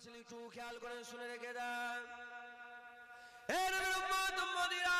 আসলে একটু খেয়াল করে শুনে রেখে দেন। হে নবীর উম্মত উম্মতিরা,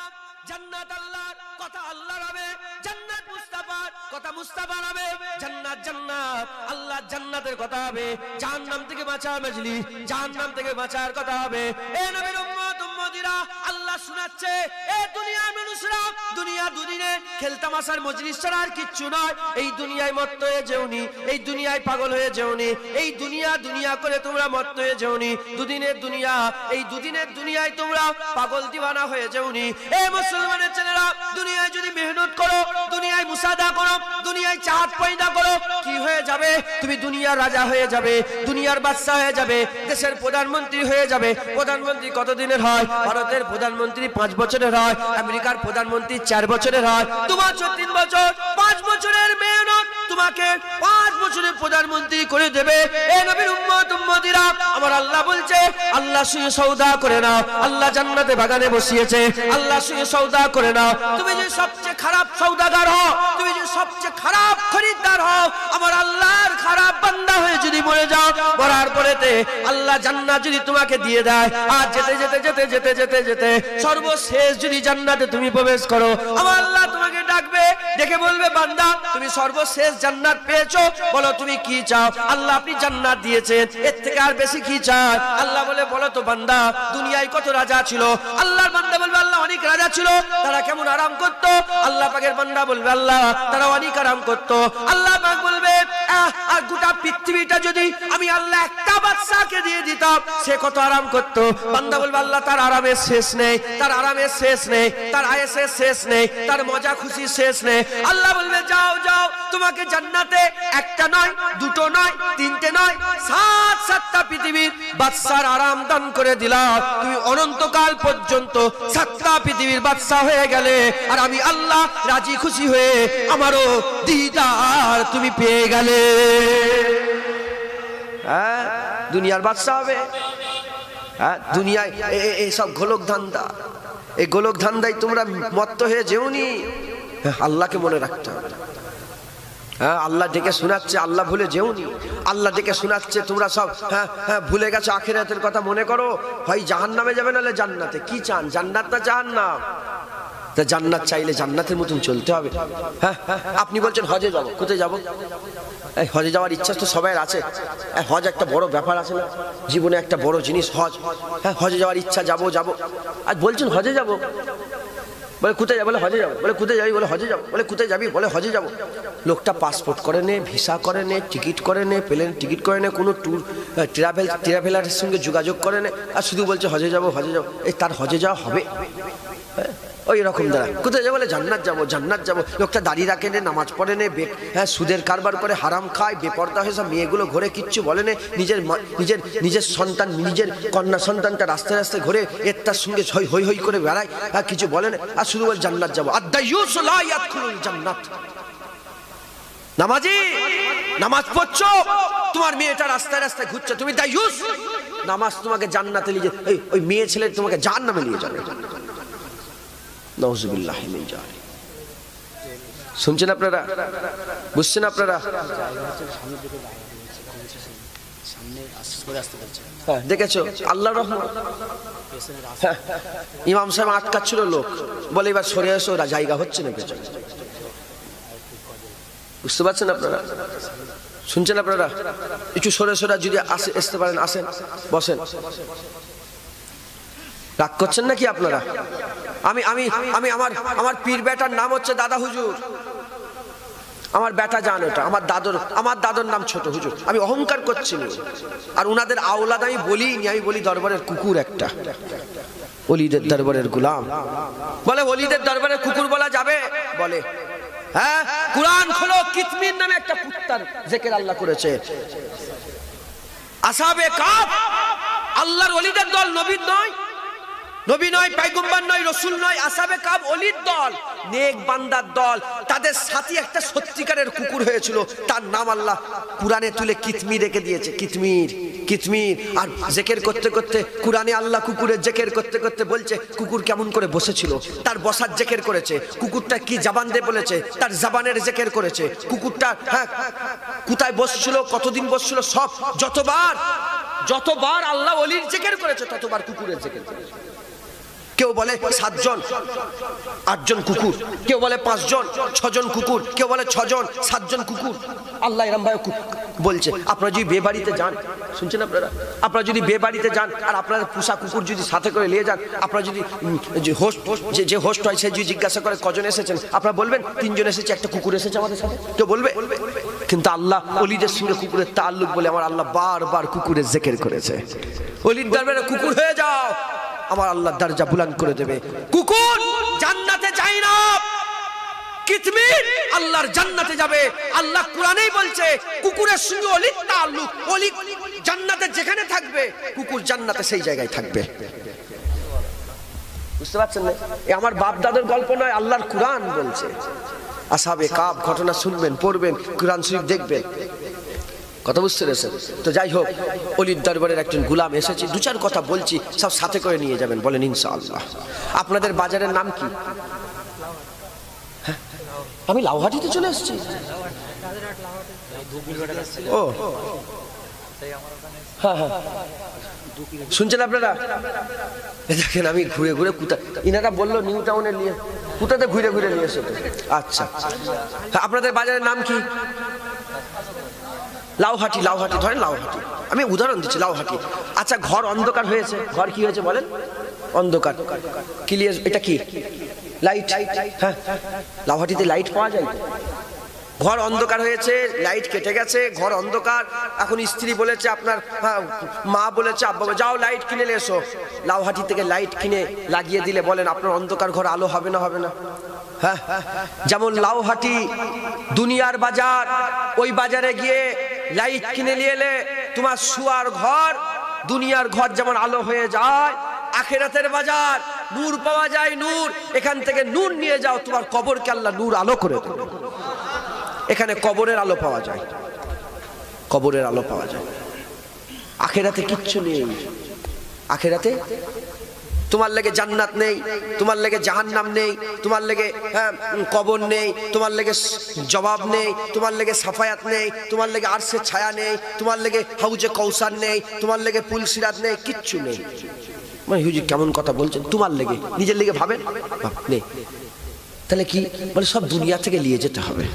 জান্নাত আল্লাহর কথা আল্লাহর হবে, জান্নাত মুস্তাফার কথা মুস্তাফার হবে, জান্নাত জান্নাত আল্লাহ জান্নাতের কথা হবে, জাহান্নাম থেকে বাঁচার মজলিস জাহান্নাম থেকে বাঁচার কথা হবে। হে নবীর উম্মত উম্মতিরা, আল্লাহ শোনাচ্ছে এ দুনিয়ার মানুষরা, দুনিয়া দুদিনে খেলতামাশার মজলিস ছাড়া আর কিচ্ছু নয়। এই দুনিয়ায় মত্ত হয়ে যেওনি, এই দুনিয়ায় পাগল হয়ে যেওনি, এই দুনিয়া দুনিয়া করে তোমরা মত্ত হয়ে যেওনি। দুদিনের দুনিয়া, এই দুদিনের দুনিয়ায় তোমরা পাগল দিওয়ানা হয়ে যেওনি। এ মুসলমানের ছেলেরা, দুনিয়ায় যদি মেহনত করো, দুনিয়ায় মুসাদা করো, দুনিয়ায় চাঁদ পয়দা করো, কি হয়ে যাবে? তুমি দুনিয়ার রাজা হয়ে যাবে, দুনিয়ার বাদশা হয়ে যাবে, দেশের প্রধানমন্ত্রী হয়ে যাবে। প্রধানমন্ত্রী কতদিনের হয়? ভারতের প্রধানমন্ত্রী 5 বছরের হয়, আমেরিকার প্রধানমন্ত্রী 4 বছরের হয়। তোমার 3 বছর 5 বছরের মেহনত তোমাকে 5 বছরের প্রধানমন্ত্রী করে দেবে। এ নবীর উম্মত উম্মতিরা, আমার আল্লাহ বলছে, আল্লাহ শুয়ে সওদা করে নাও। আল্লাহ জান্নাতে বাগানে বসিয়েছে, আল্লাহ শুয়ে সওদা করে নাও। তুমি যে সবচেয়ে খারাপ সওদাগার হও, তুমি যে সবচেয়ে খারাপ খরিদ্দার হও, আমার আল্লাহর খারাপ বান্দা হয়ে যদি মরে যাও, মরার পরেতে আল্লাহ জান্নাত যদি তোমাকে দিয়ে দেয়, আর যেতে যেতে যেতে যেতে যেতে যেতে সর্বশেষ যদি জান্নাতে তুমি প্রবেশ করো, আমার আল্লাহ তোমাকে ডাকবে, ডেকে বলবে, বান্দা তুমি সর্বশেষ জান্নাত পেয়েছো, বলো তুমি কি চাও? আল্লাহ আপনি জান্নাত দিয়েছেন, এর থেকে আর বেশি কি চাই? আল্লাহ বলে, বলো তো বান্দা, দুনিয়ায় কত রাজা ছিল? আল্লাহর বান্দা বলবে, আল্লাহ অনেক রাজা ছিল, তারা কেমন আরাম করতো? আল্লাহ পাকের বান্দা বলবে, আল্লাহ তারা অনেক আরাম করতো। আল্লাহ পাক বলবে, আর গোটা পৃথিবীটা যদি আমি আল্লাহ একটা বাদশাকে দিয়ে দিতাম, সে কত আরাম করতো? বান্দা বলবে, আল্লাহ তার আরামের শেষ নেই, তার আরামের শেষ নেই, তার আয়েসের শেষ নেই, তার মজা খুশির শেষ নেই। আল্লাহ বলবে, যাও যাও, তোমাকে জান্নাতে একটা নয়, দুটো নয়, তিনটে নয়, 7টা পৃথিবীর বাদশার আরাম দান করে দিলাম। তুমি অনন্তকাল পর্যন্ত 7টা পৃথিবীর বাদশা হয়ে গেলে, আর আমি আল্লাহ রাজি খুশি হয়ে আমারও দিদার তুমি পেয়ে গেলে। হ্যাঁ, দুনিয়ার বাদশা হবে। হ্যাঁ, দুনিয়ায় এইসব গোলক ধান্দা, এই গোলক ধান্দায় তোমরা মত্ত হয়ে যেওনি। আল্লাহকে মনে রাখতে হবে। হ্যাঁ, আল্লাহ ডেকে শোনাচ্ছে, আল্লাহ ভুলে যেওনি। আল্লাহ ডেকে শোনাচ্ছে, তোমরা সব ভুলে গেছো আখিরাতের কথা। মনে করো, হয় জাহান্নামে যাবে, নাহলে জান্নাতে। কি চান, জান্নাত না জাহান্নাম? তা জান্নাত চাইলে জান্নাতের মতন চলতে হবে। হ্যাঁ, আপনি বলছেন হজে যাব, কোথায় যাব? এই হজে যাওয়ার ইচ্ছা তো সবাই আছে। হজ একটা বড় ব্যাপার আছে না, জীবনে একটা বড় জিনিস হজ। হ্যাঁ, হজে যাওয়ার ইচ্ছা, যাবো যাবো। আর বলছেন হজে যাব, বলে কোথায় যাবো? বলে হজে যাবো। বলে কোথায় যাবি? বলে হজে যাবো। বলে কোথায় যাবি? বলে হজে যাবো। লোকটা পাসপোর্ট করে নে, ভিসা করে নে, টিকিট করে নে, প্লেন টিকিট করে নে, কোনো ট্যুর ট্রাভেলারের সঙ্গে যোগাযোগ করে নে, আর শুধু বলছে হজে যাবো হজে যাবো। এই তার হজে যাওয়া হবে? ওই রকম দ্বারা কোথায় যাবো? বলে জান্নাত যাবো জান্নাত যাবো। লোকটা দাড়ি রাখে নে, নামাজ পড়ে নে, হ্যাঁ সুদের কারবার করে, হারাম খায়, বেপর্দা হয়ে সব মেয়েগুলো ঘরে কিচ্ছু বলে নে, নিজের সন্তান, নিজের কন্যা সন্তানটা রাস্তায় রাস্তায় ঘুরে এর তার সঙ্গে হই হই করে বেড়ায়, আর কিছু বলে না, আর শুধু বল জান্নাত যাবো। আদ-দাইয়ুস লা ইয়াদখুলুল জান্নাত। নামাজি, নামাজ পড়ছো, তোমার মেয়েটা রাস্তায় রাস্তায় ঘুরছে, তুমি দাইয়ুস। নামাজ তোমাকে জান্নাতে নিয়ে যাবে, ওই মেয়ে ছেলে তোমাকে জাহান্নামে নিয়ে যাবে। নাউযুবিল্লাহ মিন যালিক। শুনছেন আপনারা? বুঝছেন আপনারা? হ্যাঁ, দেখেছো আল্লাহর রহমত। ইমাম সাহেব আটকাচ্ছিল লোক, বলে এবার সরে এসো, জায়গা হচ্ছে না পেছনে। বুঝতে পারছেন আপনারা? শুনছেন আপনারা? একটু সরে সরে যদি আসতে পারেন, আসেন, বসেন। রাগ করছেন নাকি আপনারা? আমি আমি আমি আমার পীর বেটার নাম হচ্ছে দাদা হুজুর। আমার বেটা জান, ওটা আমার দাদর নাম ছোট হুজুর। আমি অহংকার করছি না। আর উনাদের আওলাদ আমি বলিনি, আমি বলি দরবারের কুকুর একটা, ওলিদের দরবারের গোলাম। বলে ওলিদের দরবারের কুকুর বলা যাবে? বলে হ্যাঁ, কুরআন খোলো, কিতমির নামে একটা কুত্তার জিকির আল্লাহ করেছে। আসহাবে কাফ আল্লাহর ওলিদের দল, নবীর নয়, নবী নয়, পয়গম্বর নয়, রাসূল নয়। আসহাবে কাফ ওলির দল, নেক বান্দার দল। তাদের সাথী একটা সত্যিকারের কুকুর হয়েছিল, তার নাম আল্লাহ কুরআনে তুলে কিতমির রেখে দিয়েছে। কিতমির, কিতমির। আর জিকির করতে করতে কুরআনে আল্লাহ কুকুরের জিকির করতে করতে বলছে কুকুর কেমন করে বসেছিল, তার বসার জিকির করেছে। কুকুরটা কি জবান দিয়ে বলেছে, তার জবানের জিকির করেছে। কুকুরটা হ্যাঁ কোথায় বসছিল, কতদিন বসছিল, সব যতবার যতবার আল্লাহ ওলির জিকির করেছে ততবার কুকুরের জিকির করেছে। কেউ বলে 7 জন 8 জন কুকুর, কেউ বলে 5 জন 6 জন কুকুর, কেউ বলে 6 জন 7 জন কুকুর। আল্লাহ এরম ভাবে বলছে। আপনারা যদি বে বাড়িতে যান, শুনছেন আপনারা, আপনারা যদি বে বাড়িতে যান আর আপনারা পোষা কুকুর যদি সাথে করে নিয়ে যান, আপনারা যদি যে হোস্ট হয় সে যদি জিজ্ঞাসা করে কজন এসেছেন, আপনারা বলবেন 3 জন এসেছে, একটা কুকুর এসেছে আমাদের সাথে, কেউ বলবে? কিন্তু আল্লাহ ওলিদের সঙ্গে কুকুরের তাল্লুক বলে আমার আল্লাহ বারবার কুকুরের জিকির করেছে। ওলির দরবারে কুকুর হয়ে যাও, আমার আল্লাহ দরজা বুলন্দ করে দেবে। কুকুর জান্নাতে যায় না, কিতমির আল্লাহর জান্নাতে যাবে। আল্লাহ কোরআনেই বলছে কুকুরের সঙ্গে ওলির তাল্লুক, ওলি জান্নাতে যেখানে থাকবে কুকুর জান্নাতে সেই জায়গায় থাকবে। বুঝতে পারছেন না? এ আমার বাপ দাদার গল্প নয়, আল্লাহর কোরআন বলছে। আসহাবে কাফ ঘটনা শুনবেন, পড়বেন, কোরআন শরীফ দেখবেন, কথা বুঝতে পেরেছেন? তো যাই হোক, ওলির দরবারের একজন গোলাম এসেছে, 2-4 কথা বলছি, সব সাথে করে নিয়ে যাবেন, বলেন ইনশাআল্লাহ। আপনাদের বাজারের নাম কি? হ্যাঁ, আমি লাউহাটিতে চলে এসেছি। ও হ্যাঁ হ্যাঁ, শুনছেন আপনারা? দেখেন আমি ঘুরে ঘুরে কোথা, ইনারা বললো নিউ টাউনে নিয়ে, কোথাতে ঘুরে ঘুরে নিয়ে এসে। আচ্ছা, আপনাদের বাজারের নাম কি? লাউহাটি। লাউহাটি ধরেন, লাউহাটি, আমি উদাহরণ দিচ্ছি, লাউহাটি। আচ্ছা, ঘর অন্ধকার হয়েছে, ঘর কি হয়েছে বলেন? অন্ধকার। ক্লিয়ার? এটা কি? লাইট। হ্যাঁ, লাউহাটিতে লাইট পাওয়া যায়। ঘর অন্ধকার হয়েছে, লাইট কেটে গেছে, ঘর অন্ধকার। এখন স্ত্রী বলেছে, আপনার মা বলেছে, আব্বা যাও লাইট কিনে নিয়ে এসো। লাউহাটি থেকে লাইট কিনে লাগিয়ে দিলে বলেন আপনার অন্ধকার ঘর আলো হবে না? হবে না? হ্যাঁ, যেমন লাউহাটি দুনিয়ার বাজার, ওই বাজারে গিয়ে লাইট কিনে নিয়ে এলে তোমার শুয়ার ঘর, দুনিয়ার ঘর যেমন আলো হয়ে যায়, আখিরাতের বাজার নূর পাওয়া যায়, নূর। এখান থেকে নূর নিয়ে যাও, তোমার কবরকে আল্লাহ নূর আলো করে দেবে। এখানে কবরের আলো পাওয়া যায়, কবরের আলো পাওয়া যায়। আখিরাতে কিচ্ছু নেই। আখিরাতে তোমার লেগে জান্নাত নেই, তোমার লেগে জাহান্নাম নেই, তোমার লেগে কবর নেই, তোমার লেগে জবাব নেই, তোমার লেগে সাফায়াত নেই, তোমার লেগে আরশের ছায়া নেই, তোমার লেগে হাউজে কৌসার নেই, তোমার লেগে পুলসিরাত নেই, কিচ্ছু নেই। মানে হুজুর কেমন কথা বলছেন? তোমার লেগে, নিজের লেগে ভাবেন নেই। তাহলে কি বলে? সব দুনিয়া থেকে নিয়ে যেতে হবে।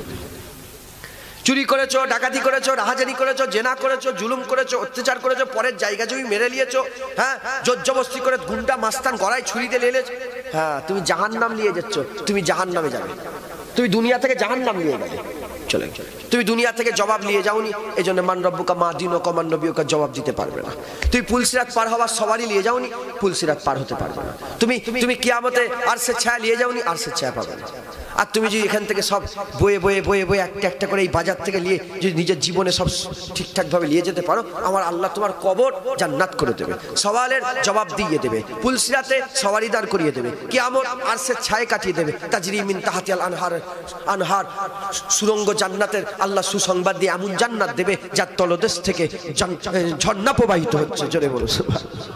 চুরি করেছো, ডাকাতি করেছো, রাহাজানি করেছো, জেনা করেছো, জুলুম করেছো, অত্যাচার করেছো, পরের জায়গা জমি মেরে নিয়েছো, হ্যাঁ, জোরজবস্তি করে গুন্ডা মাস্তান গলায় ছুরি দিয়ে নিয়েছো, হ্যাঁ, তুমি জাহান্নাম নিয়ে যাচ্ছ, তুমি জাহান্নামে যাবে। তুমি দুনিয়া থেকে জাহান্নাম নিয়ে গেলে, চলে তুমি দুনিয়া থেকে জবাব নিয়ে যাওনি, এই জন্য মান রব্বুকা মা দীনুকা মান নবিয়ুকা জবাব দিতে পারবে না। তুমি পুলসিরাত পার হওয়ার সবারই নিয়ে যাওনি, পুলসিরাত পার হতে পারবে না। তুমি কিয়ামতে আরশের ছায়া নিয়ে যাওনি, আরশের ছায়া পাবে না। আর তুমি যদি এখান থেকে সব বয়ে বয়ে বয়ে বয়ে একটা একটা করে এই বাজার থেকে নিয়ে যদি নিজের জীবনে সব ঠিকঠাকভাবে নিয়ে যেতে পারো, আমার আল্লাহ তোমার কবর জান্নাত করে দেবে, সওয়ালের জবাব দিয়ে দেবে, পুলসিরাতে সওয়ারি দাঁড় করিয়ে দেবে, কিয়ামত আরশের ছায়া কাটিয়ে দেবে, তাজরি মিন তাহতিল আনহার, আনহার সুরঙ্গ জান্নাতের আল্লাহ সুসংবাদ দিয়ে এমন জান্নাত দেবে যার তলদেশ থেকে ঝর্ণা প্রবাহিত হচ্ছে। জোরে বলো সুবহানাল্লাহ।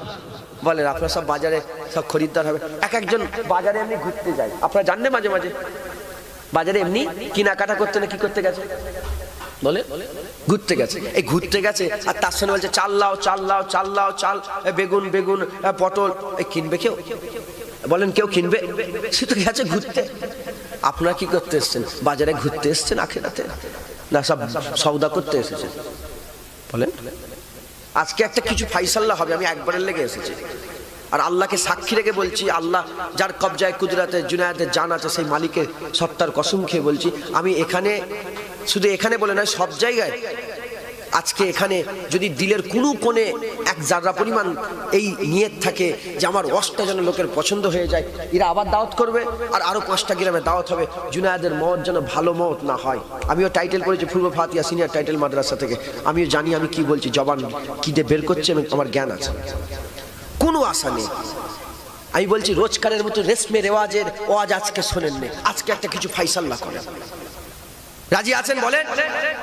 বলেন আপনারা সব বাজারে সব খরিদ্দার হবে। এক একজন বাজারে এমনি ঘুরতে যায়, আপনারা জানেন মাঝে মাঝে বাজারে এমনি কেনাকাটা করতে না কি করতে গেছে? বলে ঘুরতে গেছে। এই ঘুরতে গেছে আর তার সঙ্গে বলছে চাল লাও, চাল লাও, চাল লাও, চাল, বেগুন, বেগুন, পটল। এই কিনবে কেউ? বলেন কেউ কিনবে? সে তো গেছে ঘুরতে। আপনারা কি করতে এসছেন? বাজারে ঘুরতে এসছেন আখিরাতে না সব সওদা করতে এসেছেন? বলেন। আজকে একটা কিছু ফাইসাল্লা হবে, আমি একবারের লেগে এসেছি। আর আল্লাহকে সাক্ষী রেখে বলছি, আল্লাহ যার কবজায় কুদরতে জুনায়েদের জান আছে, সেই মালিকের সত্তার কসম খেয়ে বলছি, আমি এখানে, শুধু এখানে বলে নয়, সব জায়গায় আজকে এখানে যদি দিলের কোনো কোণে এক জাররা পরিমাণ এই নিয়ত থাকে যে আমার ওয়াজটা যেন লোকের পছন্দ হয়ে যায়, এরা আবার দাওয়াত করবে আর আরো 5টা গ্রামে দাওয়াত হবে, জুনায়েদের মত যেন ভালো মত না হয়। আমিও টাইটেল করেছি পূর্ব ফাতিয়া সিনিয়র টাইটেল মাদ্রাসা থেকে। আমিও জানি আমি কি বলছি, জবান কি দিয়ে বের করছি আমার জ্ঞান আছে, কোনো আশা নেই। আমি বলছি রোজকারের মতো রেশমে রেওয়াজের ওয়াজ আজকে শোনেন নে, আজকে একটা কিছু ফাইসাল্লা করেন। রাজি আছেন বলেন?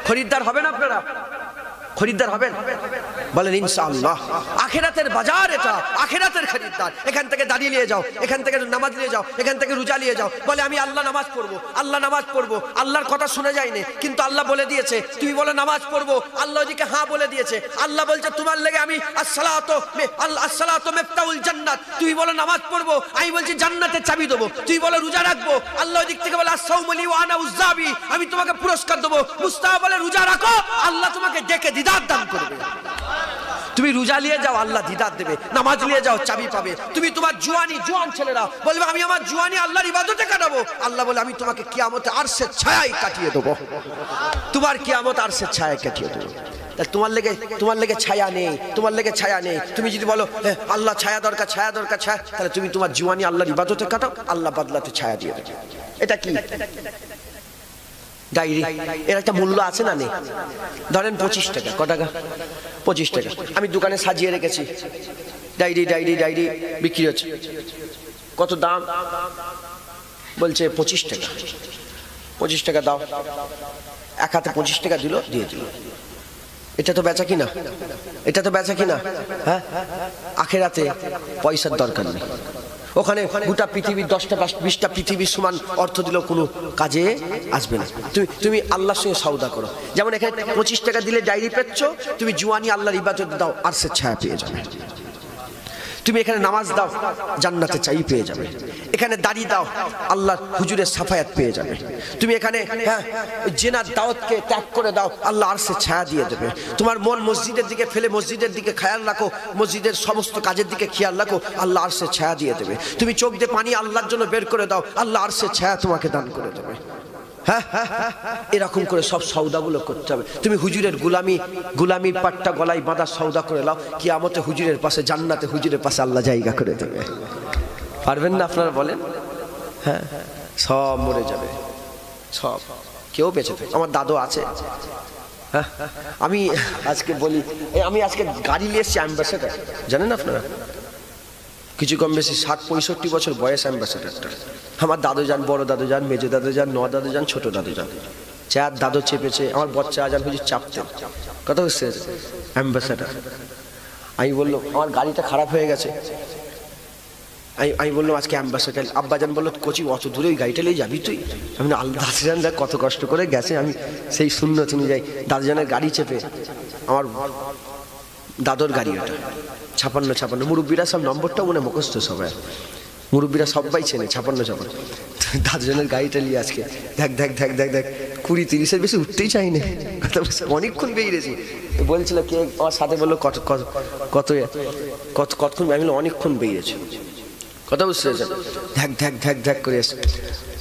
খরিদ্দার হবেন আপনারা? খরিদ্দার হবেন? বলেন ইনশাআল্লাহ। আখিরাতের বাজার এটা, আখিরাতের খরিদ্দার। এখান থেকে দাঁড়িয়ে নিয়ে যাও, এখান থেকে নামাজ নিয়ে যাও, এখান থেকে রোজা নিয়ে যাও। বলে আমি আল্লাহ নামাজ পড়বো, আল্লাহ নামাজ পড়বো। আল্লাহর কথা শুনে যায়নি, কিন্তু আল্লাহ বলে দিয়েছে তুমি বলো নামাজ পড়বো। আল্লাহ ওদিকে হ্যাঁ বলে দিয়েছে। আল্লাহ বলছে তোমার লেগে আমি আসসালাতু মিফতাহুল জান্নাত, তুমি বলো নামাজ পড়বো, আমি বলছি জান্নাতের চাবি দেবো। তুই বলো রোজা রাখবো, আল্লাহ ওদিক থেকে বলে আসসাউমু লি ওয়া আনা উযযাবি, আমি তোমাকে পুরস্কার দেবো। মুস্তাফা বলে রোজা রাখো, আল্লাহ তোমাকে ডেকে দিদার দান করবে। তুমি রোজা নিয়ে যাও, আল্লাহ দিদার দেবে। নামাজ নিয়ে যাও, চাবি পাবে। তুমি তোমার জোয়ান ছেলেরা বলবে আমি আমার জোয়ানি আল্লাহর ইবাদতে কাটাবো, আল্লাহ বলে আমি তোমাকে কিয়ামতে আরশের ছায়ায় কাটিয়ে দেবো। তোমার কিয়ামত আরশের ছায়ায় কাটিয়ে দেবো। তোমার লেগে ছায়া নেই, তোমার লেগে ছায়া নেই। তুমি যদি বলো আল্লাহ ছায়া দরকার, ছায়া দরকার, ছায়া, তাহলে তুমি তোমার জোয়ানি আল্লাহর ইবাদতে কাটাও, আল্লাহ বদলাতে ছায়া দিয়ে দেবে। এটা কি ডায়েরি? এর একটা মূল্য আছে না নেই? ধরেন 25 টাকা। ক টাকা? 25 টাকা। আমি দোকানে সাজিয়ে রেখেছি, ডায়েরি ডায়েরি ডায়েরি বিক্রি হচ্ছে। কত দাম? বলছে 25 টাকা। 25 টাকা দাও। এক হাতে 25 টাকা দিল, দিয়ে দিল। এটা তো বেচা কিনা, এটা তো বেচা কিনা। হ্যাঁ, আখিরাতে পয়সার দরকার নেই। ওখানে গোটা পৃথিবীর 10টা 20টা পৃথিবীর সমান অর্থ দিলেও কোনো কাজে আসবে না। তুমি আল্লাহর সঙ্গে সওদা করো। যেমন এখানে 25 টাকা দিলে ডায়েরি পেচ্ছ, তুমি জুয়ানি আল্লাহর ইবাদত দাও, আরশের ছায়া পেয়ে যাবে। তুমি এখানে নামাজ দাও, জান্নাতে চাই পেয়ে যাবে। এখানে দাড়ি দাও, আল্লাহর হুজুরের সাফায়াত পেয়ে যাবে। তুমি এখানে জেনার দাওয়াতকে ত্যাগ করে দাও, আল্লাহ আরশের ছায়া দিয়ে দেবে। তোমার মন মসজিদের দিকে ফেলে মসজিদের দিকে খেয়াল রাখো, মসজিদের সমস্ত কাজের দিকে খেয়াল রাখো, আল্লাহ আরশের ছায়া দিয়ে দেবে। তুমি চোখ দিয়ে পানি আল্লাহর জন্য বের করে দাও, আল্লাহ আরশের ছায়া তোমাকে দান করে দেবে। হ্যাঁ, এরকম করে সব সওদাগুলো করতে হবে। তুমি হুজুরের গুলামি পাট্টা গলায় বাঁধা সওদা করে নাও, কিয়ামতে হুজুরের পাশে, জান্নাতে হুজুরের পাশে আল্লাহ জায়গা করে দেবে। পারবেন না আপনারা বলেন? হ্যাঁ, সব মরে যাবে, সব, কেউ বেঁচে থাকে। আমার দাদু আছে। হ্যাঁ, আমি আজকে বলি, আমি আজকে গাড়ি নিয়ে এসেছি অ্যাম্বাসেডার, জানেন আপনারা? কিছু কম বেশি 60-65 বছর বয়স অ্যাম্বাসেডারটা। আমার দাদু যান, বড় দাদু যান, মেজো দাদু যান, ন দাদু যান, ছোট দাদু যান, 4 দাদু চেপেছে। আমার বাচ্চা আজান হুজুর চাপতেন। কথা বুঝতে অ্যাম্বাসেডার। আমি বললাম আমার গাড়িটা খারাপ হয়ে গেছে, আমি বললাম আজকে অ্যাম্বাসেডার। আব্বাজান বললো কোচি অত দূরে ওই গাড়িটা নিয়ে যাবি তুই? আমি দাদুজান দেখ কত কষ্ট করে গেছে, আমি সেই শূন্য তুমি যাই। দাদুজানের গাড়ি চেপে, আমার দাদুর গাড়ি ওটা 56 মুরব্বীরা সব নম্বরটাও মনে মুখস্থ, সবাই মুরব্বীরা সবাই চেনে 56। দাদুজনের গাড়িটা নিয়ে আজকে দেখ দেখ দেখ দেখ দেখ 20-30-এর বেশি উঠতেই চাইনি। অনেকক্ষণ বেরিয়েছি। বলছিল কে আমার সাথে, বললো কতক্ষণ? আমি অনেকক্ষণ বেরিয়েছি। কথা বুঝতে পেরেছেন? ধ্যাক ধ্যাক ধ্যাক ধ্যাক করে এসে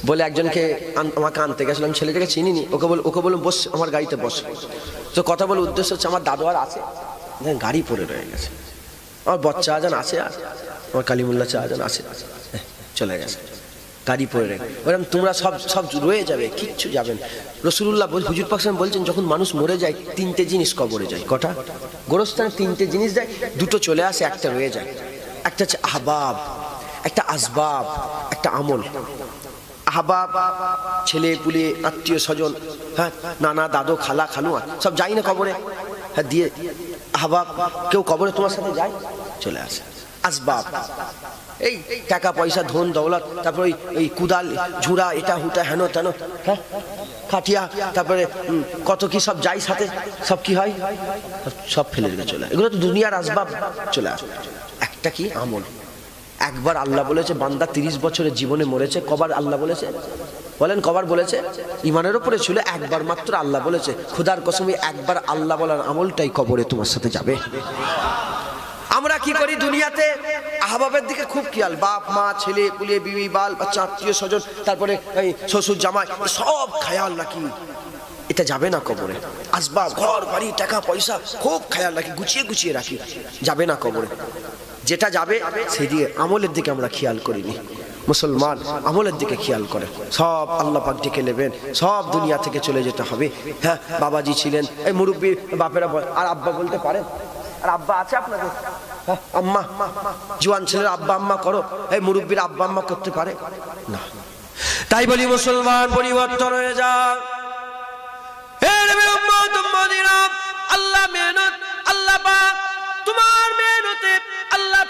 বলে একজনকে আমাকে আনতে গেছিলাম, ছেলেটাকে চিনিনি। ওকে বললাম বস, আমার গাড়িতে বস। তো কথা বলে উদ্দেশ্য হচ্ছে আমার দাদু আর আছে, গাড়ি পড়ে রয়ে গেছে। আমার বাচ্চা আজান আছে, আর আমার কালিমুল্লাহ চা আজান আছে, চলে গেছে, গাড়ি পড়ে রেখে। বললাম তোমরা সব রয়ে যাবে, কিচ্ছু যাবেন। রাসূলুল্লাহ হুজুর পাক বলছেন যখন মানুষ মরে যায় 3টে জিনিস কবরে যায়। কটা? গোরস্থানে 3টে জিনিস যায়, 2টো চলে আসে, একটা রয়ে যায়। একটা হচ্ছে আহবাব, একটা আসবাব, একটা আমল। আহবাব ছেলে পুলে, আত্মীয় স্বজন, হ্যাঁ, নানা দাদু খালা খালু সব যাই না কবরে? হ্যাঁ, দিয়ে আহবাব, কেউ কবরে তোমার সাথে যায়, চলে আসে। আসবাব এই টাকা পয়সা, ধন দৌলত, তারপরে ওই কুদাল ঝুড়া, এটা হুটা হেন তেন, হ্যাঁ, খাটিয়া, তারপরে কত কি সব যাই সাথে, সব কি হয়, সব ফেলে রেখে চলে। এগুলো তো দুনিয়ার আসবাব, চলে আসে। একটা কি? আমল। একবার আল্লাহ বলেছে বান্দা 30 বছরের জীবনে মরেছে, কবার আল্লাহ বলেছে? বলেন কবার বলেছে? ইমানের উপরে ছিল একবার মাত্র আল্লাহ বলেছে। খোদার কসমে একবার আল্লাহ বলার আমলটাই কবরে তোমার সাথে যাবে। আমরা কি করি দুনিয়াতে? আহবাবের দিকে খুব খেয়াল, বাপ মা ছেলে পুলে বিবি বাল বাচ্চা আত্মীয় স্বজন, তারপরে শ্বশুর জামাই, সব খেয়াল রাখি। এটা যাবে না কবরে। আসবাব, ঘর বাড়ি টাকা পয়সা খুব খেয়াল রাখি, গুছিয়ে গুছিয়ে রাখি, যাবে না কবরে। যেটা যাবে সেই দিকে, আমলের দিকে আমরা খেয়াল করিনি। মুসলমান আমলের দিকে খেয়াল করে, সব আল্লাহ পাক ডেকে নেবেন, সব দুনিয়া থেকে চলে যেতে হবে। হ্যাঁ, বাবাজি ছিলেন, এই মুরব্বী বাপেরা, আর আব্বা বলতে পারেন? আর আব্বা আছে আপনাদের? হ্যাঁ, আম্মা, জোয়ান ছেলের আব্বা আম্মা করো, এই মুরব্বীর আব্বা আম্মা করতে পারে না। তাই বলি মুসলমান পরিবর্তন হয়ে যাক। আল্লাহ মেহনত, আল্লাহ পাক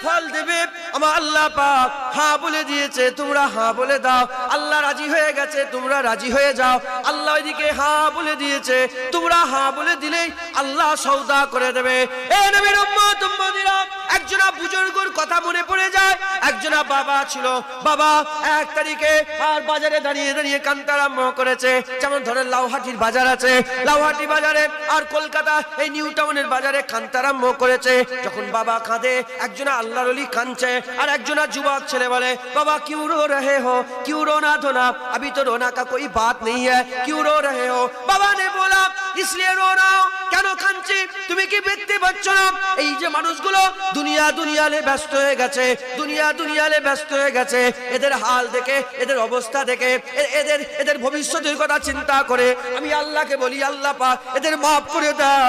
ফল দেবে। আমার আল্লাহ পাক হ্যাঁ বলে দিয়েছে, তোমরা হ্যাঁ বলে দাও। আল্লাহ রাজি হয়ে গেছে, তোমরা রাজি হয়ে যাও। আল্লাহ ওইদিকে হ্যাঁ বলে দিয়েছে, তোমরা হ্যাঁ বলে দিলেই আল্লাহ সওদা করে দেবে। এ নবীর উম্মত উম্মতিরা, একজনা বুজুর্গর কথা মনে পড়ে যায়। একজনা বাবা ছিল, বাবা 1 তারিখে আর বাজারে দাঁড়িয়ে দাঁড়িয়ে কান্তা আরম্ভ করেছে। যেমন ধরেন লাউহাটির বাজার আছে, লাউহাটি বাজারে আর কলকাতা এই নিউ টাউনের বাজারে কান্তা আরম্ভ করেছে। যখন বাবা কাঁদে, একজনা আল্লাহর ওলি কাঁদছে, আর একজনা যুবক ছেলে বলে, বাবা क्यों रो रहे हो, क्यों रोना धोना, अभी तो रोना का कोई बात नहीं है, क्यों रो रहे हो। बाबा ने बोला इसलिए रो रहा हूं, কেন কাঁদছি তুমি কি দেখতে পাচ্ছ না? এই যে মানুষগুলো দুনিয়া দুনিয়ালে ব্যস্ত হয়ে গেছে, দুনিয়া দুনিয়ালে ব্যস্ত হয়ে গেছে, এদের হাল দেখে, এদের অবস্থা দেখে, এদের ভবিষ্যতের কথা চিন্তা করে আমি আল্লাহকে বলি, আল্লাহ পাক এদের মাফ করে দাও,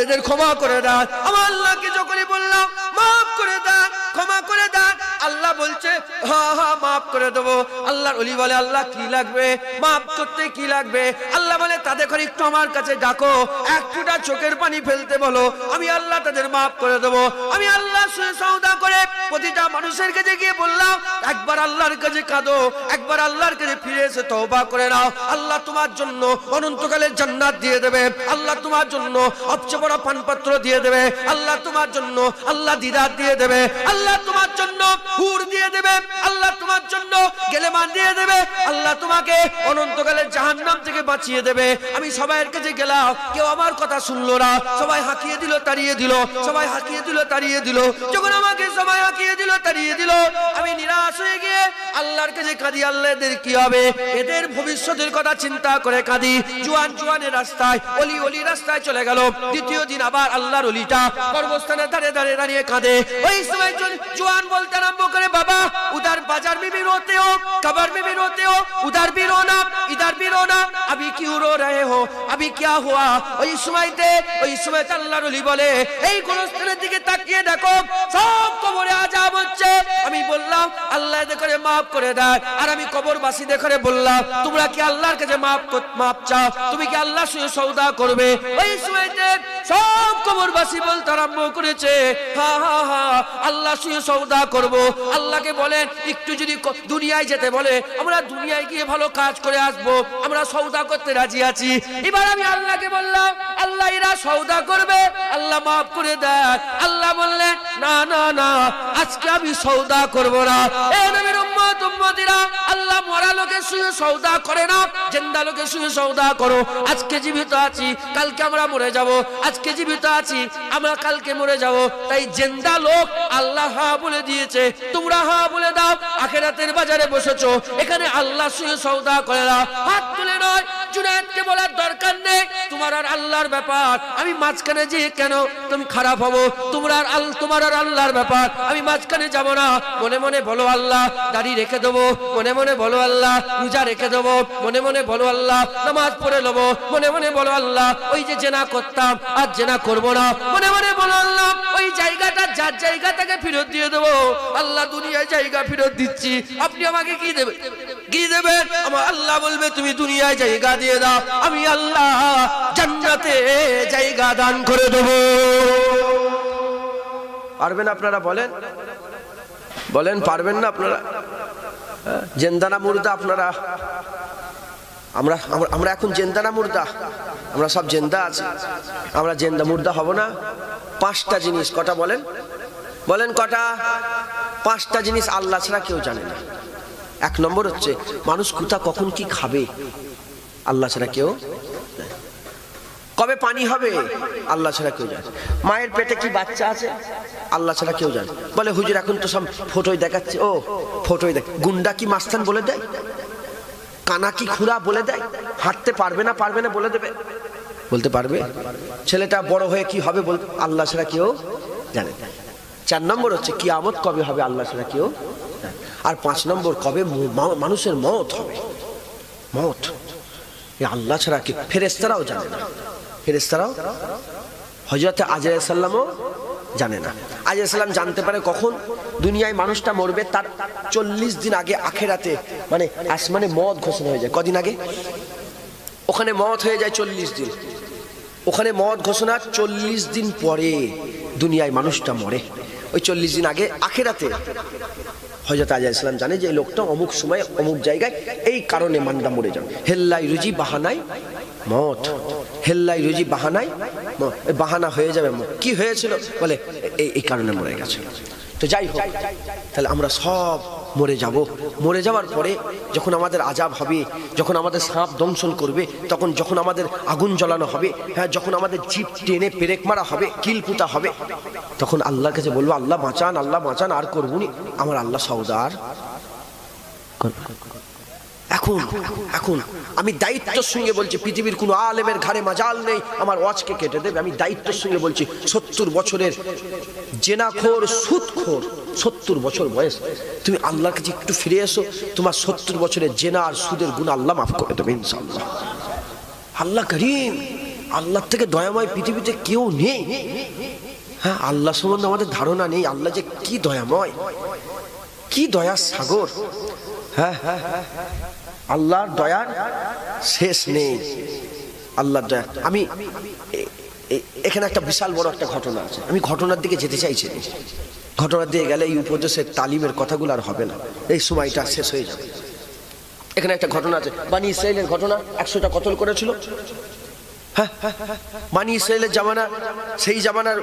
এদের ক্ষমা করে দাও। আমার আল্লাহকে যখনই বললাম মাফ করে দাও, ক্ষমা করে দাও, আল্লাহ বলছে হ্যাঁ হ্যাঁ মাফ করে দেবো। আল্লাহর ওলি বলে আল্লাহ কি লাগবে, মাফ করতে কি লাগবে? আল্লাহ বলে তাদের করে একটু আমার কাছে ডাকো, এক ফোঁটা চোখের পানি ফেলতে বলো, আমি আল্লাহ তাদের মাফ করে দেবো। আমি আল্লাহ সওদা করে প্রতিটা মানুষের কাছে গিয়ে বললাম, একবার আল্লাহর কাছে কাঁদো, একবার আল্লাহর কাছে ফিরে এসে তওবা করে নাও। আল্লাহ তোমার জন্য অনন্তকালের জান্নাত দিয়ে দেবে, আল্লাহ তোমার জন্য সবচেয়ে বড় পানপত্র দিয়ে দেবে, আল্লাহ তোমার জন্য আল্লাহ দিদার দিয়ে দেবে, আল্লাহ তোমার জন্য হুর দিয়ে দেবে, আল্লাহ তোমার জন্য গেলেমান দিয়ে দেবে, আল্লাহ তোমাকে অনন্তকালের জাহান্নাম থেকে বাঁচিয়ে দেবে। আমি সবাইয়ের কাছে গেলাম, কেউ আমার কথা শুনলো না, সবাই হাঁকিয়ে দিল, তাড়িয়ে দিল, সবাই হাঁকিয়ে দিল, তাড়িয়ে দিল। যখন আমাকে সবাই হাঁকিয়ে দিল, তাড়িয়ে দিল, আমি নিরাশ হয়ে গিয়ে আল্লাহর কাছে কাঁদি, আল্লাহ এদের কি হবে, এদের ভবিষ্যতের কথা চিন্তা করে কাঁদি। জুয়ানের রাস্তায়, অলি রাস্তায় চলে গেল। দ্বিতীয় দিন আবার আল্লাহর অলিটা কর্মস্থানে দাঁড়িয়ে দাঁড়িয়ে দাঁড়িয়ে কাঁদে। ওই সময় জুয়ান বলতে আরম্ভ করে, বাবা उधर बाजार में भी रोते हो, कब्र में भी रोते हो, उधर भी रोना, इधर भी रोना, अभी क्यों रो रहे हो, अभी क्या हुआ? ওই সময় আল্লাহর ওলি বলে, এই গোরস্থানের দিকে তাকিয়ে দেখো, সব কবরে আযাব হচ্ছে। আমি বললাম আল্লাহ এদের করে মাফ করে দেয়, আর আমি কবরবাসীদের করে বললাম তোমরা কি আল্লাহর কাছে মাফ চাও, তুমি কি আল্লাহর সঙ্গে সওদা করবে? ওই সময়তে সব কবরবাসী বলতে আরম্ভ করেছে, হ্যাঁ হ্যাঁ হ্যাঁ আল্লাহর সঙ্গে সওদা করব। আল্লাহকে বলেন একটু যদি দুনিয়ায় যেতে বলে, আমরা দুনিয়ায় গিয়ে ভালো কাজ করে আসবো, আমরা সওদা করতে রাজি আছি। এবার আমি আল্লাহকে বললাম, আল্লাহ এরা সওদা করবে, আল্লাহ মাফ করে দেয়। আল্লাহ বললেন না না না, আজকে আমি সওদা করব না। এই নবীর উম্মত উম্মতিরা, আল্লাহ মরা লোকের সঙ্গে সওদা করে না, জিন্দা লোকের সঙ্গে সওদা করো। আজকে জীবিত আছি, কালকে আমরা মরে যাব, আজকে জীবিত আছি, আমরা কালকে মরে যাব। তাই জিন্দা লোক আল্লাহ হ্যাঁ বলে দিয়েছে, তোমরা হ্যাঁ বলে দাও। আখিরাতের বাজারে বসেছো, এখানে আল্লাহর সঙ্গে সওদা করে দাও। হাত তুলে নয়, জুনায়েদকে বলার দরকার নেই, তোমার আর আল্লাহর ব্যাপার, আমি মাঝখানে যে কেন তুমি খারাপ হবো, তোমার আর আল্লাহর ব্যাপার, আমি মাঝখানে যাব না। মনে মনে বলো আল্লাহ দাড়ি রেখে দেবো, মনে মনে বলো আল্লাহ রোজা রেখে দেবো, মনে মনে বলো আল্লাহ নামাজ পড়ে নেবো, মনে মনে বলো আল্লাহ ওই যে জেনা করতাম আর জেনা করবো না, মনে মনে বলো আল্লাহ ওই জায়গাটা যার জায়গা থেকে ফেরত দিয়ে দেবো। আল্লাহ দুনিয়ায় জায়গা ফেরত দিচ্ছি, আপনি আমাকে কি দেবেন? কি দেবেন? আমার আল্লাহ বলবে তুমি দুনিয়ায় জায়গা দিয়ে দাও, আমি আল্লাহ জান্নাতে জায়গা দান করে দেবো। পারবেন আপনারা? বলেন পারবেন না আপনারা? জেন্দানা মুর্দা আপনারা? আমরা এখন জেন্দানা মুর্দা? আমরা সব জেন্দা আছি, আমরা জেন্দা মুর্দা হব না। 5টা জিনিস, কটা বলেন কটা? 5টা জিনিস আল্লাহ ছাড়া কেউ জানে না। 1 নম্বর হচ্ছে মানুষ কোথা কখন কি খাবে, আল্লাহ ছাড়া কেউ। কবে পানি হবে, আল্লাহ ছাড়া কেউ জানে। মায়ের পেটে কি বাচ্চা আছে, আল্লাহ ছাড়া কেউ জানে। বলে হুজুর এখন তো সব ফটোই দেখাচ্ছে, ও ফটোই দেখ। গুন্ডা কি মাস্তান বলে দেয়, কানা কি খুড়া বলে দেয়, হাঁটতে পারবে না বলে দেবে, বলতে পারবে? ছেলেটা বড় হয়ে কি হবে বল, আল্লাহ ছাড়া কেউ জানে। 4 নম্বর হচ্ছে কিয়ামত কবে হবে, আল্লাহ ছাড়া কেউ। আর 5 নম্বর কবে মানুষের মওত হবে, মওত আল্লাহ ছাড়া কি। ফেরেশতারাও জানে না, ফেরেশতারাও হযরত আজরাইল সাল্লামও জানে না। আজরাইল সাল্লাম জানতে পারে কখন দুনিয়ায় মানুষটা মরবে, তার 40 দিন আগে আখিরাতে মানে আসমানে মওত ঘোষণা হয়ে যায়। কদিন আগে? ওখানে মওত হয়ে যায় 40 দিন, ওখানে মওত ঘোষণা 40 দিন পরে দুনিয়ায় মানুষটা মরে। ওই 40 দিন আগে আখিরাতে হযরত আজাইল ইসলাম জানে যে এই লোকটা অমুক সময় অমুক জায়গায় এই কারণে মান্দা মরে যাবে। হেল্লাই রুজি বাহানায় মত, হেল্লাই রুজি বাহানায় বাহানা হয়ে যাবে। কি হয়েছিল বলে এই কারণে মরে গেছে। তো যাই হোক, তাহলে আমরা সব মরে যাব। মরে যাওয়ার পরে যখন আমাদের আযাব হবে, যখন আমাদের সাপ দংশন করবে, তখন যখন আমাদের আগুন জ্বালানো হবে, হ্যাঁ, যখন আমাদের জিভ টেনে পেরেক মারা হবে, কিল পুতা হবে, তখন আল্লাহর কাছে বলবো আল্লাহ বাঁচান, আল্লাহ বাঁচান, আর করবুনি। আমার আল্লাহ সওদার এখন আমি দায়িত্বের সঙ্গে বলছি, পৃথিবীর কোনো আলেমের ঘাড়ে মাজাল নেই আমার ওয়াজকে কেটে দেবে। আমি দায়িত্বের সঙ্গে বলছি, 70 বছরের জেনাখোর, সুদখোর, 70 বছর বয়স, তুমি আল্লাহর কাছে একটু ফিরে এসো, তোমার 70 বছরের জেনা আর সুদের গুনাহ আল্লাহ মাফ করে দেবে ইনশাআল্লাহ। আল্লাহ করিম, আল্লাহর থেকে দয়াময় পৃথিবীতে কেউ নেই। হ্যাঁ, আল্লাহ সম্বন্ধে আমাদের ধারণা নেই, আল্লাহ যে কি দয়াময়, কি দয়ার সাগর। হ্যাঁ, আল্লাহর দয়ার শেষ নেই, আল্লাহর দয়া। আমি এখানে একটা বিশাল বড় একটা ঘটনা আছে, আমি ঘটনার দিকে যেতে চাইছি। ঘটনার দিকে গেলে এই উপদেশের তালিমের কথাগুলো আর হবে না, এই সময়টা শেষ হয়ে যাবে। এখানে একটা ঘটনা আছে, বানি ইসরাইলের ঘটনা। 100টা কতল করেছিল। হ্যাঁ, বানি ইসরাইলের জামানা, সেই জামানার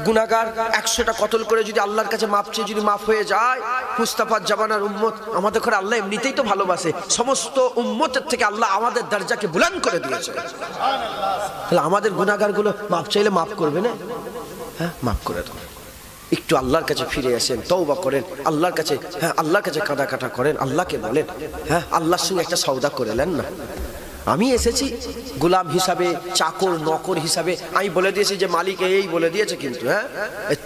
গুনাহগার 100টা কতল করে যদি আল্লাহর কাছে মাপ চেয়ে যদি মাফ হয়ে যায়, মুস্তাফার জামানার উম্মত, আমাদের ঘরে আল্লাহ এমনিতেই তো ভালোবাসে, সমস্ত উম্মতের থেকে আল্লাহ আমাদের দরজাকে বুলন্দ করে দিয়েছে। তাহলে আমাদের গুনাহগারগুলো মাপ চাইলে মাফ করবে না? হ্যাঁ, মাফ করে দেবে। একটু আল্লাহর কাছে ফিরে আসেন, তওবা করেন, আল্লাহর কাছে, হ্যাঁ, আল্লাহর কাছে কাঁদাকাটা করেন, আল্লাহকে বলেন, হ্যাঁ, আল্লাহর সঙ্গে একটা সওদা করে নেন না। আমি এসেছি গোলাম হিসাবে, চাকর নকর হিসাবে। আমি বলে দিয়েছি যে মালিক এই বলে দিয়েছে, কিন্তু হ্যাঁ,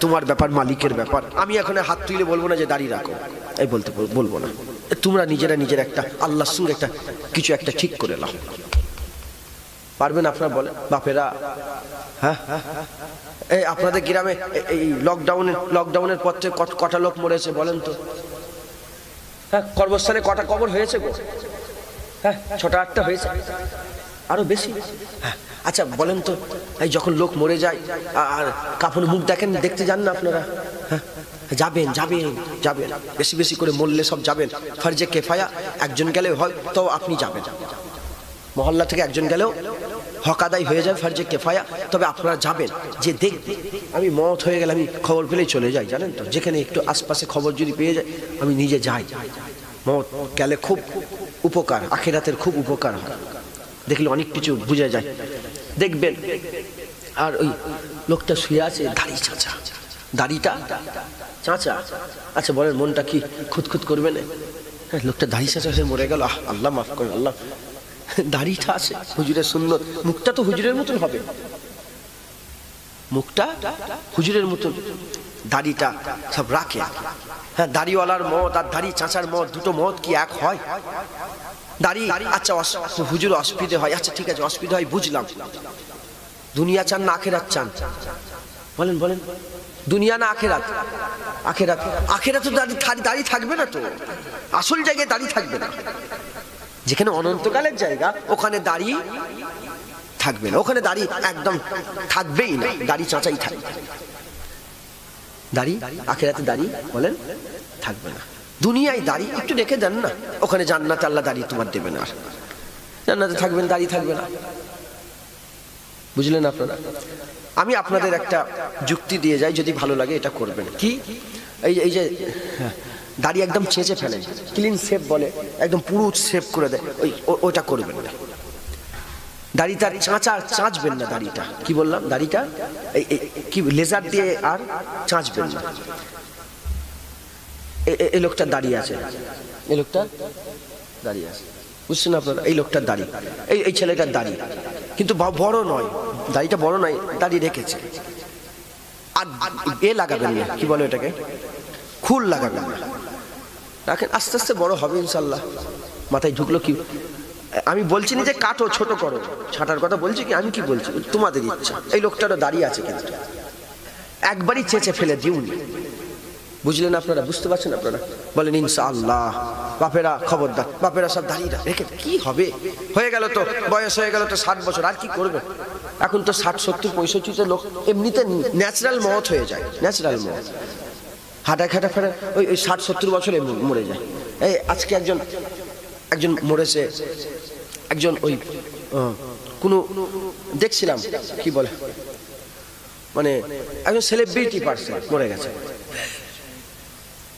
তোমার ব্যাপার, মালিকের ব্যাপার। আমি এখন হাত তুলে বলবো না যে দাঁড়িয়ে রাখো, এই বলবো না। তোমরা নিজেরা একটা আল্লাহর সঙ্গে একটা কিছু একটা ঠিক করে নাও। পারবেন আপনারা? বলেন বাপেরা। হ্যাঁ, এই আপনাদের গ্রামে এই লকডাউনের পর থেকে কটা লোক মরেছে বলেন তো? হ্যাঁ, কর্মস্থানে কটা কবর হয়েছে গো? হ্যাঁ, 6টা-8টা হয়েছে, আরো বেশি। হ্যাঁ, আচ্ছা বলেন তো, এই যখন লোক মরে যায় আর কাফনের মুখ দেখতে যান না আপনারা? হ্যাঁ, যাবেন, বেশি করে মরলে সব যাবেন। ফরজে কেফায়া, একজন গেলেও হয় তো আপনি যাবেন। মহল্লা থেকে একজন গেলেও হক আদায় হয়ে যায়, ফরজে কেফায়া। তবে আপনারা যাবেন, যে দেখবেন। আমি মত হয়ে গেলে আমি খবর পেলেই চলে যাই, জানেন তো। যেখানে একটু আশপাশে খবর যদি পেয়ে যায়, আমি নিজে যাই। মত গেলে খুব উপকার, আখিরাতের খুব উপকার হয়, দেখলে অনেক কিছু বুঝা যায়। দেখবেন আর ওই লোকটা শুয়ে আছে, দাড়িটা চাঁচা। আচ্ছা বলেন, মনটা কি খুঁতখুত করবে না? লোকটা দাড়ি চাঁচা হয়ে মরে গেল, আল্লাহ মাফ করেন, আল্লাহ। দাড়িটা আছে হুজুরের সুন্নত, মুখটা তো হুজুরের মতন হবে, মুখটা হুজুরের মতন, দাড়িটা সব রাখে। হ্যাঁ, দাড়িওয়ালার মত আর দাড়ি চাঁচার মত, দুটো মত কি এক হয়? দাড়ি, আচ্ছা হুজুর অসুবিধে হয়, আচ্ছা ঠিক আছে অসুবিধা হয়, বুঝলাম। দুনিয়া চান না আখিরাত চান? বলেন, দুনিয়া না আখিরাত? আখিরাত তো দাড়ি থাকবে না তো, আসল জায়গায় দাড়ি থাকবে না। যেখানে অনন্তকালের জায়গা, ওখানে দাড়ি থাকবে না, ওখানে দাড়ি একদম থাকবেই না, দাড়ি চাঁচাই থাকবে। দাড়ি আখিরাতে দাড়ি বলেন থাকবে না। দুনিয়ায় দাড়ি একটু রেখে দেন না, ওখানে জান্নাতে আল্লাহ দাড়ি তোমার দেবে না, জান্নাতে থাকবেন, দাড়ি থাকবে না। বুঝলেন আপনারা? আমি আপনাদের একটা যুক্তি দিয়ে যাই, যদি ভালো লাগে এটা করবেন। কি? এই যে দাড়ি একদম চেঁচে ফেলে, ক্লিন শেপ বলে, একদম পুরো শেপ করে দেয়, ওইটা করবেন না। দাড়িটা চাঁচবেন না, দাড়িটা কি বললাম, দাড়িটা কি লেজার দিয়ে আর চাঁচবেন না। এই লোকটার দাঁড়িয়ে আছে, এই লোকটা দাঁড়িয়ে আছে, বুঝছেন আপনারা? এই লোকটার দাড়ি, এই ছেলেটার দাড়ি কিন্তু বড় নয়, দাড়িটা বড় নয়, দাড়ি রেখেছে। আর লাগাবেন না, কি বলে এটাকে, খুল লাগাবেন না, রাখেন, আস্তে আস্তে বড় হবে ইনশাল্লাহ। মাথায় ঢুকলো কি? আমি বলছি না যে কাটো, ছোট করো, ছাটার কথা বলছি কি? আমি কি বলছি, তোমাদের ইচ্ছা। এই লোকটারও দাঁড়িয়ে আছে, কিন্তু একবারই চেঁচে ফেলে দিউনি। বুঝলেন আপনারা? বুঝতে পারছেন আপনারা? বলেন ইনশাআল্লাহ। বাপেরা খবরদার, বাপেরা সব দাঁড়িয়ে রেখে কি হবে? হয়ে গেল তো, বয়স হয়ে গেল তো 60 বছর, আর কি করবে? এখন তো 60, 70, 65 লোক এমনিতে ন্যাচারাল মত হয়ে যায়, ন্যাচারাল মত। হাঁটা খাটা ফেরা ওই 60-70 বছরে মরে যায়। এই আজকে একজন মরেছে, একজন ওই কোনো দেখছিলাম কি বলে মানে একজন সেলিব্রিটি পার্সন মরে গেছে,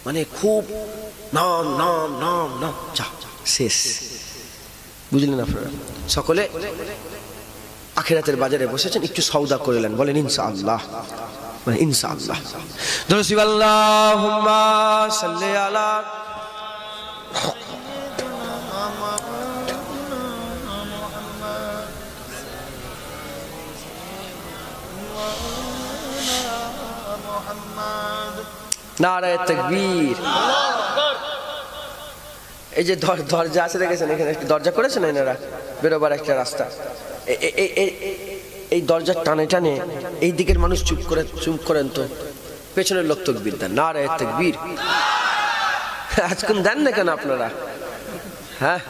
মানে খুব নাম নাম নাম নাম যা শেষ। বুঝলেন আপনারা? সকলে আখিরাতের বাজারে বসেছেন, একটু সওদা করলেন, বলেন ইনশাআল্লাহ, মানে ইনশাআল্লাহ। দরুদ আল্লাহুম্মা সাল্লি আলা নারায়ে তাকবীর। এই যে দরজা আছে দেখেছেন, এখানে একটা দরজা করেছেন এনারা, বেরোবার একটা রাস্তা, এই দরজার টানে টানে এই দিকের মানুষ চুপ করেন তো, পেছনের লোক তাকবীর দেন, নারায়ে তাকবীর। আজকাল দেন না কেন আপনারা? হ্যাঁ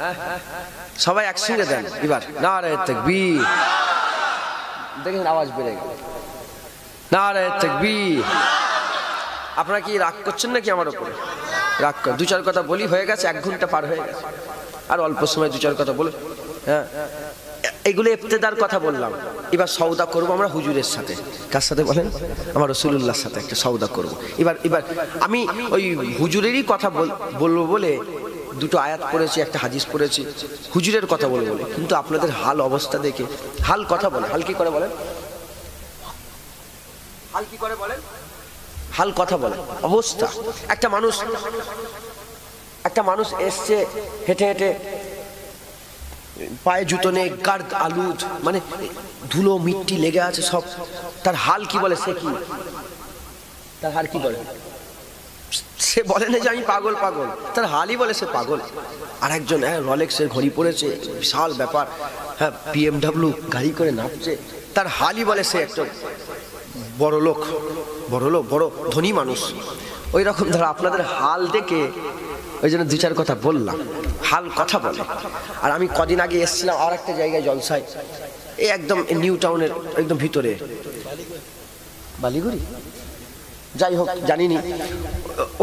সবাই একসঙ্গে দেন এবার, নারায়ে তাকবীর। দেখেন আওয়াজ বেড়ে গেল, নারায়ে তাকবীর। আপনারা কি রাগ করছেন নাকি আমার উপরে? রাগ কর, 2-4 কথা বলি, হয়ে গেছে, 1 ঘন্টা পার হয়ে গেছে, আর অল্প সময় 2-4 কথা বলে। হ্যাঁ এগুলো ইফতেদার কথা বললাম। এবার সওদা করব আমরা হুজুরের সাথে। কার সাথে বলেন? আমার রাসূলুল্লাহর সাথে একটা সওদা করব। এবার আমি ওই হুজুরেরই কথা বলবো বলে 2টো আয়াত পড়েছি, একটা হাদিস পড়েছি, হুজুরের কথা বলে কিন্তু আপনাদের হাল অবস্থা দেখে হাল কথা বলে, হাল কি করে বলেন? হাল কি করে বলেন? হাল কথা বলে অবস্থা। একটা মানুষ এসছে হেঁটে হেঁটে, পায়ে জুতো নেই, গার্দ আলুদ, মানে ধুলো মিট্টি লেগে আছে সব, তার হাল কি বলে? সে কি তার হাল কি বলে? সে বলে না যে আমি পাগল, তার হালই বলে সে পাগল। আর একজন রলেক্সের ঘড়ি পরেছে, বিশাল ব্যাপার, হ্যাঁ BMW গাড়ি করে নামছে, তার হালই বলে সে একটা বড় লোক, বড় ধনী মানুষ। ওই রকম ধরো আপনাদের হাল দেখে ওই জন্য 2-4 কথা বললাম, হাল কথা বলে। আর আমি কদিন আগে এসেছিলাম আর একটা জায়গায় জলসায়, এই একদম নিউ টাউনের একদম ভিতরে, বালিগুড়ি, যাই হোক জানিনি,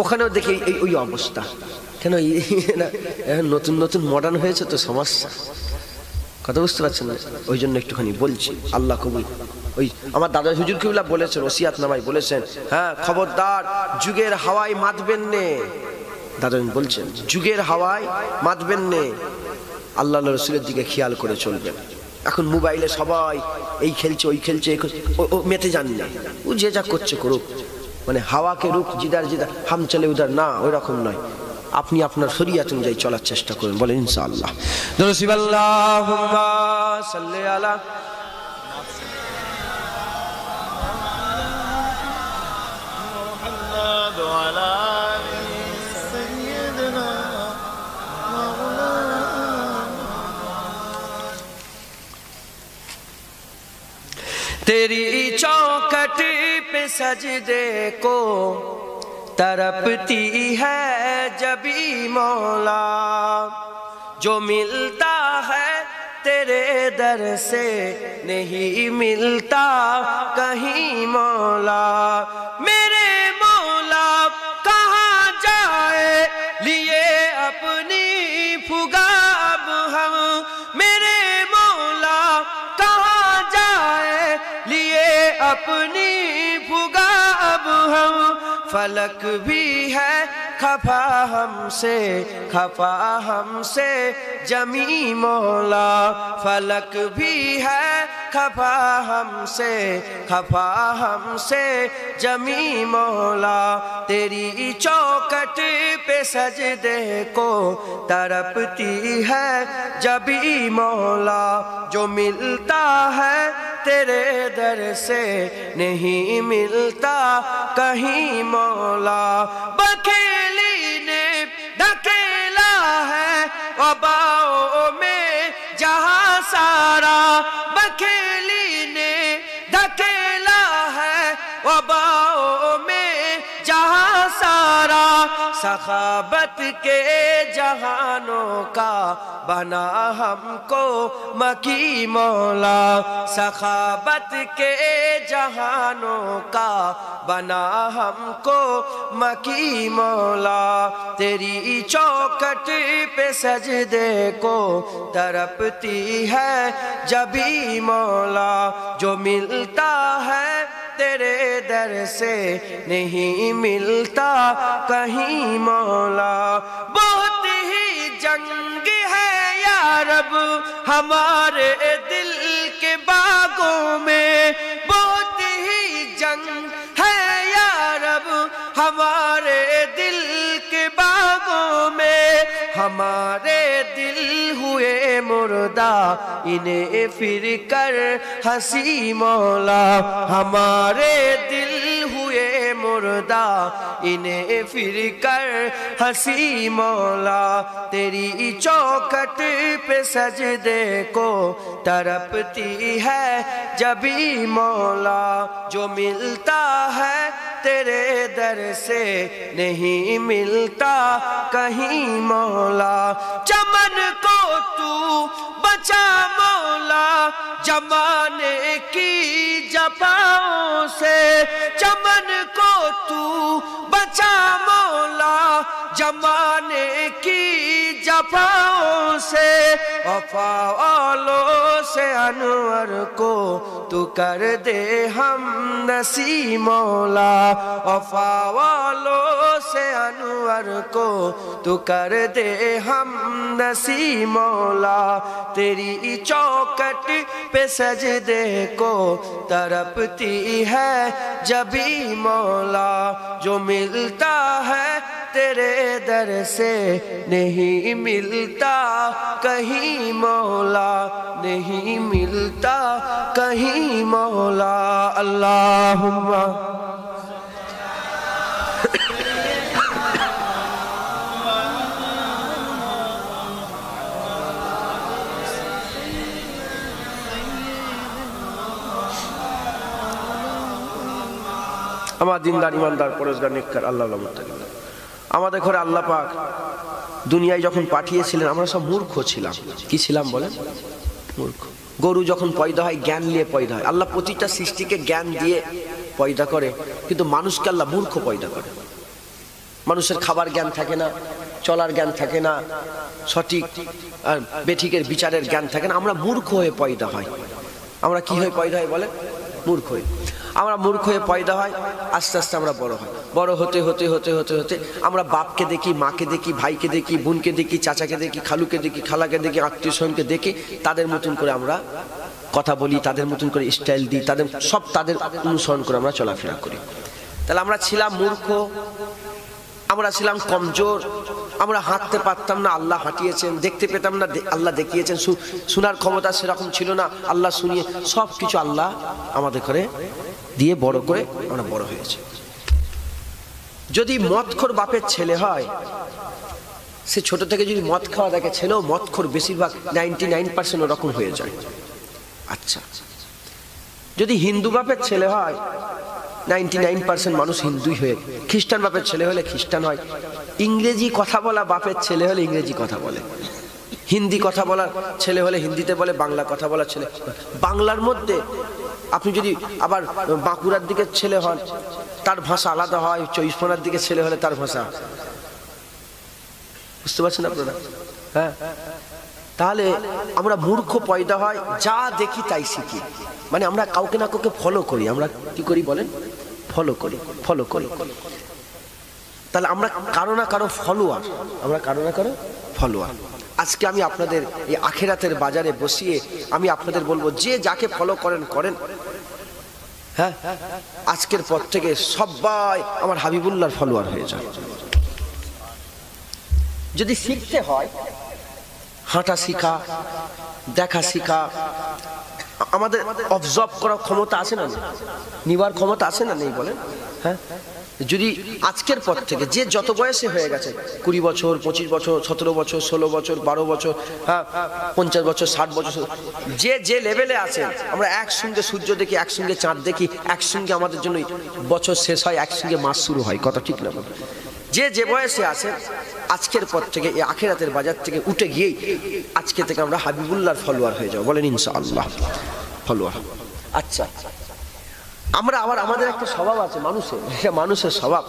ওখানেও দেখি ওই অবস্থা। কেন নতুন নতুন মডার্ন হয়েছে তো সমস্যা, কথা বুঝতে পারছেন না? ওই জন্য একটুখানি বলছি, আল্লাহ কবুল। ওই আমার দাদা হুজুর কিবলা বলেছেন, ওসিয়াত নামায় বলেছেন, হ্যাঁ খবরদার যুগের হাওয়ায় মাতবেন নে। দাদা বলছেন যুগের হাওয়ায় মাতবেন নে, আল্লাহ রাসূলের দিকে খেয়াল করে চলবেন। এখন মোবাইলে সবাই এই খেলছে ওই খেলছে, ও মেতে যান না, ও যে যা করছে করুক, মানে হাওয়াকে রুখ জিদার হাম চলে উদার না, ওই রকম নয়। আপনি আপনার শরীয়ত অনুযায়ী চলার চেষ্টা করুন, বলেন ইনশাআল্লাহ। দরুদ আল্লাহুম্মা সাল্লি আলা মুহাম্মাদ ওয়া আলা আলি সাইয়্যিদিনা तेरी चौखट पे सजदे को तरपती है जबी मौला, जो मिलता है तेरे दर से नहीं मिलता कहीं मौला। मेरे मौला कहाँ जाए लिए अपनी फुगा अब हम, मेरे मौला कहाँ जाए लिए अपनी फुगा अब हम। फलक भी है खफा हमसे जमी मौला, फलक भी है खफा हमसे जमी मौला। तेरी चौखट पे सजदे को तरपती है जबी मौला, जो मिलता है तेरे दर से नहीं मिलता कहीं मौला। बखेली ने ढकेला है वबाओं में जहां सारा, बखेली ने ढकेला है वबाओं में जहां सारा। सखाबत के जहानों का बना हमको मकी मौला, सखाबत के जहानों का बना हमको मकी मौला। तेरी चौखट पे सजदे को तड़पती है जबी मौला, जो मिलता है तेरे दर से नहीं मिलता कहीं मौला। बहुत ही जंग है या रब हमारे दिल के बागों में, बहुत ही जंग है या रब हमारे दिल के बागों में। हमारे दिल हुए मुर्दा इन्हें फिर कर हंसी मौला, हमारे दिल हुए मुर्दा इन्हें फिर कर हंसी मौला। तेरी चौखट पे सजदे को तड़पती है जबी मौला, जो मिलता है तेरे दर से नहीं मिलता कहीं मौला। चमन को तू बचा मौला जमाने की जफाओं से, चमन को तू बचा मौला जमाने की जफाओं से। वफा वालों से अनवर को तू कर दे हम नसी मौला, वफा वालों से अनवर को तू कर दे हम नसी मौला। तेरी चौखट पे सजदे को तड़पती है जबी मौला, जो मिलता है तेरे दर से नहीं मिलता कहीं मौला, नहीं मिलता कहीं मौला। अल्लाहुम्मा আমার দিনদার ইমানদার পরেশগার নেককার আল্লাহ মুত্তাকিন। আমাদের ঘরে আল্লাহ পাক দুনিয়ায় যখন পাঠিয়েছিলেন আমরা সব মূর্খ ছিলাম। কি ছিলাম বলেন? মূর্খ। গরু যখন পয়দা হয় জ্ঞান নিয়ে পয়দা হয়। আল্লাহ প্রতিটা সৃষ্টিকে জ্ঞান দিয়ে পয়দা করে, কিন্তু মানুষকে আল্লাহ মূর্খ পয়দা করে। মানুষের খাবার জ্ঞান থাকে না, চলার জ্ঞান থাকে না, সঠিক আর বেঠিকের বিচারের জ্ঞান থাকে না। আমরা মূর্খ হয়ে পয়দা হয়। আমরা কি হয়ে পয়দা হয় বলেন? মূর্খ হয়ে। আমরা মূর্খ হয়ে পয়দা হয়, আস্তে আস্তে আমরা বড় হয়। বড় হতে হতে হতে হতে হতে আমরা বাপকে দেখি, মাকে দেখি, ভাইকে দেখি, বোনকে দেখি, চাচাকে দেখি, খালুকে দেখি, খালাকে দেখি, আত্মীয় স্বজনকে দেখি, তাদের মতন করে আমরা কথা বলি, তাদের মতন করে স্টাইল দিই, তাদের সব তাদের অনুসরণ করে আমরা চলাফেরা করি। তাহলে আমরা ছিলাম মূর্খ, আমরা ছিলাম কমজোর, আমরা হাঁটতে পারতাম না, আল্লাহ হাঁটিয়েছেন। দেখতে পেতাম না, আল্লাহ দেখিয়েছেন। শোনার ক্ষমতা সেরকম ছিল না, আল্লাহ শুনিয়ে সব কিছু আল্লাহ আমাদের করে দিয়ে বড় করে আমরা বড় হয়েছে। যদি মদখোর বাপের ছেলে হয়, সে ছোট থেকে যদি মদ খাওয়া দেখে, ছেলেও মদখোর বেশিরভাগ 99% ওরকম হয়ে যায়। আচ্ছা, যদি হিন্দু বাপের ছেলে হয় 99% মানুষ হিন্দুই হয়ে, খ্রিস্টান বাপের ছেলে হলে খ্রিস্টান হয়, ইংরেজি কথা বলা বাপের ছেলে হলে ইংরেজি কথা বলে, হিন্দি কথা বলার ছেলে হলে হিন্দিতে বলে, বাংলা কথা বলার ছেলে বাংলার মধ্যে। আপনি যদি আবার বাঁকুড়ার দিকের ছেলে হন, তার ভাষা আলাদা হয়, 24 পরগনার দিকে ছেলে হলে তার ভাষা, বুঝতে পারছেন আপনারা? হ্যাঁ, তাহলে আমরা মূর্খ পয়দা হয়, যা দেখি তাই শিখি। মানে আমরা কাউকে না কাউকে ফলো করি। আমরা কি করি বলেন? ফলো করি, ফলো করি। তাহলে আমরা কারো না কারো ফলোয়ার, আমরা কারো না কারো ফলোয়ার। আজকে আমি আপনাদের এই আখিরাতের বাজারে বসিয়ে আমি আপনাদের বলবো, যে যাকে ফলো করেন করেন। হ্যাঁ, আজকের পর থেকে সবাই আমার হাবিবুল্লাহর ফলোয়ার হয়ে যায়। যদি শিখতে হয়, হাঁটা শিখা, দেখা শিখা, আমাদের অবজার্ভ করার ক্ষমতা আছে না, নিবার ক্ষমতা আছে না, নেই বলেন? হ্যাঁ, যদি আজকের পর থেকে যে যত বয়সে হয়ে গেছে, 20 বছর, 25 বছর, 17 বছর, 16 বছর, 12 বছর, হ্যাঁ, 50 বছর, 60 বছর, যে যে লেভেলে আছে, আমরা একসঙ্গে সূর্য দেখি, একসঙ্গে চাঁদ দেখি, একসঙ্গে আমাদের জন্য বছর শেষ হয়, একসঙ্গে মাস শুরু হয়। কথা ঠিক না? যে যে বয়সে আছে আজকের পর থেকে এই আখিরাতের বাজার থেকে উঠে গিয়েই আজকে থেকে আমরা হাবিবুল্লাহর ফলোয়ার হয়ে যাব, বলেন ইনশাআল্লাহ ফলোয়ার। আচ্ছা, আমরা আবার আমাদের একটা স্বভাব আছে মানুষের, মানুষের স্বভাব,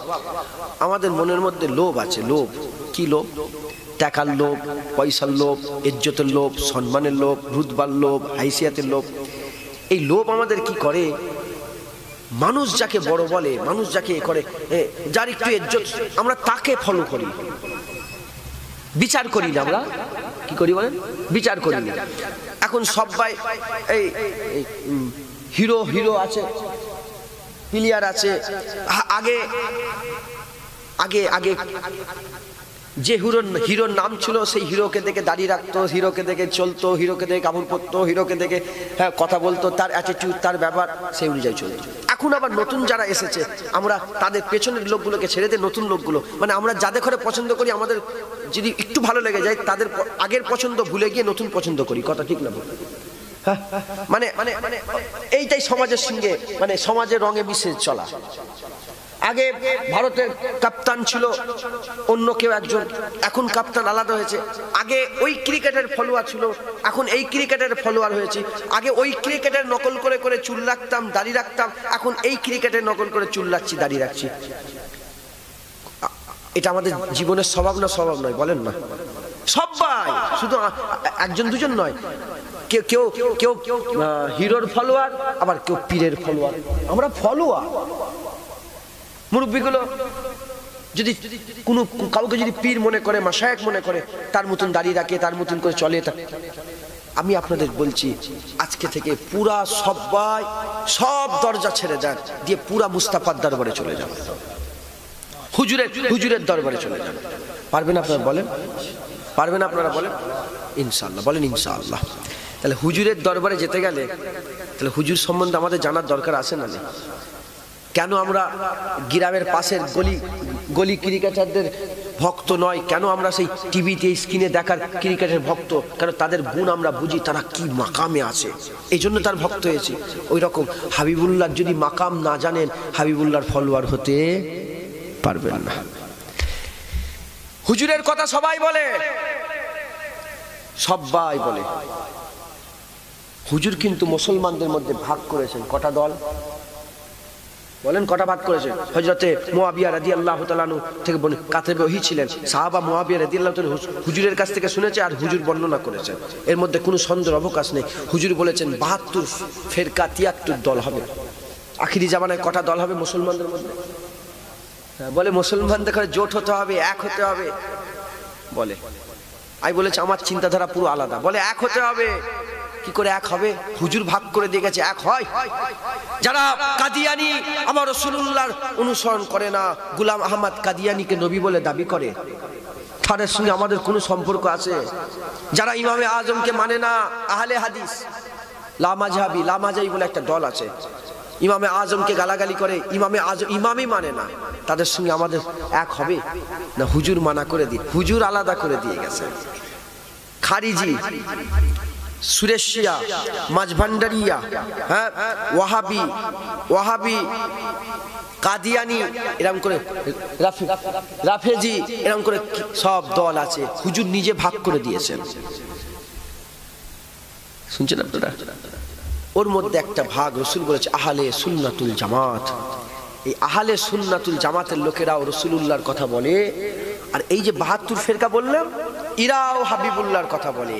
আমাদের মনের মধ্যে লোভ আছে। লোভ কি লোভ? টাকার লোভ, পয়সার লোভ, ইজ্জতের লোভ, সম্মানের লোভ, রুতবার লোভ, হাইসিয়াতের লোভ। এই লোভ আমাদের কি করে, মানুষ যাকে বড় বলে, মানুষ যাকে করে, যার একটু ইজ্জত, আমরা তাকে ফলো করি, বিচার করি না। আমরা কি করি বলেন? বিচার করি না। এখন সবাই এই হিরো হিরো আছে, প্লেয়ার আছে। আগে আগে আগে যে হিরোর নাম ছিল সেই হিরোকে দেখে দাড়ি রাখতো, হিরোকে দেখে চলতো, হিরোকে দেখে কাপড় পরতো, হিরোকে দেখে কথা বলতো, তার অ্যাটিটিউড, তার ব্যাপার সেই অনুযায়ী চলতো। এখন আবার নতুন যারা এসেছে আমরা তাদের পেছনের লোকগুলোকে ছেড়ে দিয়ে নতুন লোকগুলো, মানে আমরা যাদের ঘরে পছন্দ করি, আমাদের যদি একটু ভালো লেগে যায় তাদের আগের পছন্দ ভুলে গিয়ে নতুন পছন্দ করি। কথা ঠিক না? মানে মানে মানে এইটাই সমাজের সঙ্গে, মানে সমাজের রঙে মিশে চলা। আগে ভারতের কাপ্তান ছিল অন্য কেউ একজন, এখন কাপ্তান আলাদা হয়েছে। আগে ওই ক্রিকেটের ফলোয়ার ছিল, এখন এই ক্রিকেটের ফলোয়ার হয়েছে। আগে ওই ক্রিকেটের নকল করে করে চুল রাখতাম, দাড়ি রাখতাম, এখন এই ক্রিকেটের নকল করে চুল রাখছি, দাড়ি রাখছি। এটা আমাদের জীবনের স্বভাব না? স্বভাব নয়, বলেন না? সবাই, শুধু একজন দুজন নয়, কেউ কেউ কেউ হিরোর ফলোয়ার, আবার কেউ পীরের ফলোয়ার। আমরা ফলোয়ার। মুরব্বীগুলো যদি কোনো কাউকে যদি পীর মনে করে, মাশায়েখ মনে করে, তার মতন দাঁড়িয়ে রাখে, তার মতন করে চলে। আমি আপনাদের বলছি আজকে থেকে পুরা সবাই সব দরজা ছেড়ে দেন, দিয়ে পুরা মুস্তাফার দরবারে চলে যান, হুজুরের দরবারে চলে যান। পারবেন আপনারা? বলেন পারবেন আপনারা? বলেন ইনশাআল্লাহ, বলেন ইনশাআল্লাহ। তাহলে হুজুরের দরবারে যেতে গেলে তাহলে হুজুর সম্বন্ধে আমাদের জানার দরকার আছে না? কেন আমরা গ্রামের পাশের গলি ক্রিকেটারদের ভক্ত নয়? কেন আমরা সেই টিভিতে স্ক্রিনে দেখার ক্রিকেটের ভক্ত? কেন তাদের গুণ আমরা বুঝি, তারা কি মাকামে আছে, এই জন্য তার ভক্ত হয়েছে। ওই রকম হাবিবুল্লাহ যদি মাকাম না জানেন, হাবিবুল্লাহর ফলোয়ার হতে পারবেন না। হুজুরের কথা সবাই বলে, সবাই বলে। হুজুর কিন্তু মুসলমানদের মধ্যে ভাগ করেছেন কটা দল? বলেন কটা ভাগ করেছেন? হযরতে মুআবিয়া রাদিয়াল্লাহু তাআলা আনহু থেকে কাতেবে ওহী ছিলেন, সাহাবা মুআবিয়া রাদিয়াল্লাহু তাআলা হুজুরের কাছ থেকে শুনেছে আর হুজুর বর্ণনা করেছেন। এর মধ্যে কোনো সন্দেহের অবকাশ নেই। হুজুর বলেছেন ৭২ ফেরকা ৭৩ দল হবে। আখিরি জামানায় কটা দল হবে মুসলমানদের মধ্যে? বলে মুসলমানদের ঘরে জোট হতে হবে, এক হতে হবে। বলে আমি বলেছি আমার চিন্তাধারা পুরো আলাদা। বলে এক হতে হবে। কি করে এক হবে? হুজুর ভাগ করে দিয়ে গেছে, এক হয়। যারা কাদিয়ানি আমার রাসূলুল্লাহর অনুসরণ করে না, গোলাম আহমদ কাদিয়ানিকে নবী বলে দাবি করে, তাদের সঙ্গে আমাদের কোনো সম্পর্ক আছে? যারা ইমামে আজমকে মানে না, আহলে হাদিস, লামাজহাবি, লামাজাই বলে একটা দল আছে, ইমামে আজমকে গালাগালি করে, ইমামে আজম ইমামই মানে না, তাদের সঙ্গে আমাদের এক হবে না? হুজুর মানা করে দিয়ে, হুজুর আলাদা করে দিয়ে গেছে। খারিজি, সুরেশিয়া, মাঝভান্ডারিয়া, হ্যাঁ, ওয়াহাবি, কাদিয়ানি, এরকম করে রাফেজি, এরকম করে সব দল আছে। হুজুর নিজে ভাগ করে দিয়েছেন। শুনছেন আপনারা? ওর মধ্যে একটা ভাগ রাসূল বলেছে আহলে সুন্নাতুল জামাত। এই আহলে সুন্নাতুল জামাতের লোকেরাও রাসূলুল্লাহর কথা বলে। আর এই যে ৭২ ফেরকা বললাম, ইরাও হাবিবুল্লাহর কথা বলে।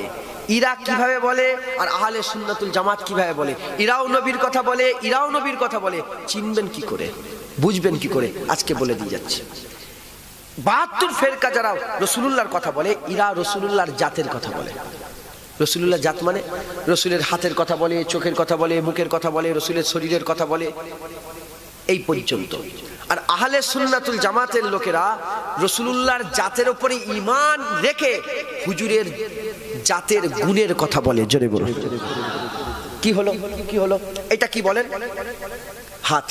ইরা কিভাবে বলে আর আহলে সুন্নাতুল জামাত কিভাবে বলে? ইরাও নবীর কথা বলে, ইরাও নবীর কথা বলে। চিনবেন কি করে, বুঝবেন কি করে? আজকে বলে দিয়ে যাচ্ছে। ৭২ ফেরকা যারা রাসূলুল্লাহর কথা বলে, ইরা রাসূলুল্লাহর জাতের কথা বলে। রাসূলুল্লাহ জাত মানে রাসূলের হাতের কথা বলে, চোখের কথা বলে, মুখের কথা বলে, রাসূলের শরীরের কথা বলে, এই পর্যন্ত। আর আহলে সুন্নাতুল জামাতের লোকেরা রাসূলুল্লাহর জাতের উপরে ঈমান রেখে হুজুরের জাতের গুণের কথা বলে। জোরে বলুন কি হলো? কি হলো? এটা কি বলেন? হাত।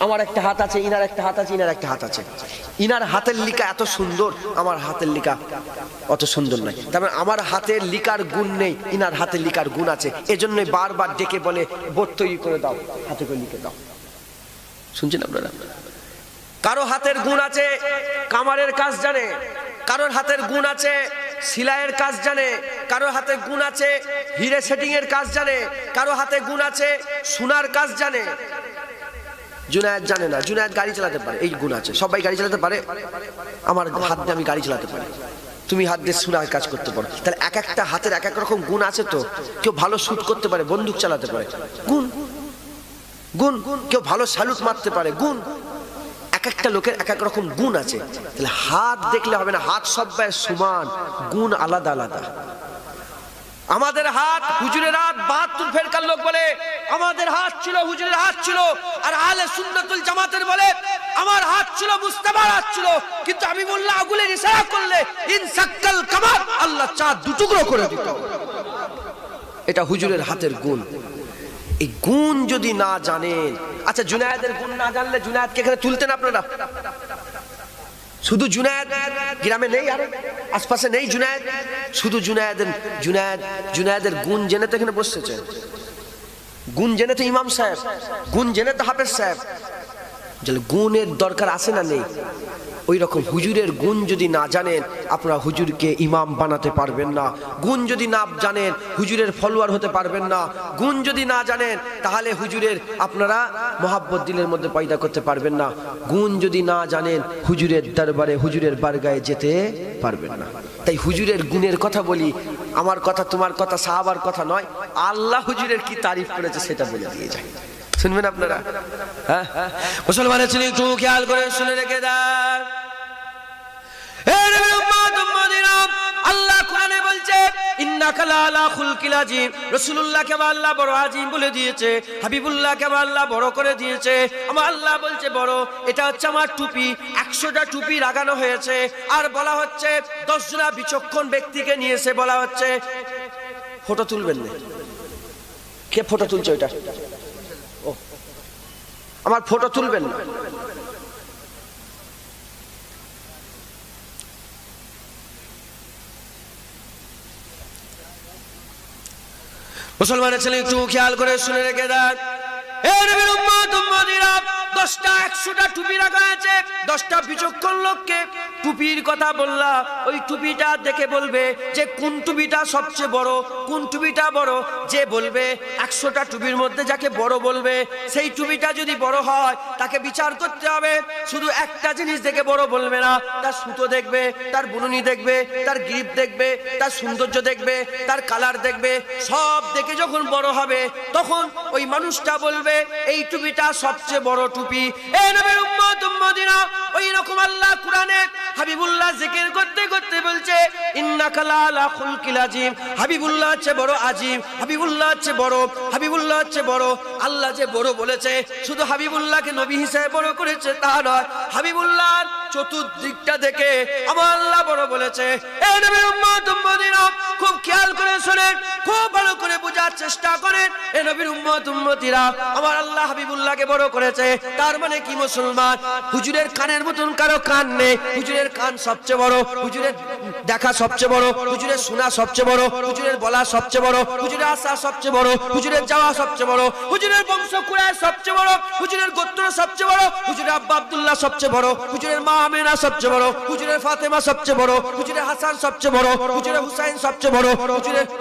আমার একটা হাত আছে, ইনার একটা হাত আছে, ইনার একটা হাত আছে। ইনার হাতের লিকা এত সুন্দর, আমার হাতের লিকা অত সুন্দর নয়। তার মানে আমার হাতের লিকার গুণ নেই, ইনার হাতের লিকার গুণ আছে। এজন্যই বারবার ডেকে বলে বোর্ড তৈরি করে দাও, হাতে করে লিখে দাও। শুনছেন আপনারা? কারো হাতের গুণ আছে কামারের কাজ জানে, কারোর হাতের গুণ আছে সিলাইয়ের কাজ জানে, কারো হাতে গুণ আছে হিরে সেটিং এর কাজ জানে, কারো হাতে গুণ আছে সোনার কাজ জানে। জুনায়েদ জানে না, জুনায়েদ গাড়ি চালাতে পারে, এই গুণ আছে। সবাই গাড়ি চালাতে পারে, আমার হাত দিয়ে আমি গাড়ি চালাতে পারি, তুমি হাত দিয়ে সোনার কাজ করতে পারো। তাহলে এক একটা হাতের এক এক রকম গুণ আছে। তো কেউ ভালো শুট করতে পারে, বন্দুক চালাতে পারে, গুণ গুণ। কেউ ভালো স্যালুট মারতে পারে, গুণ। এক একটা লোকের এক এক রকম গুণ আছে। তাহলে হাত দেখলে হবে না, হাত সবাই সমান, গুণ আলাদা আলাদা। আমাদের হাত হুজুরের হাত ৭২ ফেরকার লোক বলে আমাদের হাত ছিল হুজুরের হাত ছিল, আর আহলে সুন্নাতুল জামাতের বলে আমার হাত ছিল মুস্তাফার হাত ছিল। কিন্তু আমি বললাম আগুলের ইশারা করলে ইনসাক্কাল কামার, আল্লাহ চাঁদ দুটুকরো করে দিত। এটা হুজুরের হাতের গুণ। এই গুণ যদি না জানেন, আচ্ছা জুনায়েদের গুণ না জানলে জুনায়েদকে এখানে তুলতেন আপনারা? শুধু জুনায়েদ গ্রামে নেই, আর আশপাশে নেই জুনায়েদ, শুধু জুনায়েদের গুণ জেনে তো এখানে বসেছে। গুণ জেনে তো ইমাম সাহেব, গুণ জেনে তো হাফেজ সাহেব। গুণের দরকার আছে না নেই? ওই রকম হুজুরের গুণ যদি না জানেন আপনারা হুজুরকে ইমাম বানাতে পারবেন না। গুণ যদি না জানেন হুজুরের ফলোয়ার হতে পারবেন না। গুণ যদি না জানেন তাহলে হুজুরের আপনারা মহাব্বত দিলের মধ্যে পয়দা করতে পারবেন না। গুণ যদি না জানেন হুজুরের দরবারে হুজুরের বারগায়ে যেতে পারবেন না। তাই হুজুরের গুণের কথা বলি, আমার কথা তোমার কথা সাহাবার কথা নয়। আল্লাহ হুজুরের কি তারিফ করেছে সেটা বলে দিয়ে যায়, শুনবেন আপনারা? হ্যাঁ, মুসলমানের ছেলে একটু খেয়াল করে শুনে রেখে দেন। আল্লাহ কোরআনে বলছে ইন্নাকা লাআলা খুলকিল আযীম। রাসূলুল্লাহকে আল্লাহ বড় আযীম বলে দিয়েছে, হাবিবুল্লাহকে আল্লাহ বড় করে দিয়েছে। আমার আল্লাহ বলছে বড়, এটা হচ্ছে আমার টুপি। 100টা টুপি লাগানো হয়েছে, আর বলা হচ্ছে 10 জন বিচক্ষণ ব্যক্তিকে নিয়েছে। বলা হচ্ছে ফটো তুলবেন না। কে ফটো তুলছে? ওইটা ও, আমার ফটো তুলবেন না। মুসলমানের ছেলে একটু খেয়াল করে শুনে রেখে দেন। এ নবীর উম্মত উম্মতিরা, 10টা 100টা টুপি রাখা আছে। 10টা বিচক্ষণ লোককে টুপির কথা বললাম। ওই টুপিটা দেখে বলবে যে কোন টুপিটা সবচেয়ে বড়, কোন টুপিটা বড়। যে বলবে 100টা টুপির মধ্যে যাকে বড় বলবে, সেই টুপিটা যদি বড় হয় তাকে বিচার করতে হবে। শুধু একটা জিনিস দেখে বড় বলবে না, তার সুতো দেখবে, তার বুননি দেখবে, তার গ্রিপ দেখবে, তার সৌন্দর্য দেখবে, তার কালার দেখবে। সব দেখে যখন বড় হবে তখন ওই মানুষটা বলবে এই টুপিটা সবচেয়ে বড় টুপি। এই নবীর উম্মত উম্মতিরা, ওই রকম আল্লাহ কোরআনে হাবিবুল্লাহ জিকির করতে করতে বলছে ইন্নাকা লাআলা খুলকিল আযীম। হাবিবুল্লাহ হচ্ছে বড় আযীম, হাবিবুল্লাহ হচ্ছে বড়, হাবিবুল্লাহ হচ্ছে বড়। আল্লাহ যে বড় বলেছে, শুধু হাবিবুল্লাহকে নবী হিসেবে বড় করেছে তা নয়, হাবিবুল্লাহ চতুর্দিকটা দেখে আমার আল্লাহ বড় বলেছে। এই নবীর উম্মত উম্মতিরা খুব খেয়াল করে শুনেন, খুব ভালো করে বোঝার চেষ্টা করেন। এই নবীর উম্মত উম্মতিরা, আমার আল্লাহ হাবিবুল্লাহকে বড় করেছে। তার মানে কি মুসলমান? হুজুরের কানের মতন কারো কান নেই, হুজুরের কান সবচেয়ে বড়, হুজুরের দেখা সবচেয়ে বড়, হুজুরের শোনা সবচেয়ে বড়, হুজুরের বলা সবচেয়ে বড়, হুজুরের আসা সবচেয়ে বড়, হুজুরের যাওয়া সবচেয়ে বড়, হুজুরের বংশ কুড়ায় সবচেয়ে বড়, হুজুরের গোত্র সবচেয়ে বড়, হুজুরের আব্বা আব্দুল্লাহ সবচেয়ে বড়, হুজুরের মা আমেনা সবচেয়ে বড়, হুজুরের ফাতেমা সবচেয়ে বড়, হুজুরের হাসান সবচেয়ে বড়, হুজুরের হুসাইন সবচেয়ে বড়,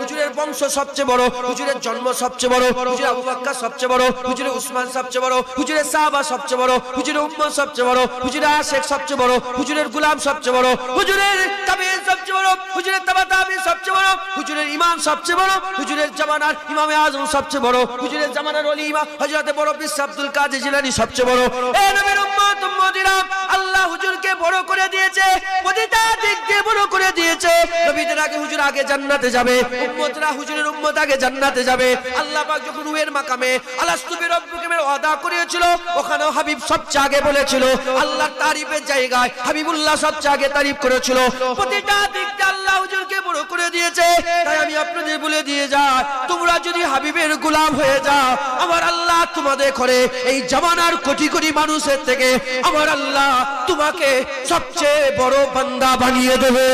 হুজুরের বংশ সবচেয়ে বড়, হুজুরের জন্ম সবচেয়ে বড়, হুজুর আবু বকর সবচেয়ে বড়, হুজুরের উসমান সবচেয়ে বড়, হুজুরের সাহাবা সবচেয়ে বড়, হুজুরের উম্মত সবচেয়ে বড়, হুজুরের আশিক সবচেয়ে বড়, হুজুরের গোলাম সবচেয়ে বড়, হুজুরের তাবেঈন সবচেয়ে বড়, হুজুরের তাবা তাবেঈন সবচেয়ে বড়, হুজুরের ইমাম সবচেয়ে বড়, হুজুরের জামানার ইমামে আজম সবচেয়ে বড়, হুজুরের জামানার ওলি ইমাম হযরত বড় পীর আব্দুল কাদের জিলানী সবচেয়ে বড়। এই নবীর উম্মত উম্মতিরা, আল্লাহ হুজুরকে বড় করে দিয়েছে, প্রতিটা দিক দিয়ে বড় করে দিয়েছে। নবীদের আগে হুজুর আগে জান্নাতে যাবে, উম্মতরা হুজুরের উম্মত আগে জান্নাতে যাবে। আল্লাহ পাক যখন রূহের মাকামে আলাস্তু বিরব্বিকুমের ওয়াদা করেছিল, ওখানেও হাবিব সবচেয়ে আগে বলেছিল। আল্লাহর তারিফের জায়গায় হাবিবুল্লাহ সবচেয়ে আগে তারিফ করেছিল। প্রতিটা দিক দিয়ে আল্লাহ হুজুরকে বড় করে দিয়েছে। তাই আমি আপনাদের বলে দিয়ে যাই, তোমরা যদি হাবিবের গোলাম হয়ে যাও, আমার আল্লাহ তোমাদের করে এই জামানার কোটি কোটি মানুষের থেকে আমার আল্লাহ তোমাকে সবচেয়ে বড় বান্দা বানিয়ে দেবে।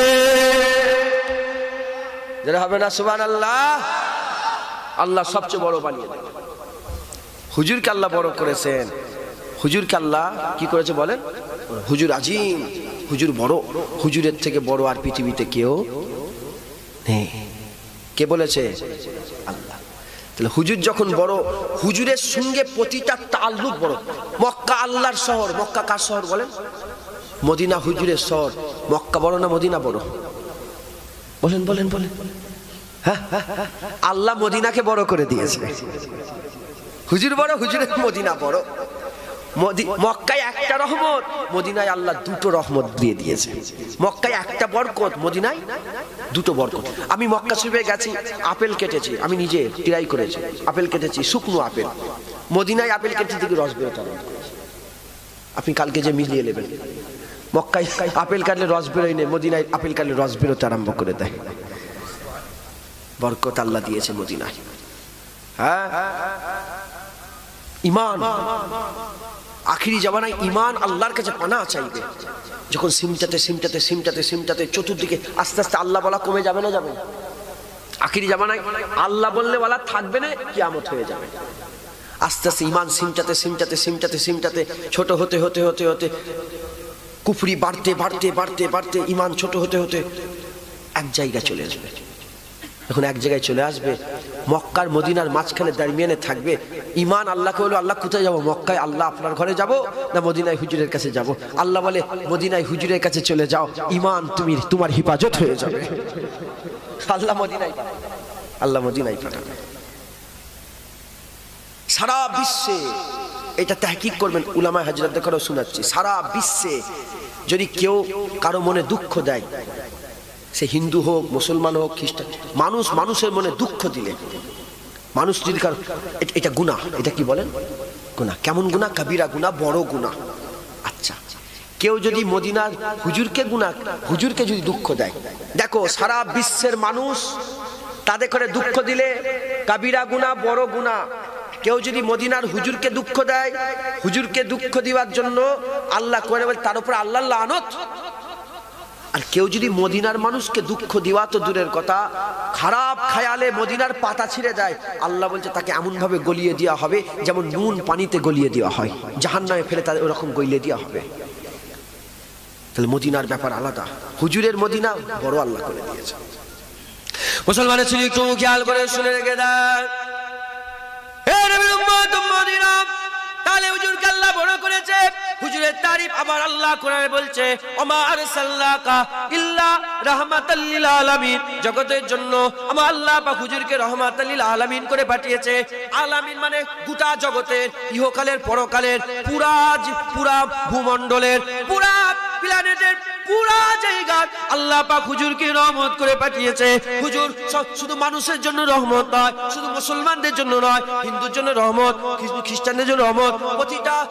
যারা হবে না সুবহানাল্লাহ, আল্লাহ সবচেয়ে বড় বানিয়ে দেবে। হুজুরকে আল্লাহ বড় করেছেন। হুজুরকে আল্লাহ কি করেছে বলেন? হুজুর আজিম, হুজুর বড়, হুজুরের থেকে বড় আর পৃথিবীতে কেউ নেই। কে বলেছে? আল্লাহ। তাহলে হুজুর যখন বড়, হুজুরের সঙ্গে প্রতিটা তাল্লুক বড়। মক্কা আল্লাহর শহর। মক্কা কার শহর বলেন? মদিনা হুজুরের শহর। মক্কা বড় না মদিনা বড়? বলেন বলেন বলেন। হ্যাঁ, আল্লাহ মদিনাকে বড় করে দিয়েছে। হুজুর বড়, হুজুরের মদিনা বড়। মক্কায় একটা রহমত, মদিনায় আল্লাহ দুটো রহমত দিয়ে দিয়েছে। মক্কায় একটা বরকত, মদিনায় দুটো বরকত। আমি মক্কা শরীফে গেছি, আপেল কেটেছি, আমি নিজে ট্রাই করেছি, আপেল কেটেছি, শুকনো আপেল। মদিনায় আপেল কেটে থেকে রস বেরোতে হবে। আপনি কালকে যে মিলিয়ে নেবেন, মক্কায় আপেল কাটলে রস বেরোয় নেই, মদিনায় আপেল কাটলে রস বেরোতে আরম্ভ করে দেয়। বরকত আল্লাহ দিয়েছে মদিনায়। হ্যাঁ, ইমান আখিরি জামানায় ইমান আল্লাহর কাছে পানা চাইবে। যখন সিমটাতে সিমটাতে সিমটাতে সিমটাতে চতুর্দিকে আস্তে আস্তে আল্লাহ বলা কমে যাবে না যাবে? আখিরি জামানায় আল্লাহ বললে বলা থাকবে না, কিয়ামত হয়ে যাবে। আস্তে আস্তে ইমান সিমটাতে সিমটাতে সিমটাতে সিমটাতে ছোট হতে হতে হতে হতে কুফরি বাড়তে বাড়তে বাড়তে বাড়তে ইমান ছোট হতে হতে এক জায়গায় চলে আসবে। এখন এক জায়গায় চলে আসবে, মক্কার মদিনার মাঝখানে দাঁড়িয়ে থাকবে ইমান। আল্লাহকে বলবে, আল্লাহ কোথায় যাবো? মক্কায় আল্লাহ আপনার ঘরে যাব না মদিনায় হুজুরের কাছে যাব? আল্লাহ বলে, মদিনায় হুজুরের কাছে চলে যাও, ইমান তোমার হিফাজত হয়ে যাবে। আল্লাহ মদিনায়, আল্লাহ মদিনায় পাঠাবে। সারা বিশ্বে এটা তাহকিক করবেন, উলামায়ে হাজরাতদের করেও শোনাচ্ছি, সারা বিশ্বে যদি কেউ কারো মনে দুঃখ দেয়, সে হিন্দু হোক, মুসলমান হোক, খ্রিস্টান, মানুষের মনে দুঃখ দিলে, মানুষ যদি কারো, এটা গুনাহ। এটা কি বলেন? গুনাহ। কেমন গুনাহ? কবিরা গুনাহ, বড় গুনাহ। আচ্ছা, কেউ যদি মদিনার হুজুরকে যদি দুঃখ দেয়, দেখো সারা বিশ্বের মানুষ তাদের করে দুঃখ দিলে কবিরা গুনাহ, বড় গুনাহ। কেউ যদি মদিনার হুজুরকে দুঃখ দেয়, হুজুরকে দুঃখ দেওয়ার জন্য আল্লাহ করে বলে তার উপর আল্লাহ লানত। আর কেউ যদি মদিনার মানুষকে দুঃখ দেওয়া তো দূরের কথা, খারাপ খেয়ালে মদিনার পাতা ছিঁড়ে যায়, আল্লাহ বলছে তাকে এমন ভাবে গলিয়ে দেওয়া হবে যেমন নুন পানিতে গলিয়ে দেওয়া হয়, জাহান্নামে ফেলে তাদের ওরকম গলিয়ে দেওয়া হবে। তাহলে মদিনার ব্যাপার আলাদা, হুজুরের মদিনা বড় আল্লাহ করে দিয়েছে। মুসলমানের ছিল একটু খেয়াল করে শুনে রেখে দেন, তাহলে হুজুরকে আল্লাহ বড় করেছে। হুজুরের তারিফ আবার আল্লাহ কোরআনে বলছে, ওমা আরসালনাকা ইল্লা রাহমাতাল লিল আলামিন, জগতের জন্য আমার আল্লাহ পাক হুজুরকে রাহমাতাল লিল আলামিন করে পাঠিয়েছে। আলামিন মানে গোটা জগতের, ইহকালের পরকালের, পুরা ভূমণ্ডলের, পুরা প্ল্যানেটের, পুরা জায়গা আল্লাহ পাক হুজুরকে রহমত করে পাঠিয়েছে। হুজুর শুধু মানুষের জন্য রহমত নয়, শুধু মুসলমানদের জন্য নয়, হিন্দুর জন্য রহমত, খ্রিস্টানদের জন্য রহমত,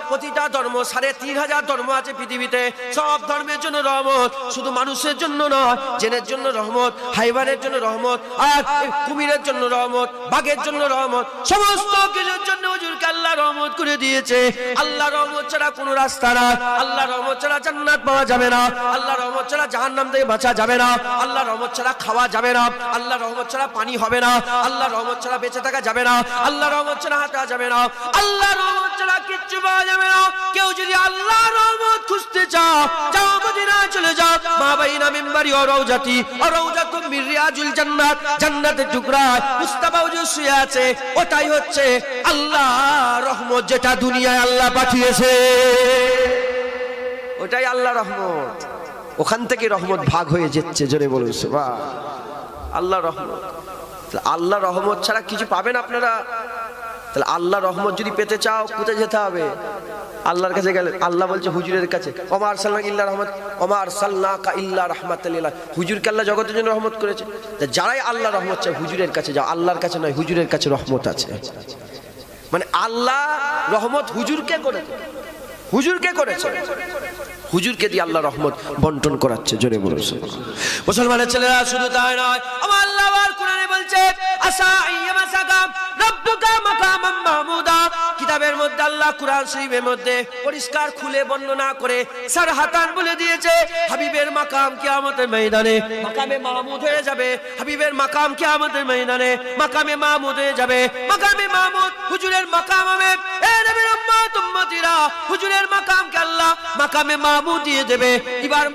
প্রতিটা ধর্ম, ৩,৫০০ ধর্ম আছে পৃথিবীতে, সব ধর্মের জন্য রহমত, শুধু মানুষের জন্য নয়, জেনের জন্য রহমত, হাইওয়ানের জন্য রহমত, আর কুমিরের জন্য রহমত, বাঘের জন্য রহমত, সমস্ত কিছুর জন্য হুজুরকে আল্লাহ রহমত করে দিয়েছে। আল্লাহ রহমত ছাড়া কোনো রাস্তা নাই, আল্লাহ রহমত ছাড়া জান্নাত পাওয়া যাবে না, আল্লাহ রহমত ছাড়া জাহান্নাম থেকে বাঁচা যাবে না, আল্লাহ রহমত ছাড়া খাওয়া যাবে না, আল্লাহ রহমত ছাড়া পানি হবে না, আল্লাহ রহমত ছাড়া বেঁচে থাকা যাবে না, আল্লাহ রহমত ছাড়া হাঁটা যাবে না, আল্লাহ রহমত ছাড়া কিচ্ছু পাওয়া যাবে না। কেউ যদি আল্লাহ রহমত খুঁজতে চাও, যাও মদিনায় চলে যাও, মা বাইনা মিম্বারি ও রওজাতি ও রওজাতুম মির রিয়াজুল জান্নাত, জান্নাতের টুকরায় মুস্তাফা হুজুর শুয়ে আছে, ওটাই হচ্ছে আল্লাহ রহমত, যেটা দুনিয়ায় আল্লাহ পাঠিয়েছে, ওটাই আল্লাহ রহমত। ওখান থেকে রহমত ভাগ হয়ে যাচ্ছে, জোরে বলুন সুবহান আল্লাহ রহমত। আল্লাহ রহমত ছাড়া কিছু পাবেন আপনারা? তাহলে আল্লাহ রহমত যদি পেতে চাও কোথায় যেতে হবে? আল্লাহর কাছে গেলে আল্লাহ বলছে হুজুরের কাছে, ওমা আরসালনাকা ইল্লা রহমত, ওমা আরসালনাকা ইল্লা রাহমাতাল লিল আলামিন। হুজুরকে আল্লাহ জগতের জন্য রহমত করেছে। যারাই আল্লাহ রহমত চায় হুজুরের কাছে যাও, আল্লাহর কাছে নয়, হুজুরের কাছে রহমত আছে। মানে আল্লাহ রহমত হুজুরকে করেছে, হুজুরকে করেছে, হুজুরকে দিয়ে আল্লাহ রহমত বন্টন করাচ্ছে, জোরে বলুন মুসলমানের ছেলেরা। শুধু তাই নয়, আমার আল্লাহ আর কোরআনে বলছে, আসা ইয়ামাসাকা রাব্বুকা মাকামাম মাহমুদা। কিতাবের মধ্যে আল্লাহ কোরআন শরীফের মধ্যে পরিষ্কার খুলে বর্ণনা করে সারহাতান বলে দিয়েছে, হাবিবের মাকাম কিয়ামতের ময়দানে মাকামে মাহমুদ হয়ে যাবে। হাবিবের মাকাম কিয়ামতের ময়দানে মাকামে মাহমুদ হয়ে যাবে। মাকামে মাহমুদ হুজুরের মাকাম হবে। এ নবীর উম্মত উম্মত উম্মতিরা হুজুরের মাকামকে আল্লাহ মাকামে মাহমুদ দিয়ে দেবে। এবার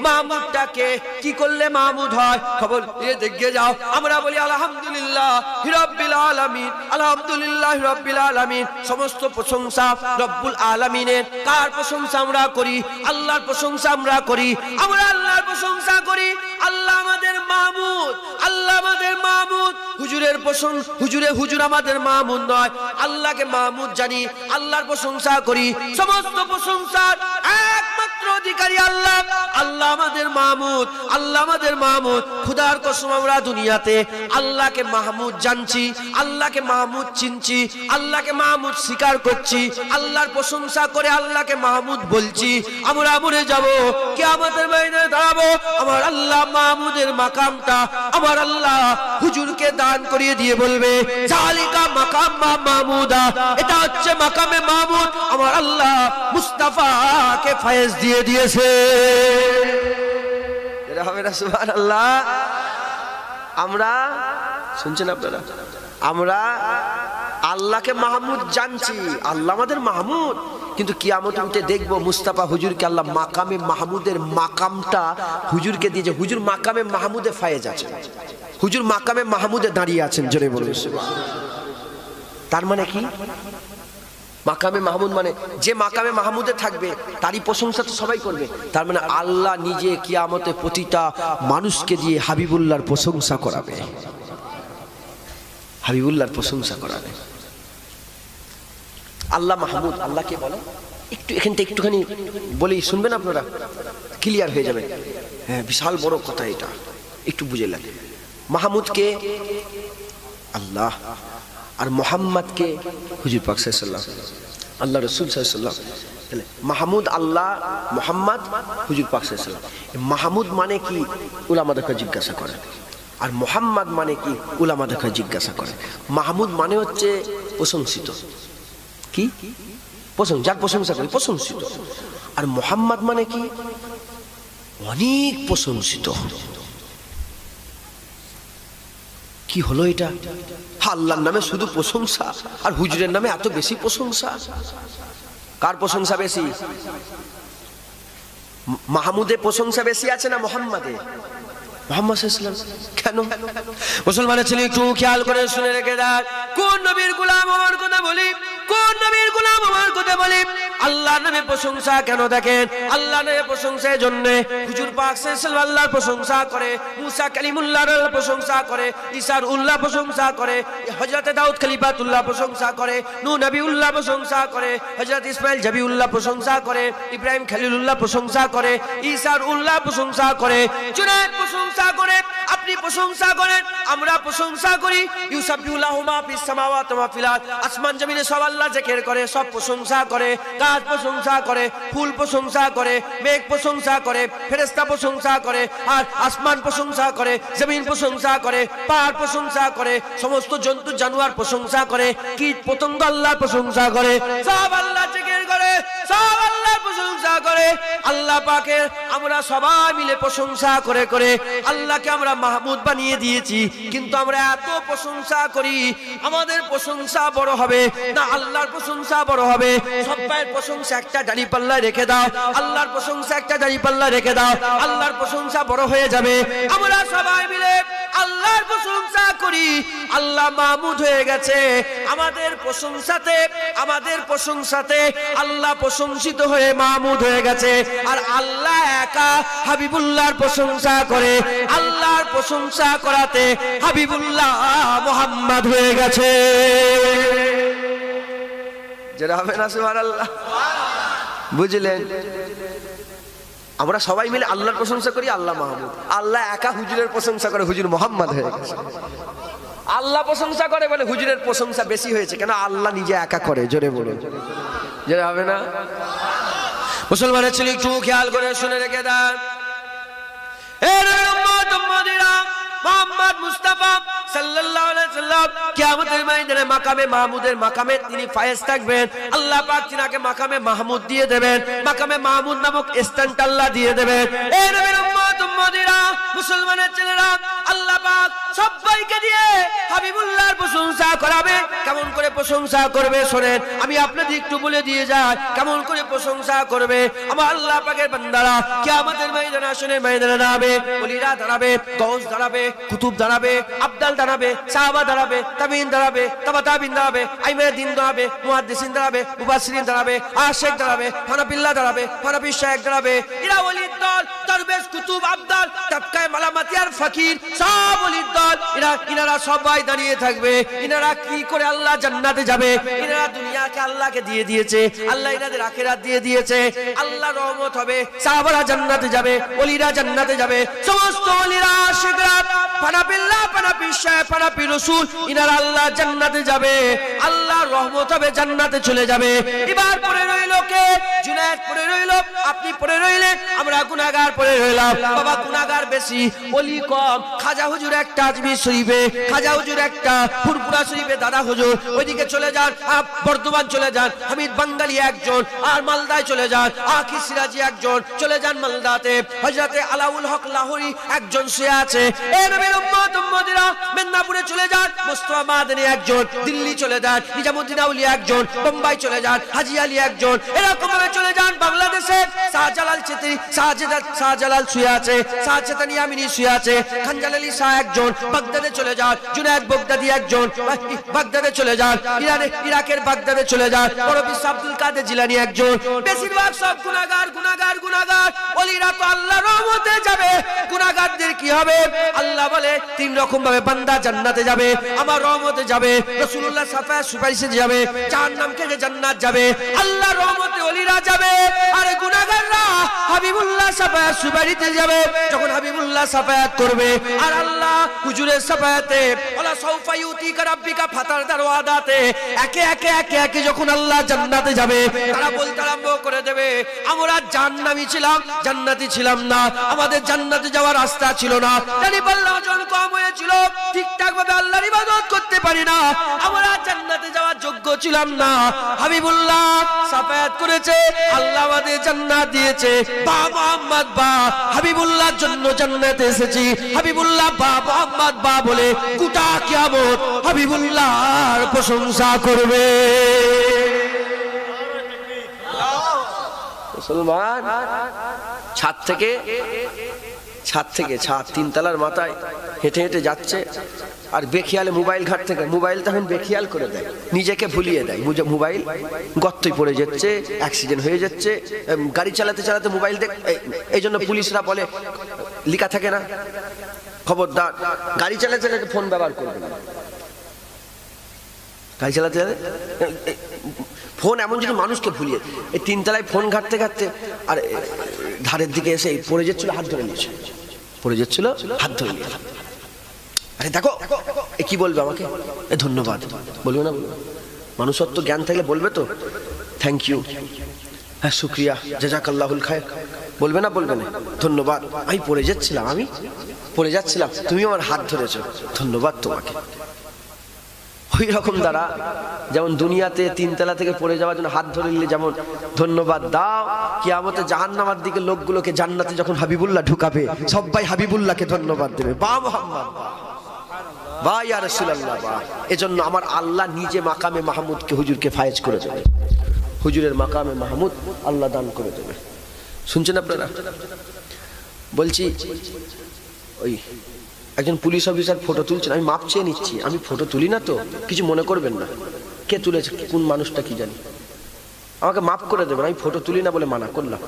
মাহমুদটাকে কি করলে মাহমুদ হয় খবর দিয়ে দেখে যাও। আমরা বলি আলহামদুলিল্লাহ রাব্বিল আলামিন, আলহামদুলিল্লাহ রাব্বিল আলামিন। সমস্ত প্রশংসা রব্বুল আলামিনের। কার প্রশংসা আমরা করি? আল্লাহর প্রশংসা আমরা করি। আমরা আল্লাহর প্রশংসা করি। আল্লাহ আমাদের মাহমুদ, আল্লাহ আমাদের মাহমুদ। হুজুর আমাদের মাহমুদ নয়, আল্লাহকে মাহমুদ জানি, আল্লাহর প্রশংসা করি। সমস্ত প্রশংসার একমাত্র অধিকারী আল্লাহ। আল্লাহ আমাদের মাহমুদ, আল্লাহ আমাদের মাহমুদ। খুদার কসম আমরা দুনিয়াতে আল্লাহকে মাহমুদ জানছি, আল্লাহকে মাহমুদ চিনছি, আল্লাহকে মাহমুদ স্বীকার করছি, আল্লাহর প্রশংসা করে আল্লাহকে মাহমুদ বলছি। আমরা মরে যাব, কিয়ামতের ময়দানে দাঁড়াবো, আমার আল্লাহ মাহমুদের মাকামটা আমার আল্লাহ হুজুরকে দান করিয়ে দিয়ে বলবে জালিকা মাকাম মাহমুদা, এটা হচ্ছে মাকামে মাহমুদ, আমার আল্লাহ মুস্তাফাকে ফয়েজ দিয়ে দিয়েছে। এটা হবে না? সুবহানাল্লাহ। আমরা শুনছেন আপনারা, আমরা আল্লাহকে মাহমুদ জানছি, আল্লাহ আমাদের মাহমুদ, কিন্তু কিয়ামতের উঠে দেখবো মুস্তাফা হুজুরকে আল্লাহ মাকামে মাহমুদের মাকামটা হুজুরকে দিয়েছে। হুজুর মাকামে মাহমুদে ফায়েজ আছে, হুজুর মাকামে মাহমুদে দাঁড়িয়ে আছেন। জোরে বলুন। তার মানে কি? মাকামে মাহমুদ মানে যে মাকামে মাহমুদে থাকবে তারই প্রশংসা তো সবাই করবে। তার মানে আল্লাহ নিজে কিয়ামতে প্রতিটা মানুষকে দিয়ে হাবিবুল্লাহর প্রশংসা করাবে, হাবিবুল্লাহর প্রশংসা করাবে। আল্লাহ মাহমুদ, আল্লাহ কে বলে? একটু এখান থেকে একটুখানি বলি, শুনবেন আপনারা, ক্লিয়ার হয়ে যাবে। হ্যাঁ, বিশাল বড় কথা এটা, একটু বুঝে লাগে। মাহমুদ কে? আল্লাহ। আর মোহাম্মদ কে? হুজুর পাক সাল্লাল্লাহু আলাইহি ওয়াসাল্লাম, আল্লাহ রাসূল সাল্লাল্লাহু আলাইহি ওয়াসাল্লাম। মাহমুদ আল্লাহ, মোহাম্মদ হুজুর পাক সাল্লাল্লাহু আলাইহি ওয়াসাল্লাম। মাহমুদ মানে কি উলামাদেরকে জিজ্ঞাসা করে, আর মোহাম্মদ মানে কি উলামাদেরকে জিজ্ঞাসা করে। মাহমুদ মানে হচ্ছে প্রশংসিত, কি যার প্রশংসা করি প্রশংসিত। আর মোহাম্মদ মানে কি? অনেক প্রশংসিত। কি হলো এটা? আল্লাহর নামে শুধু প্রশংসা আর হুজুরের নামে এত বেশি প্রশংসা। কার প্রশংসা বেশি? মাহমুদে প্রশংসা বেশি আছে না মোহাম্মদে? মোহাম্মদ সাল্লাল্লাহু আলাইহি ওয়াসাল্লাম। কেন? মুসলমানের ছেলে একটু খেয়াল করে শুনে রেখে দেন, কোন নবীর গোলাম আমার কথা বলি, কোন নবীর গোলাম আমার কথা বলি। আল্লাহর নামে প্রশংসা কেন? দেখেন, আল্লাহর নামে প্রশংসার জন্য হুজুর পাক সাল্লাল্লাহু আল্লাহর প্রশংসা করে, মুসা কালিমুল্লাহর প্রশংসা করে, ঈসার উল্লাহ প্রশংসা করে, হযরত দাউদ খলিফাতুল্লাহ প্রশংসা করে, নূহ নবীউল্লাহ প্রশংসা করে, হযরত ইসমাঈল জাবিউল্লাহ প্রশংসা করে, ইব্রাহিম খলিলুল্লাহ প্রশংসা করে, ঈসার উল্লাহ প্রশংসা করে, জুনায়েদ প্রশংসা করে, আপনি প্রশংসা করেন, আমরা প্রশংসা করি। ইউসাব্বিহুল্লাহু মা ফিস সামাওয়াতি ওয়া ফিল আরদ, আসমান জমিনে সব আল্লাহ জিকির করে, সব প্রশংসা করে। গাছ প্রশংসা করে, ফুল প্রশংসা করে, মেঘ প্রশংসা করে, ফেরেশতা প্রশংসা করে, আর আসমান প্রশংসা করে, জমিন প্রশংসা করে, পাহাড় প্রশংসা করে, সমস্ত জন্তু জানোয়ার প্রশংসা করে, কীট পতঙ্গ আল্লাহর প্রশংসা করে, সব আল্লাহ জিকির করে, সব আল্লাহর প্রশংসা করে। আল্লাহ পাকের আমরা সবাই মিলে প্রশংসা করে করে আল্লাহকে আমরা মাহমুদ বানিয়ে দিয়েছি। কিন্তু আমরা এত প্রশংসা করি, আমাদের প্রশংসা বড় হবে না আল্লাহর প্রশংসা বড় হবে? সবাইয়ের প্রশংসা একটা দাড়ি পাল্লায় রেখে দাও, আল্লাহর প্রশংসা একটা দাড়ি পাল্লায় রেখে দাও, আল্লাহর প্রশংসা বড় হয়ে যাবে। আমরা সবাই মিলে আল্লাহর প্রশংসা করি, আল্লাহ মাহমুদ হয়ে গেছে। আমাদের প্রশংসাতে আল্লাহ প্রশংসিত হয়ে মাহমুদ হয়ে গেছে। আর আল্লাহ একা হাবিবুল্লাহর প্রশংসা করে, আল্লাহর প্রশংসা করাতে হাবিবুল্লাহ মুহাম্মদ হয়ে গেছে। যেটা হবে না সুবহানাল্লাহ, বুঝলেন? আমরা সবাই মিলে আল্লাহর প্রশংসা করি, আল্লাহ মাহমুদ। আল্লাহ একা হুজুরের প্রশংসা করে, হুজুর মুহাম্মদ হয়ে গেছে। আল্লাহ প্রশংসা করে বলে হুজুরের প্রশংসা বেশি হয়েছে, কেন? আল্লাহ নিজে একা করে। জোরে বলুন, যেটা হবে না? মুসলমানের ছেলে একটু খেয়াল করে শুনে রেখে দেন, মুহাম্মদ মুস্তাফা সাল্লাল্লাহু আলাইহি ওয়াসাল্লাম কিয়ামতের ময়দানে মাকামে মাহমুদের মাকামে তিনি ফায়েজ থাকবেন। আল্লাহ পাক তিনাকে মাকামে মাহমুদ দিয়ে দেবেন, মাকামে মাহমুদ নামক স্থানটা আল্লাহ দিয়ে দেবেন। এই নবীর উম্মত উম্মতিরা, মুসলমানের ছেলেরা, আল্লাহ পাক সবাইকে দিয়ে হাবিবুল্লাহর প্রশংসা করাবে। কেমন করে প্রশংসা করবে শোনেন, আমি আপনাদের একটু বলে দিয়ে যাই কেমন করে প্রশংসা করবে। আমার আল্লাহ পাকের বান্দারা কিয়ামতের ময়দানে আসনের ময়দানে দাঁড়াবে, ওলিরা দাঁড়াবে, গৌস দাঁড়াবে, কুতুব দাঁড়াবে, আবদাল দাঁড়াবে, সাহাবা দাঁড়াবে, তাবিঈন দাঁড়াবে, তাবা তাবিঈন দাঁড়াবে, আইমায়ে দ্বীন দাঁড়াবে, মুহাদ্দিসিন দাঁড়াবে, মুফাসসিরিন দাঁড়াবে, আশিক দাঁড়াবে, হানাফিল্লাহ দাঁড়াবে, হানাফি শায়েখ দাঁড়াবে। এরা ওলির দল, দরবেশ, কুতুব, আবদাল, তাবকায়ে মালামাতি আর ফকির, সব ওলির দল। ইনারা সবাই দাঁড়িয়ে থাকবে। ইনারা কি করে আল্লাহ জান্নাতে যাবে? ইনারা দুনিয়াকে আল্লাহকে দিয়ে দিয়েছে, আল্লাহ ইনাদের আখিরাত দিয়ে দিয়েছে। আল্লাহ রহমত হবে, সাহাবারা জান্নাতে যাবে, ওলিরা জান্নাতে যাবে, সমস্ত ওলিরা আশিকরা পানাবিল্লাহ, পানাবি শায়েখ, পানাবি রাসূল, ইনারা আল্লাহ জান্নাতে যাবে, আল্লাহ রহমত হবে, জান্নাতে চলে যাবে। এবার পড়ে রইল কে? জুনায়েদ পড়ে রইল, আপনি পড়ে রইলেন, আমরা গুনাহগার পড়ে রইলাম। বাবা গুনাহগার বেশি, ওলি কম। খাজা হুজুর একটা আজমির শরীফে, খাজা হুজুর একটা, ফুরফুরা শরীফে দাদা হুজুর, ওইদিকে চলে যান, বর্ধমান চলে যান, হামিদ বাঙ্গালী একজন, আর মালদায় চলে যান, আকি সিরাজি একজন, চলে যান মালদাতে, হযরতে আলাউল হক লাহোরী একজন শুয়ে আছে। এ নবীর উম্মত উম্মতিরা মেদিনীপুরে চলে যান, মুস্তাফা মাদানী একজন, দিল্লি চলে যান, নিজামুদ্দিন আউলিয়া একজন, বোম্বাই চলে যান, হাজী আলী একজন, এরকম ভাবে চলে যান বাংলাদেশে। শাহজালাল চিশতি, শাহজালাল শুয়ে আছে, শাহচেতানি আমিনী শুয়ে আছে, খানজাল আলী শাহ একজন, বাগদাদে চলে যান, জুনায়েদ বাগদাদি একজন, বাগদাদে চলে যান, ইরাকের বাগদাদে চলে যান, মৌলভী আব্দুল কাদের জিলানী একজন। বেশিরভাগ সব গুনাহগার, গুনাহগার, গুনাহগার। ওলিরা তো আল্লাহর রহমতে যাবে, গুনাহগারদের কি হবে? আল্লাহ বলে তিন রকম ভাবে বান্দা জান্নাতে যাবে, আমার রহমতে যাবে, রাসূলুল্লাহ শাফাআত সুপারিশে যাবে, জাহান্নাম থেকে জান্নাত যাবে। আল্লাহর রহমতে ওলিরা যাবে, আর গুনাহগাররা হাবিবুল্লাহ শাফাআত সুপারিশে যাবে। যখন হাবিবুল্লাহ শাফাআত করবে, আর আল্লাহ হুজুরের শাফাআতে, ওয়ালা সাউফা ইউতিকা রাব্বিকা ফাতার দারওয়াদাতে, একে একে একে একে যখন আল্লাহ জান্নাতে যাবে, তারা বলতে আরম্ভ করে দেবে, আমরা জাহান্নামী ছিলাম, জান্নাতি ছিলাম না, আমাদের জান্নাতে যাওয়ার রাস্তা ছিল না, জানি আল্লাহ ওজন কম হয়েছিল, ঠিকঠাক ভাবে আল্লাহর ইবাদত করতে পারি না, আমরা জান্নাতে যাওয়ার যোগ্য ছিলাম না। হাবিবুল্লাহ শাফাআত করেছে, আল্লাহ আমাদের জান্নাত দিয়েছে। বা মুহাম্মদ বা, হাবিবুল্লাহর জন্য জান্নাতে এসেছি, হাবিবুল্লাহ বা মুহাম্মদ বা বলে গোটা কিয়ামত হাবিবুল্লাহর প্রশংসা করবে। মুসলমান ছাদ থেকে তিনতলার মাথায় হেঁটে হেঁটে যাচ্ছে, আর বেখিয়ালে মোবাইল ঘাট থেকে, মোবাইল তখন বেখিয়াল করে দেয়, নিজেকে ভুলিয়ে দেয়, মোবাইল গর্তই পড়ে যাচ্ছে, অ্যাক্সিডেন্ট হয়ে যাচ্ছে। গাড়ি চালাতে চালাতে মোবাইল দেখ, এই জন্য পুলিশরা বলে, লেখা থাকে না, খবরদার গাড়ি চালাতে চালাতে ফোন ব্যবহার করবে না। গাড়ি চালাতে চালাতে ফোন এমন যদি মানুষকে ভুলিয়ে, এই তিনতলায় ফোন ঘাটতে ঘাটতে আর ধারের দিকে এসে পড়ে যাচ্ছিল, হাত ধরে নিয়েছে, পড়ে যাচ্ছিল, হাত ধরে নিয়েছে। আরে দেখো এ কি বলবে আমাকে? এ ধন্যবাদ বলবে না? বলবে মানুষত্ব জ্ঞান থাকলে বলবে তো, থ্যাংক ইউ, হ্যাঁ শুক্রিয়া, জাযাকাল্লাহুল খায়র, বলবে না? বলবে না? ধন্যবাদ, আমি পড়ে যাচ্ছিলাম, তুমি আমার হাত ধরেছো, ধন্যবাদ তোমাকে। ওই রকম দ্বারা যেমন দুনিয়াতে তিনতলা থেকে পড়ে যাওয়ার জন্য হাত ধরে নিলে যেমন ধন্যবাদ দাও, কিয়ামতে জাহান্নামের দিকে লোকগুলোকে জান্নাতে যখন হাবিবুল্লাহ ঢুকাবে, সবাই হাবিবুল্লাহকে ধন্যবাদ দেবে, বা মুহাম্মদ বা ইয়া রাসূলুল্লাহ বা। এজন্য আমার আল্লাহ নিজে মাকামে মাহমুদকে হুজুরকে ফায়েজ করে দেবে, হুজুরের মাকামে মাহমুদ আল্লাহ দান করে দেবে। শুনছেন আপনারা? বলছি ওই একজন পুলিশ অফিসার ফটো তুলছেন, আমি মাপ চেয়ে নিচ্ছি, আমি ফটো তুলি না তো, কিছু মনে করবেন না, কে তুলেছে, কোন মানুষটা কি জানি, আমাকে মাফ করে দেবেন, আমি ফটো তুলি না বলে মানা করলাম,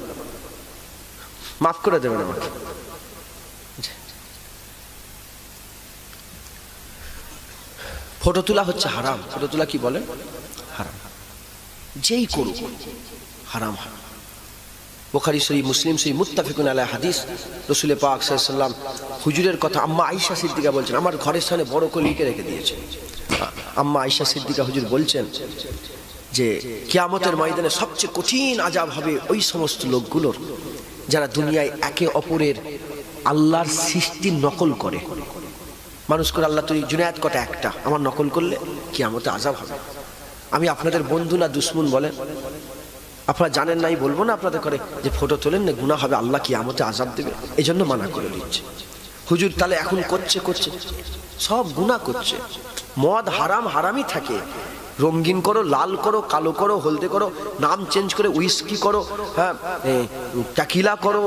মাফ করে দেবেন আমাকে। ফটো তোলা হচ্ছে হারাম, ফটো তোলা কি বলে? হারাম, যেই করুক হারাম। বুখারী শরীফ, মুসলিম শরীফ, মুত্তাফিকুন আলাইহি হাদিস, রাসূল পাক সাল্লাল্লাহু আলাইহি ওয়াসাল্লাম হুজুরের কথা আম্মা আয়েশা সিদ্দিকা বলছেন, আমার ঘরের সামনে বড় করে লিখে রেখে দিয়েছে। আম্মা আয়েশা সিদ্দিকা হুজুর বলছেন যে কিয়ামতের ময়দানে সবচেয়ে কঠিন আযাব হবে ওই সমস্ত লোকগুলোর যারা দুনিয়ায় একে অপরের আল্লাহর সৃষ্টির নকল করে। মানুষ করে, আল্লাহ তুই জুনায়েদ কটা একটা, আমার নকল করলে কিয়ামতে আযাব হবে। আমি আপনাদের বন্ধু না দুশমন বলেন? আপনারা জানেন নাই, বলবো না আপনাদের করে যে ফটো তোলেন না, গুনাহ হবে, আল্লাহ কিয়ামতে আযাব দেবে, এই জন্য মানা করে দিচ্ছে। হুজুর তাহলে এখন করছে সব গুনাহ করছে। মদ হারাম হারামই থাকে, রঙিন করো, লাল করো, কালো করো, হলদে করো, নাম চেঞ্জ করে উইস্কি করো, হ্যাঁ টেকিলা করো,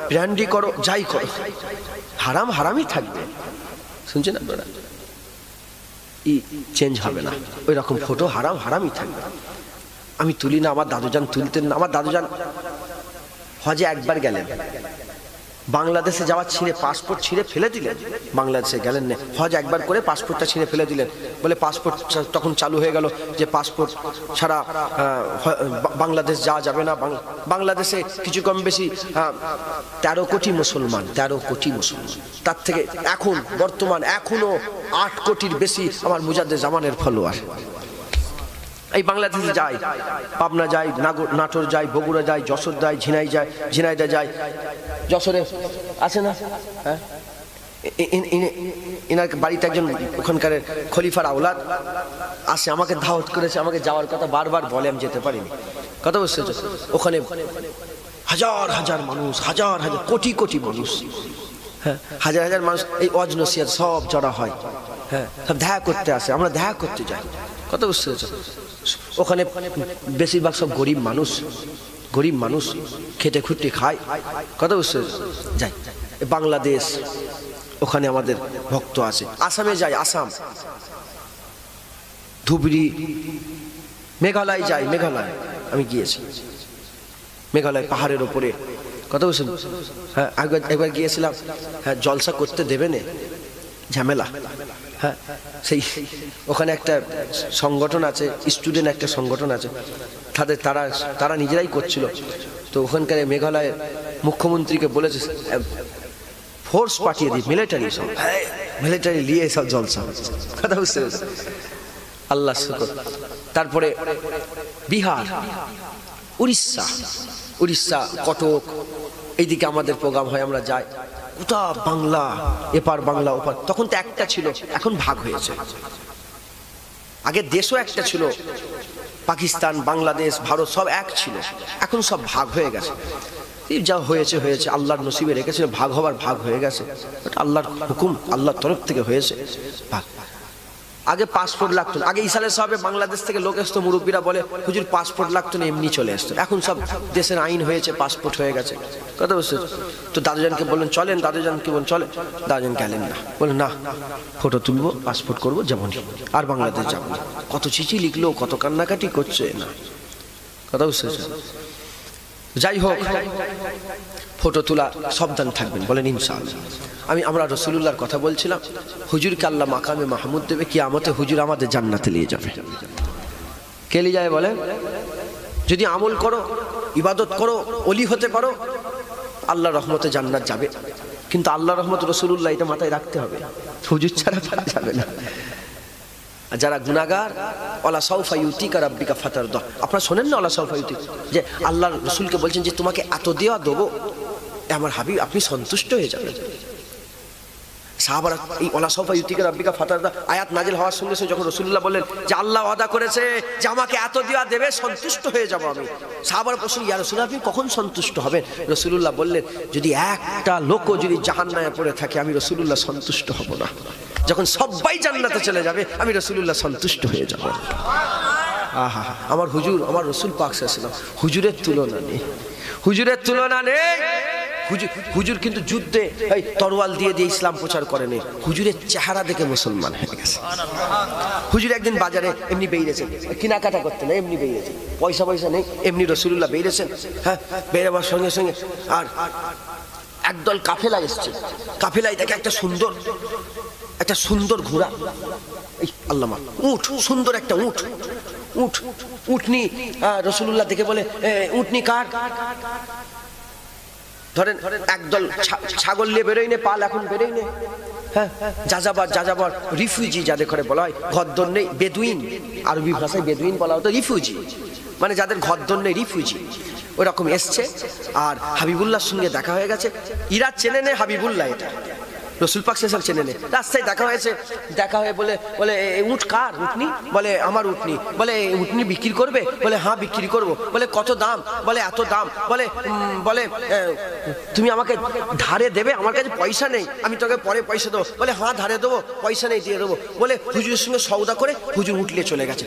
ব্র্যান্ডি করো, যাই করো, হারাম হারামই থাকবে। শুনছেন আপনারা? চেঞ্জ হবে না, ওই রকম ফটো হারাম হারামই থাকবে। আমি তুলি না, আমার দাদুজান তুলতেন না। আমার দাদুজান হজে একবার গেলেন, বাংলাদেশে যাওয়ার ছিঁড়ে পাসপোর্ট ছিঁড়ে ফেলে দিলেন, বাংলাদেশে গেলেন না, হজ একবার করে পাসপোর্টটা ছিঁড়ে ফেলে দিলেন, বলে পাসপোর্ট তখন চালু হয়ে গেল যে পাসপোর্ট ছাড়া বাংলাদেশ যাওয়া যাবে না। বাংলাদেশে কিছু কম বেশি 13 কোটি মুসলমান, 13 কোটি মুসলমান, তার থেকে এখন বর্তমান এখনো 8 কোটির বেশি আমার মুজাদ্দেদ জামানের ফলোয়ার। এই বাংলাদেশে যায়, পাবনা যায়, নাটোর যায়, বগুড়া যায়, যশোর যায়, ঝিনাইদহ যায়, যশোরে আছে না, হ্যাঁ এনার বাড়িতে একজন ওখানকার খলিফার আওলাদ আসে, আমাকে দাওয়াত করেছে, আমাকে যাওয়ার কথা বারবার বলে, আমি যেতে পারিনি। কথা বুঝতে, ওখানে হাজার হাজার মানুষ, হাজার হাজার কোটি কোটি মানুষ, হ্যাঁ হাজার হাজার মানুষ, এই ওয়াজ নসিহত সব জড়া হয়, হ্যাঁ সব দেখা করতে আসে, আমরা দেখা করতে যাই। কথা বুঝতে, ওখানে বেশিরভাগ সব গরিব মানুষ খেটে খুঁটে খায়। কথা বুঝতে যাই। বাংলাদেশ, ওখানে আমাদের ভক্ত আছে। আসামে যাই, আসাম, ধুবড়ি, মেঘালয় যাই, মেঘালয় আমি গিয়েছি, মেঘালয় পাহাড়ের ওপরে। কথা বুঝছেন? হ্যাঁ একবার গিয়েছিলাম, হ্যাঁ জলসা করতে দেবে না, ঝামেলা। হ্যাঁ সেই ওখানে একটা সংগঠন আছে, স্টুডেন্ট একটা সংগঠন আছে, তারা নিজেরাই করছিল। তো ওখানকার মেঘালয়ের মুখ্যমন্ত্রীকে বলেছে ফোর্স পাঠিয়ে দিই, মিলিটারি নিয়ে সব জলসা। কথা বুঝতে পেরেছি? আল্লাহ শুকর। তারপরে বিহার, উড়িষ্যা, কটক, এইদিকে আমাদের প্রোগ্রাম হয়, আমরা যাই। গোটা বাংলা, এপার বাংলা ওপার। তখন তো একটা ছিল, এখন ভাগ হয়েছে। আগে দেশও একটা ছিল, পাকিস্তান, বাংলাদেশ, ভারত সব এক ছিল, এখন সব ভাগ হয়ে গেছে। যা হয়েছে হয়েছে, আল্লাহর নসিবে রেখেছিল ভাগ হবার, ভাগ হয়ে গেছে, আল্লাহর হুকুম, আল্লাহর তরফ থেকে হয়েছে ভাগ। আগে পাসপোর্ট লাগতো না, আগে ইসালে সাহেবে বাংলাদেশ থেকে লোক আসতো, মুরব্বীরা বলে হুজুর পাসপোর্ট লাগতো না, এমনি চলে আসতো। এখন সব দেশের আইন হয়েছে, পাসপোর্ট হয়ে গেছে। কথা বুঝতে? তো দাদুজানকে বললেন চলেন, দাদুজানকে বলেন চলে, দাদুজান গেলেন না, বললেন না ফটো তুলবো, পাসপোর্ট করবো, যাবো না, আর বাংলাদেশ যাবো না। কত চিঠি লিখলো, কত কান্নাকাটি করছে না। কথা বুঝতে? যাই হোক, ফটো তোলা সাবধান থাকবেন, বলেন ইনশাআল্লাহ। আমরা রাসূলুল্লাহর কথা বলছিলাম, হুজুরকে আল্লাহ মাকামে মাহমুদ দেবে, কিয়ামতে হুজুর আমাদের জান্নাতে নিয়ে যাবে। কে নিয়ে যায় বলে? যদি আমল করো, ইবাদত করো, ওলি হতে পারো, আল্লাহর রহমতে জান্নাত যাবে। কিন্তু আল্লাহর রহমত, রাসূলুল্লাহ, এটা মাথায় রাখতে হবে, হুজুর ছাড়া পারা যাবে না। যারা গুনাহগার, ওয়ালা সাউফা ইউতিকা রাব্বিকা ফাতারদা, আপনারা শোনেন না ওয়ালা সাউফা ইউতি, যে আল্লাহ রাসূলকে বলছেন যে তোমাকে এত দেওয়া দেবো, আমার হাবিব আপনি সন্তুষ্ট হয়ে যাবেন। সাহাবারা এই ওয়ালা সাউফা ইউতিকা রাব্বিকা ফাতারদা আয়াত নাজিল হওয়ার সঙ্গে সঙ্গে যখন রাসূলুল্লাহ বললেন যে আল্লাহ ওয়াদা করেছে যে আমাকে এত দেওয়া দেবে, সন্তুষ্ট হয়ে যাব আমি, সাহাবারা বললেন ইয়া রাসূলুল্লাহ আপনি কখন সন্তুষ্ট হবেন? রাসূলুল্লাহ বললেন যদি একটা লোকও যদি জাহান্নামে পড়ে থাকে, আমি রাসূলুল্লাহ সন্তুষ্ট হব না। যখন সবাই জান্নাতে চলে যাবে, আমি রাসূলুল্লাহ সন্তুষ্ট হয়ে যাব। আহা, আমার হুজুর, আমার রাসূল পাক সাল্লাল্লাহু আলাইহি ওয়াসাল্লাম, হুজুরের তুলনা নেই, হুজুরের তুলনা নেই। হুজুর কিন্তু যুদ্ধে এই তরোয়াল দিয়ে ইসলাম প্রচার করেনি, হুজুরের চেহারা দেখে মুসলমান হয়ে গেছে। হুজুর একদিন বাজারে এমনি বেরিয়েছেন, কেনাকাটা করতে না, এমনি বেরিয়েছেন, পয়সা নেই, এমনি রাসূলুল্লাহ বেরিয়েছেন। হ্যাঁ, বেরোবার সঙ্গে সঙ্গে আর একদল কাফেলা এসছে, কাফেলায় দেখে একটা সুন্দর ঘোড়া, এই আল্লাহ, উট, সুন্দর একটা উটনি। রাসূলুল্লাহ দেখে বলে উটনি কার? ধরেন একদল ছাগল নিয়ে বেরোয় নে, পাল এখন বেরোয় নে। হ্যাঁ, যাযাবর, রিফিউজি যাদের করে বলা হয়, ঘরদোর নেই, বেদুইন, আরবি ভাষায় বেদুইন বলা হতো, রিফিউজি মানে যাদের ঘরদোর নেই, রিফিউজি। ওই রকম এসছে, আর হাবিবুল্লাহর সঙ্গে দেখা হয়ে গেছে। ইরা চেনে নেই হাবিবুল্লাহ, এটা রসুল পাক সাল্লাল্লাহু আলাইহি ওয়াসাল্লাম চেনে নে। রাস্তায় দেখা হয়েছে, দেখা হয়ে বলে এই উট কার? উটনি? বলে আমার উটনি। বলে উটনি বিক্রি করবে? বলে হ্যাঁ বিক্রি করব। বলে কত দাম? বলে এত দাম। বলে তুমি আমাকে ধারে দেবে? আমার কাছে পয়সা নেই, আমি তোকে পরে পয়সা দেবো। বলে হ্যাঁ ধারে দেবো, পয়সা নেই দিয়ে দেবো। বলে হুজুরের সঙ্গে সওদা করে হুজুর উঠলে চলে গেছে।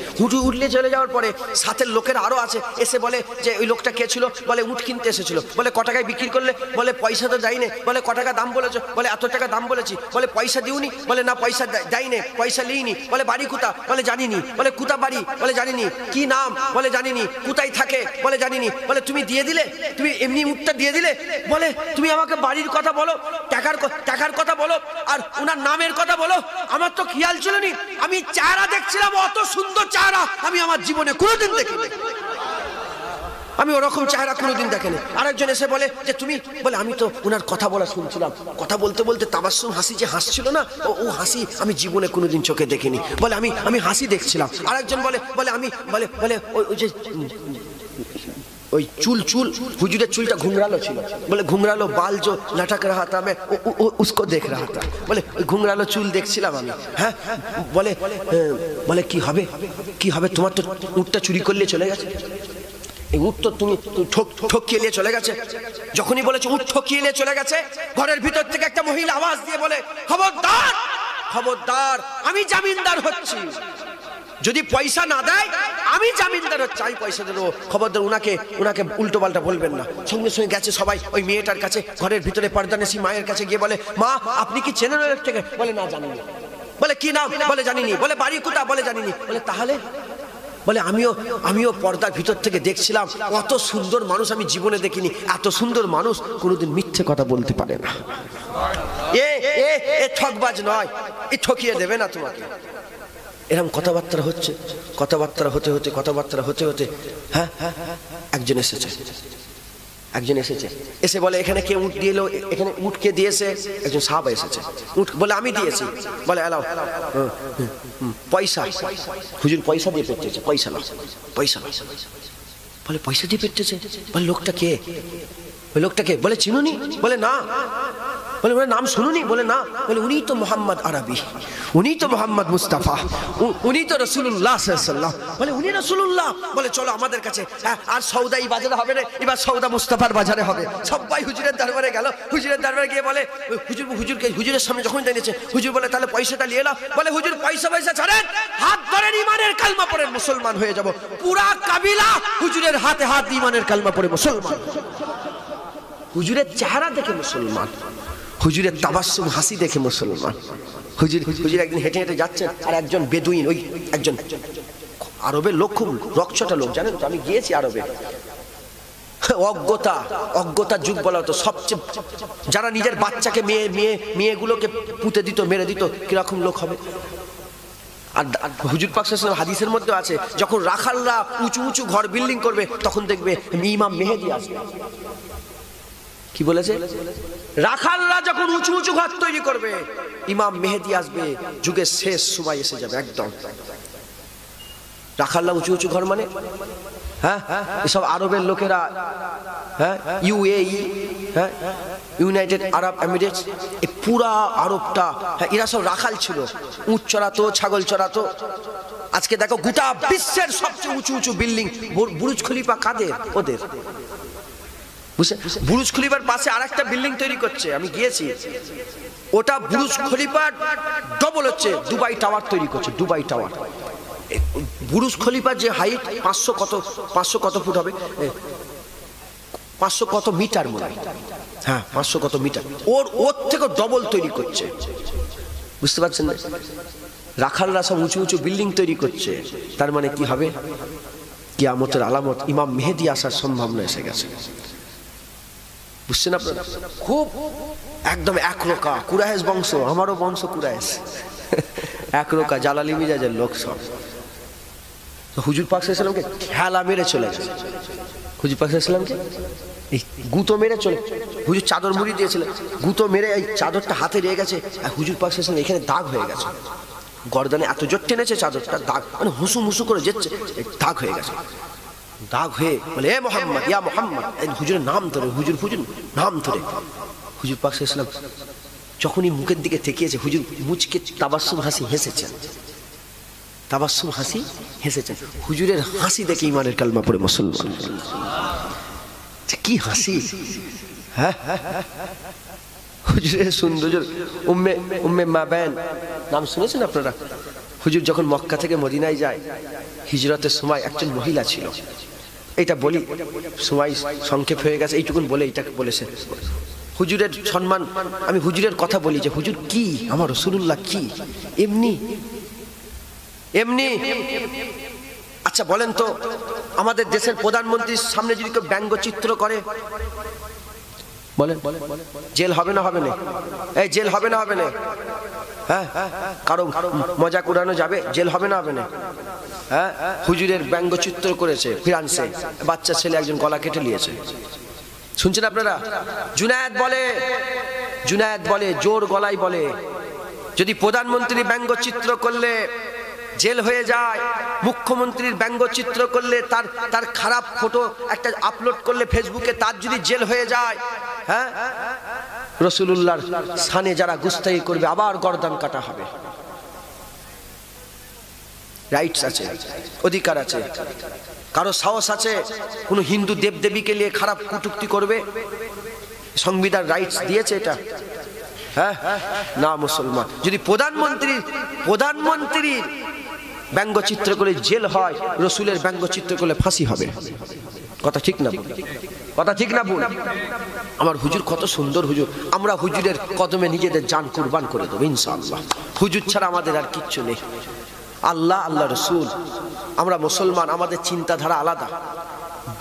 উঠলে চলে যাওয়ার পরে সাথের লোকেরা আরো আছে, এসে বলে যে ওই লোকটা কে ছিল? বলে উট কিনতে এসেছিল। বলে ক টাকায় বিক্রি করলে? বলে পয়সা তো যাইনি। বলে ক টাকা দাম বলেছো? বলে এত টাকা দাম বলেছি। বলে পয়সা দিওনি? বলে না পয়সা যাইনি, পয়সা লিইনি। বলে বাড়ি কোথা? বলে জানিনি। বলে কোথা বাড়ি? বলে জানিনি। কি নাম? বলে জানিনি। কোথায় থাকে? বলে জানিনি। বলে তুমি দিয়ে দিলে? তুমি এমনি উটটা দিয়ে দিলে? বলে তুমি আমাকে বাড়ির কথা বলো, টাকার কথা বলো, আর ওনার নামের কথা বলো। আমার তো খেয়াল ছিল নি, আমি চেহারা দেখছিলাম, অত সুন্দর চেহারা আমি আমার জীবনে কোনোদিন দেখিনি। আমি ওরকম চেহারা কোনোদিন দেখিনি। আরেকজন এসে বলে যে তুমি? বলে আমি তো ওনার কথা বলা শুনছিলাম, কথা বলতে বলতে তাবাসসুম হাসি যে হাসছিল না, ও হাসি আমি জীবনে কোনোদিন চোখে দেখিনি। বলে আমি হাসি দেখছিলাম। আরেকজন বলে আমি ওই যে ওই চুল হুজুরের চুলটা ঘুংরালো ছিল। বলে ঘুংরালো বাল जो लटक रहा था मैं उसको देख रहा था। বলে ঘুংরালো চুল দেখছিলাম আমি। হ্যাঁ বলে কি হবে তোমার তো উটটা চুরি করলে চলে গেছে, এই উট তো তুমি ঠকিয়ে নিয়ে চলে গেছে। যখনই বলেছে উট ঠকিয়ে নিয়ে চলে গেছে, ঘরের ভিতর থেকে একটা মহিলা আওয়াজ দিয়ে বলে খবরদার আমি জামিনদার হচ্ছি, যদি পয়সা না দেয় আমি জামিনদার হচ্ছি, আমি পয়সা দেবো, খবরদার উনাকে উল্টো পাল্টা বলবেন না। সঙ্গে সঙ্গে গেছে সবাই ওই মেয়েটার কাছে, ঘরের ভিতরে পর্দানেসি মায়ের কাছে গিয়ে বলে মা আপনি কি চেনেন ওর থেকে? বলে না জানি না। বলে কি নাম? বলে জানিনি। বলে বাড়ি কোথা? বলে জানিনি। বলে তাহলে? বলে আমিও পর্দার ভিতর থেকে দেখছিলাম, কত সুন্দর মানুষ আমি জীবনে দেখিনি, এত সুন্দর মানুষ কোনোদিন মিথ্যে কথা বলতে পারে না। এ ঠকবাজ নয়, এ ঠকিয়ে দেবে না তোমাকে। এরকম কথাবার্তা হতে হ্যাঁ একজন এসেছে এসে বলে এখানে কে উট দিয়ে এলো? এখানে উট কে দিয়েছে? একজন সাহাবা এসেছে। উট বলে আমি দিয়েছি। বলে এলাও পয়সা। হুজুর পয়সা দিয়ে পেটেছে, পয়সা বলে পয়সা দিয়ে পেটেছে। বলে লোকটা কে? ওই লোকটা কে? বলে চিনুনি? বলে না। বলে ওনার নাম শুনুনি? বলে না। বলে উনি তো মোহাম্মদ আরবি, উনি তো মোহাম্মদ মুস্তাফা, উনি তো রাসূলুল্লাহ সাল্লাল্লাহু আলাইহি ওয়াসাল্লাম। বলে উনি রাসূলুল্লাহ? বলে চলো আমাদের কাছে। আর সওদা এই বাজারে হবে না, এবার সওদা মুস্তাফার বাজারে হবে। সবাই হুজুরের দরবারে গেল। হুজুরের দরবারে গিয়ে বলে হুজুরের সামনে যখন দাঁড়িয়েছে, হুজুর বলে তাহলে পয়সাটা নিয়ে নাও। বলে হুজুর পয়সা ছাড়েন, হাত ধরেন, ঈমানের কালমা পড়ে মুসলমান হয়ে যাব। পুরা কাবিলা হুজুরের হাতে হাত ঈমানের কালমা পড়ে মুসলমান। হুজুরের চেহারা দেখে মুসলমান, হুজুরের তাবাসসুম হাসি দেখে মুসলমান। হুজুর একদিন হেঁটে হেঁটে যাচ্ছেন, আর একজন বেদুইন, ওই একজন আরবের লোক, খুব রকচটা লোক, জানেন তো আমি গিয়েছি আরবে। অজ্ঞতার যুগ বলা হতো। সবচেয়ে যারা নিজের বাচ্চাকে মেয়েগুলোকে পুঁতে দিত, মেরে দিত, কিরকম লোক হবে। আর হুজুর পাক সাল্লাল্লাহু আলাইহি ওয়াসাল্লাম হাদিসের মধ্যে আছে, যখন রাখালরা উঁচু ঘর বিল্ডিং করবে, তখন দেখবে ইমাম মেহেদী আসবে। কি বলেছে? রাখালরা যখন উঁচু ঘর তৈরি করবে, ইমাম মেহেদী আসবে, যুগের শেষ সময় এসে যাবে একদম। রাখালরা উঁচু ঘর মানে হ্যাঁ এসব আরবের লোকেরা, হ্যাঁ ইউএই, হ্যাঁ ইউনাইটেড আরব এমিরেটস, এই পুরা আরবটা, হ্যাঁ এরা সব রাখাল ছিল, উট চড়াতো, ছাগল চড়াতো। আজকে দেখো গোটা বিশ্বের সবচেয়ে উঁচু বিল্ডিং, বুরুজ খলিফা কাদের? ওদের। বুরুজ খলিফার পাশে আরেকটা বিল্ডিং তৈরি করছে, আমি গিয়েছি, ওটা বুরুজ খলিফার ডবল হচ্ছে, দুবাই টাওয়ার তৈরি করছে, দুবাই টাওয়ার। বুরুজ খলিফার যে হাইট 500 কত ফুট হবে, 500 কত মিটার মনে হয়, হ্যাঁ 500 কত মিটার, ওর থেকে ডবল তৈরি করছে। বুঝতে পারছেন না? রাখালরা সব উঁচু বিল্ডিং তৈরি করছে, তার মানে কি হবে? কিয়ামতের আলামত, ইমাম মেহেদী আসার সম্ভাবনা এসে গেছে। বুঝছেন আপনারা? খুব একদম একরোকা কুরাইশ বংশ, আমারও বংশ কুরাইশ, একরোকা জালালি মিজাজের লোক সব। হুজুর পাক সাল্লাল্লাহু আলাইহি ওয়াসাল্লামকে হেলা মেরে চলে গেছে। হুজুর পাক সাল্লাল্লাহু আলাইহি ওয়াসাল্লামকে এই গুঁতো মেরে চলে, হুজুর চাদর মুড়ি দিয়েছিলেন, গুঁতো মেরে এই চাদরটা হাতে রয়ে গেছে, আর হুজুর পাক সাল্লাল্লাহু আলাইহি ওয়াসাল্লাম এখানে দাগ হয়ে গেছে, গর্দানে এত জোর টেনেছে চাদরটা, দাগ মানে হুসু করে যেচ্ছে, দাগ হয়ে গেছে। দাগ হয়ে বলে এ মোহাম্মদ, ইয়া মোহাম্মদ, হুজুরের নাম ধরে, হুজুর নাম ধরে হুজুর পাক সাল্লাল্লাহু আলাইহি ওয়াসাল্লাম যখনই মুখের দিকে তাকিয়েছে হুজুর মুচকে তাবাসসুম হাসি হেসেছেন, তাবাসসুম হাসি হেসেছেন। হুজুরের হাসি দেখে ইমানের কালমা পড়ে মুসলমান। কি হাসি! হ্যাঁ, হুজুরের সৌন্দর্য। উম্মে মাবেন নাম শুনেছেন আপনারা? হুজুর যখন মক্কা থেকে মদিনায় যায় হিজরতের সময় একজন মহিলা ছিল। এটা বলি, সময় সংক্ষেপ হয়ে গেছে, এইটুকুন বলে এইটাকে বলেছে। হুজুরের সম্মান, আমি হুজুরের কথা বলি যে হুজুর কি, আমার রাসূলুল্লাহ কি এমনি এমনি। আচ্ছা বলেন তো, আমাদের দেশের প্রধানমন্ত্রীর সামনে যদি কেউ ব্যঙ্গচিত্র করে, বলেন জেল হবে না হবে না? এই জেল হবে না হবে না? হ্যাঁ, কারো মজা উড়ানো যাবে, জেল হবে না হবে না? হ্যাঁ, হুজুরের ব্যঙ্গচিত্র করেছে ফ্রান্সে, বাচ্চা ছেলে একজন গলা কেটে নিয়েছে, শুনছেন আপনারা? জুনায়েদ বলে জোর গলায় বলে, যদি প্রধানমন্ত্রী ব্যঙ্গচিত্র করলে জেল হয়ে যায়, মুখ্যমন্ত্রীর ব্যঙ্গচিত্র করলে তার খারাপ ফটো একটা আপলোড করলে ফেসবুকে, তার যদি জেল হয়ে যায়, হ্যাঁ, রাসূলুল্লাহর শানে যারা গুস্তাখি করবে আবার গর্দান কাটা হবে। রাইটস আছে, অধিকার আছে। কারো সাহস আছে কোন হিন্দু দেবদেবীকে নিয়ে খারাপ কটূক্তি করবে? সংবিধান রাইটস দিয়েছে এটা? হ্যাঁ না। মুসলমান যদি প্রধানমন্ত্রীর ব্যঙ্গচিত্র করে জেল হয়, রসুলের ব্যঙ্গচিত্র করলে ফাঁসি হবে। কথা ঠিক না? কথা ঠিক না ভুল? আমার হুজুর কত সুন্দর হুজুর, আমরা হুজুরের কদমে নিজেদের জান কুরবান করে দেবো ইনশাআল্লাহ। হুজুর ছাড়া আমাদের আর কিচ্ছু নেই। আল্লাহ, আল্লাহ রসুল, আমরা মুসলমান, আমাদের চিন্তাধারা আলাদা।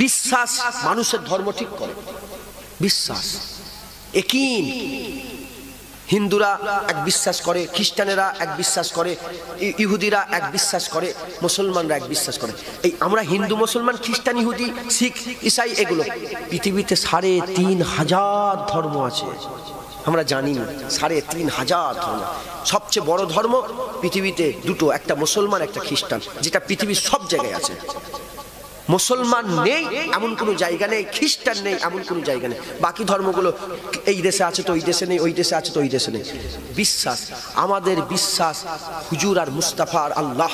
বিশ্বাস মানুষের ধর্ম ঠিক করে, বিশ্বাস একই। হিন্দুরা এক বিশ্বাস করে, খ্রিস্টানেরা এক বিশ্বাস করে, ইহুদিরা এক বিশ্বাস করে, মুসলমানরা এক বিশ্বাস করে। এই আমরা হিন্দু, মুসলমান, খ্রিস্টান, ইহুদি, শিখ, ঈসাই, এগুলো পৃথিবীতে ৩৫০০ ধর্ম আছে। আমরা জানি ৩৫০০ ধর্ম। সবচেয়ে বড় ধর্ম পৃথিবীতে দুটো, একটা মুসলমান, একটা খ্রিস্টান, যেটা পৃথিবীর সব জায়গায় আছে। মুসলমান নেই এমন কোনো জায়গা নেই, খ্রিস্টান নেই এমন কোনো জায়গা নেই। বাকি ধর্মগুলো এই দেশে আছে তো ওই দেশে নেই, ওই দেশে আছে তো ওই দেশে নেই। বিশ্বাস, আমাদের বিশ্বাস হুজুর আর মুস্তাফা আর আল্লাহ।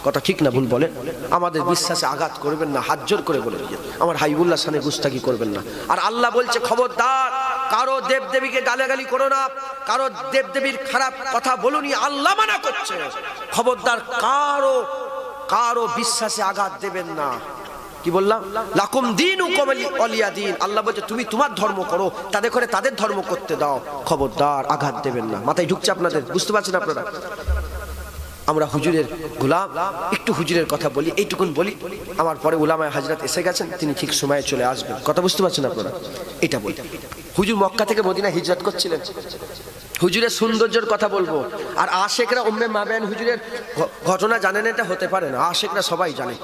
কথা ঠিক না ভুল বলেন? আমাদের বিশ্বাসে আঘাত করবেন না, হাত জোর করে বলে দিয়ে, আমার হাবিবুল্লাহ শানে গুস্তাখি করবেন না। আর আল্লাহ বলছে খবরদার, কারো দেবদেবীকে গালাগালি করো না, কারো দেবদেবীর খারাপ কথা বলুনি, আল্লাহ মানা করছে। খবরদার, কারো বিশ্বাসে আঘাত দেবেন না। কি বললাম? লাকুম দীনুকুম ওয়ালিয়া দীন। আল্লাহ বলছে তুমি তোমার ধর্ম করো, তাদের করে তাদের ধর্ম করতে দাও, খবরদার আঘাত দেবেন না। মাথায় ঢুকছে আপনাদের? বুঝতে পারছেন আপনারা? আমরা হুজুরের গোলাম। একটু হুজুরের কথা বলি, এইটুকুন বলি, আমার পরে উলামায়ে হাজরাত এসে গেছেন, তিনি ঠিক সময়ে চলে আসবেন। কথা বুঝতে পারছেন আপনারা? এটা বলি, হুজুর মক্কা থেকে মদিনা হিজরত করছিলেন। হুজুরের সৌন্দর্যের কথা বলবো। আর আশেকরা উম্মে মাবেন হুজুরের ঘটনা জানেন? এটা হতে পারে না, আশেকরা সবাই জানে।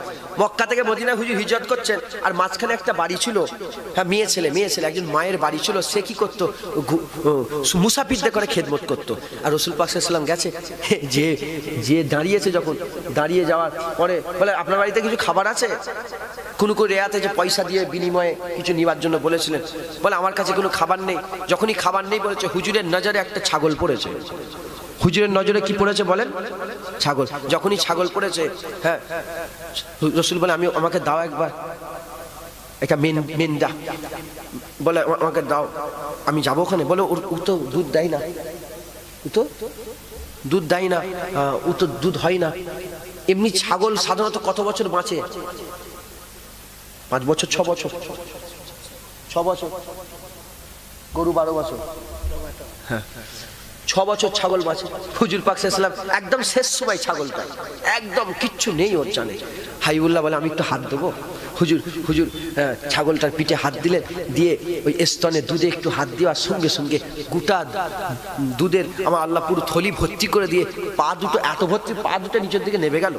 মক্কা থেকে মদিনা হুজুর হিজরত করছেন, আর মাঝখানে একটা বাড়ি ছিল, হ্যাঁ, মেয়ে ছেলে একজন মায়ের বাড়ি ছিল। সে কি করতো? মুসাফিরদের করে খেদমত করতো। আর রাসূল পাক সাল্লাল্লাহু আলাইহি ওয়াসাল্লাম গেছে, যে দাঁড়িয়েছে, যখন দাঁড়িয়ে যাওয়ার পরে বলে আপনার বাড়িতে কিছু খাবার আছে? কোনো রেয়াতে যে পয়সা দিয়ে বিনিময়ে কিছু নিবার জন্য বলেছিলেন, বলে আমার কাছে কোনো খাবার নেই। যখনই খাবার নেই বলেছে, হুজুরের নজরে একটা ছাগল পড়েছে। হুজুরের নজরে কি পড়েছে বলেন? ছাগল। যখনই ছাগল পড়েছে, হ্যাঁ, রাসূল বলে আমাকে দাও একবার একটা মেন্ডা, বলে আমাকে দাও, আমি যাবো ওখানে। বলে ও তো দুধ দেয় না, ও তো দুধ হয় না। এমনি ছাগল সাধারণত কত বছর বাঁচে? 5 বছর, 6 বছর, 6 বছর। গরু 12 বছর, হ্যাঁ, 6 বছর ছাগল বাঁচে। হুজুর পাক সাল্লাল্লাহু আলাইহি ওয়াসাল্লাম একদম শেষ সময় ছাগলটা, একদম কিচ্ছু নেই ওর জানে। হাবিবুল্লাহ বলে আমি একটু হাত দেবো। হুজুর ছাগলটার পিঠে হাত দিলেন, দিয়ে ওই স্তনে দুধে একটু হাত দেওয়ার সঙ্গে সঙ্গে গোটা দুধের আমার আল্লাহ পুরো থলি ভর্তি করে দিয়ে পা দুটো এত ভর্তি, পা দুটো নিচের দিকে নেমে গেল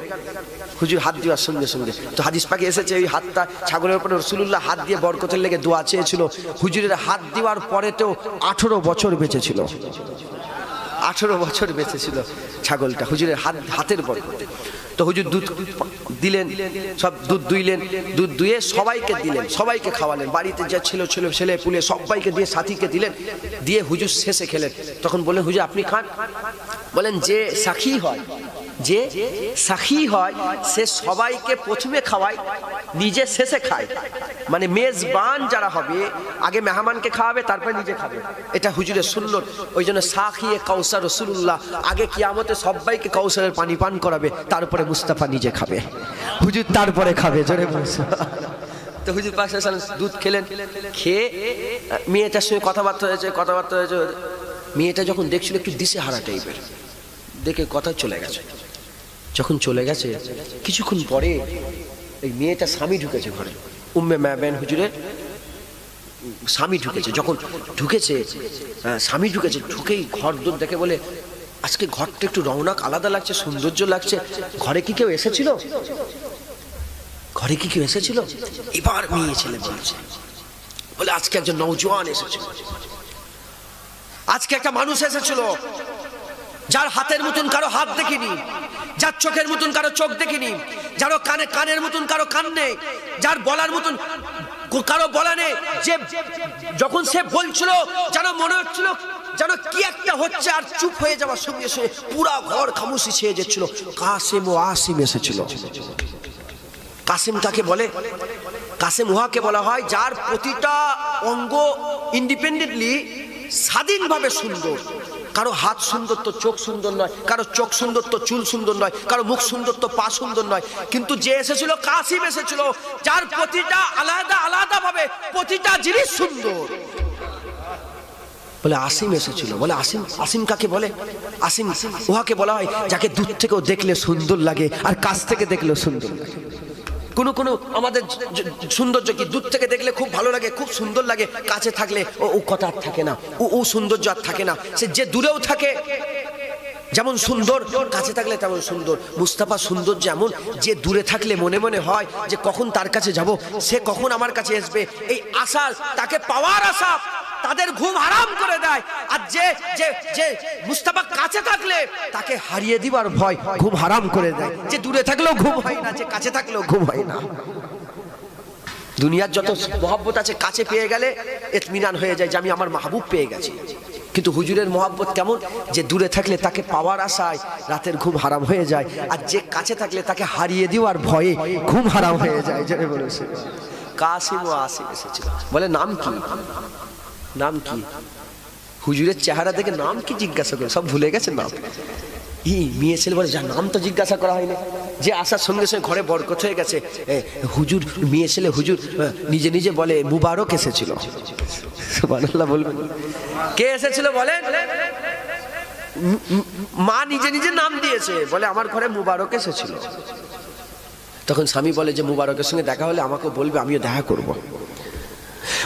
হুজুর হাত দেওয়ার সঙ্গে সঙ্গে। তো হাদিস পাকে এসেছে, ওই হাতটা ছাগলের উপরে রাসূলুল্লাহ হাত দিয়ে বরকতের লেগে দোয়া চেয়েছিল। হুজুরের হাত দেওয়ার পরেতেও 18 বছর বেঁচে ছিল। 18 বছর বেঁচে ছিল ছাগলটা হুজুরের হাতের বরকতে। তো হুজুর দুধ দিলেন, সব দুধ দুইলেন, দুধ দুয়ে সবাইকে দিলেন, সবাইকে খাওয়ালেন, বাড়িতে যা ছিল ছেলে পুলে সবাইকে দিয়ে সাথীকে দিলেন, দিয়ে হুজুর শেষে খেলেন। তখন বললেন হুজুর আপনি খান। বলেন যে সাক্ষী হয়, যে সাক্ষী হয় সে সবাইকে প্রথমে খাওয়ায়, নিজে শেষে খায়। মানে মেজবান যারা হবে আগে মেহমানকে খাওয়াবে তারপরে নিজে খাবে, এটা হুজুরের সুন্নত। ওই জন্য সাখিয়ে কাউসার রাসূলুল্লাহ আগে কিয়ামতে সবাইকে কাউসারের পানি পান করাবে, তারপরে মুস্তাফা নিজে খাবে, হুজুর তারপরে খাবে। জোরে বলছে। তো হুজুর পাক সাল্লাল্লাহু আলাইহি ওয়াসাল্লাম দুধ খেলেন, খেয়ে মেয়েটার সঙ্গে কথাবার্তা হয়েছে। মেয়েটা যখন দেখছিল একটু দিশেহারা টাইপের, দেখে কথা চলে গেছে। যখন চলে গেছে কিছুক্ষণ পরে এই মেয়েটা স্বামী ঢুকেছে ঘরে, উম্মে মাবেন হুজুরের স্বামী ঢুকেছে। যখন ঢুকেছে স্বামী ঢুকেছে, ঢুকেই ঘর দূর দেখে বলে আজকে ঘরটা একটু রৌনক আলাদা লাগছে, সৌন্দর্য লাগছে, ঘরে কি কেউ এসেছিল? ঘরে কি কেউ এসেছিল? এবার মেয়ে ছেলে বলছে, বলে আজকে একজন নওজোয়ান এসেছিল, আজকে একটা মানুষ এসেছিল যার হাতের মতন কারো হাত দেখিনি, যার চোখের মতন কারো চোখ দেখিনি, যার কানের মতন কারো কান নেই, যার বলার মতন কারো বলা নেই। যে যখন সে বলছিল যেন মনে হচ্ছিল যেন কি একটা হচ্ছে, আর চুপ হয়ে যাওয়ার সঙ্গে সঙ্গে পুরা ঘর খামোশি ছেয়ে যাচ্ছিল। কাসেম ও আসিম এসেছিল। কাসেম কাকে বলে? কাসেম উহাকে বলা হয় যার প্রতিটা অঙ্গ ইন্ডিপেন্ডেন্টলি স্বাধীনভাবে সুন্দর। কারো হাত সুন্দর তো চোখ সুন্দর নয়, কারো চোখ সুন্দর তো চুল সুন্দর নয়, কারো মুখ সুন্দর তো পা সুন্দর নয়। কিন্তু যে এসেছিল কাসিম এসেছিল যার প্রতিটা আলাদা আলাদা ভাবে প্রতিটা জিনিস সুন্দর। বলে আসিম এসেছিল। বলে আসিম, আসিম কাকে বলে? আসিম উহাকে বলা হয় যাকে দূর থেকেও দেখলে সুন্দর লাগে আর কাছ থেকে দেখলেও সুন্দর লাগে। কোনো আমাদের সৌন্দর্য কি দূর থেকে দেখলে খুব ভালো লাগে, খুব সুন্দর লাগে, কাছে থাকলে ও কথা আর থাকে না, ও সৌন্দর্য আর থাকে না। সে যে দূরেও থাকে যেমন সুন্দর, কাছে থাকলে তেমন সুন্দর। মুস্তাফা সুন্দর যেমন, যে দূরে থাকলে মনে মনে হয় যে কখন তার কাছে যাব, সে কখন আমার কাছে আসবে, এই আশা, তাকে পাওয়ার আশা তাদের ঘুম হারাম করে দেয়। আর যে যে যে মুস্তাফা কাছে থাকলে তাকে হারিয়ে দিবার ভয় ঘুম হারাম করে দেয়। যে দূরে থাকলেও ঘুম হয় না, যে কাছে থাকলেও ঘুম হয় না। দুনিয়ার যত মহব্বত আছে কাছে পেয়ে গেলে ইতমিনান হয়ে যায় যে আমি আমার মাহবুব পেয়ে গেছি। কিন্তু হুজুরের মহব্বত কেমন, যে দূরে থাকলে তাকে পাওয়ার আশায় রাতের ঘুম হারাম হয়ে যায়, আর যে কাছে থাকলে তাকে হারিয়ে দেওয়ার ভয়ে ঘুম হারাম হয়ে যায়। যেটা বলেছে কাসিম ও আসিম এসেছিল। বলে নাম কি? নাম কি? হুজুরের চেহারা দেখে নাম কি জিজ্ঞাসা করে, সব ভুলে গেছে নাম। মেয়ে ছেলে বলে যা নাম তো জিজ্ঞাসা করা হয়নি। যে আসার সঙ্গে সঙ্গে ঘরে বরকত হয়ে গেছে। হুজুর মেয়ে ছেলে হুজুর নিজে নিজে বলে মুবারক এসেছিল। সুবহানাল্লাহ বলবেন। কে এসেছিল বলে? মা নিজে নিজে নাম দিয়েছে, বলে আমার ঘরে মুবারক এসেছিল। তখন স্বামী বলে যে মুবারকের সঙ্গে দেখা হলে আমাকে বলবে, আমিও দেখা করব।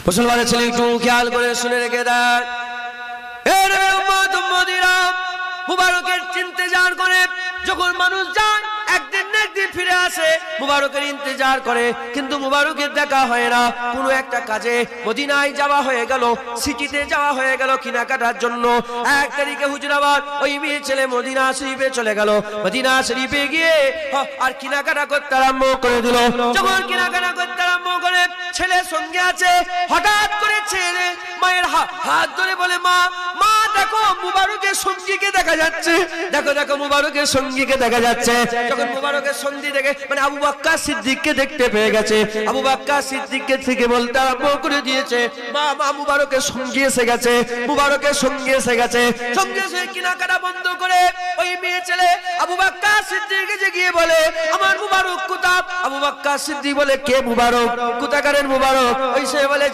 মুসলমানের ছেলে একটু খেয়াল করে শুনে রেখে দেন, মুবারকের ইন্তজার করে যখন মানুষ যায় একদিন না একদিন ফিরে আসে, মুবারকের ইন্তজার করে, কিন্তু মুবারকের দেখা হয় না। কোনো একটা কাজে মদিনায় যাওয়া হয়ে গেল, সিটিতে যাওয়া হয়ে গেল কেনাকাটার জন্য। 1 তারিখে হুজুর আবার ওই মেয়ে ছেলে মদিনা শরীফে চলে গেল। মদিনা শরীফে গিয়ে আর কেনাকাটা করতে আরম্ভ করে দিল। যখন কেনাকাটা করতে আরম্ভ করে, ছেলে সঙ্গে আছে, হঠাৎ করে ছেলে মায়ের হাত ধরে বলে মা মা দেখো মুবারকের সঙ্গীকে দেখা যাচ্ছে, দেখো দেখো মুবারকের সঙ্গীকে দেখা যাচ্ছে। যখন মুবারকের সঙ্গী দেখে মানে আবু বকর সিদ্দিককে দেখতে পেয়ে গেছে, আবু বকর সিদ্দিককে থেকে বলতে আরম্ভ করে দিয়েছে মা মা মুবারকের সঙ্গী এসে গেছে, মুবারকের সঙ্গী এসে গেছে। সঙ্গে এসে কেনাকাটা বন্ধ করে ওই মেয়ে ছেলে আবু বকর সিদ্দিককে গিয়ে বলে আমার মুবারক কোথা? আবু বকর সিদ্দিক বলে কে মুবারক? কোথাকারের মুবারক? ওই সে বলে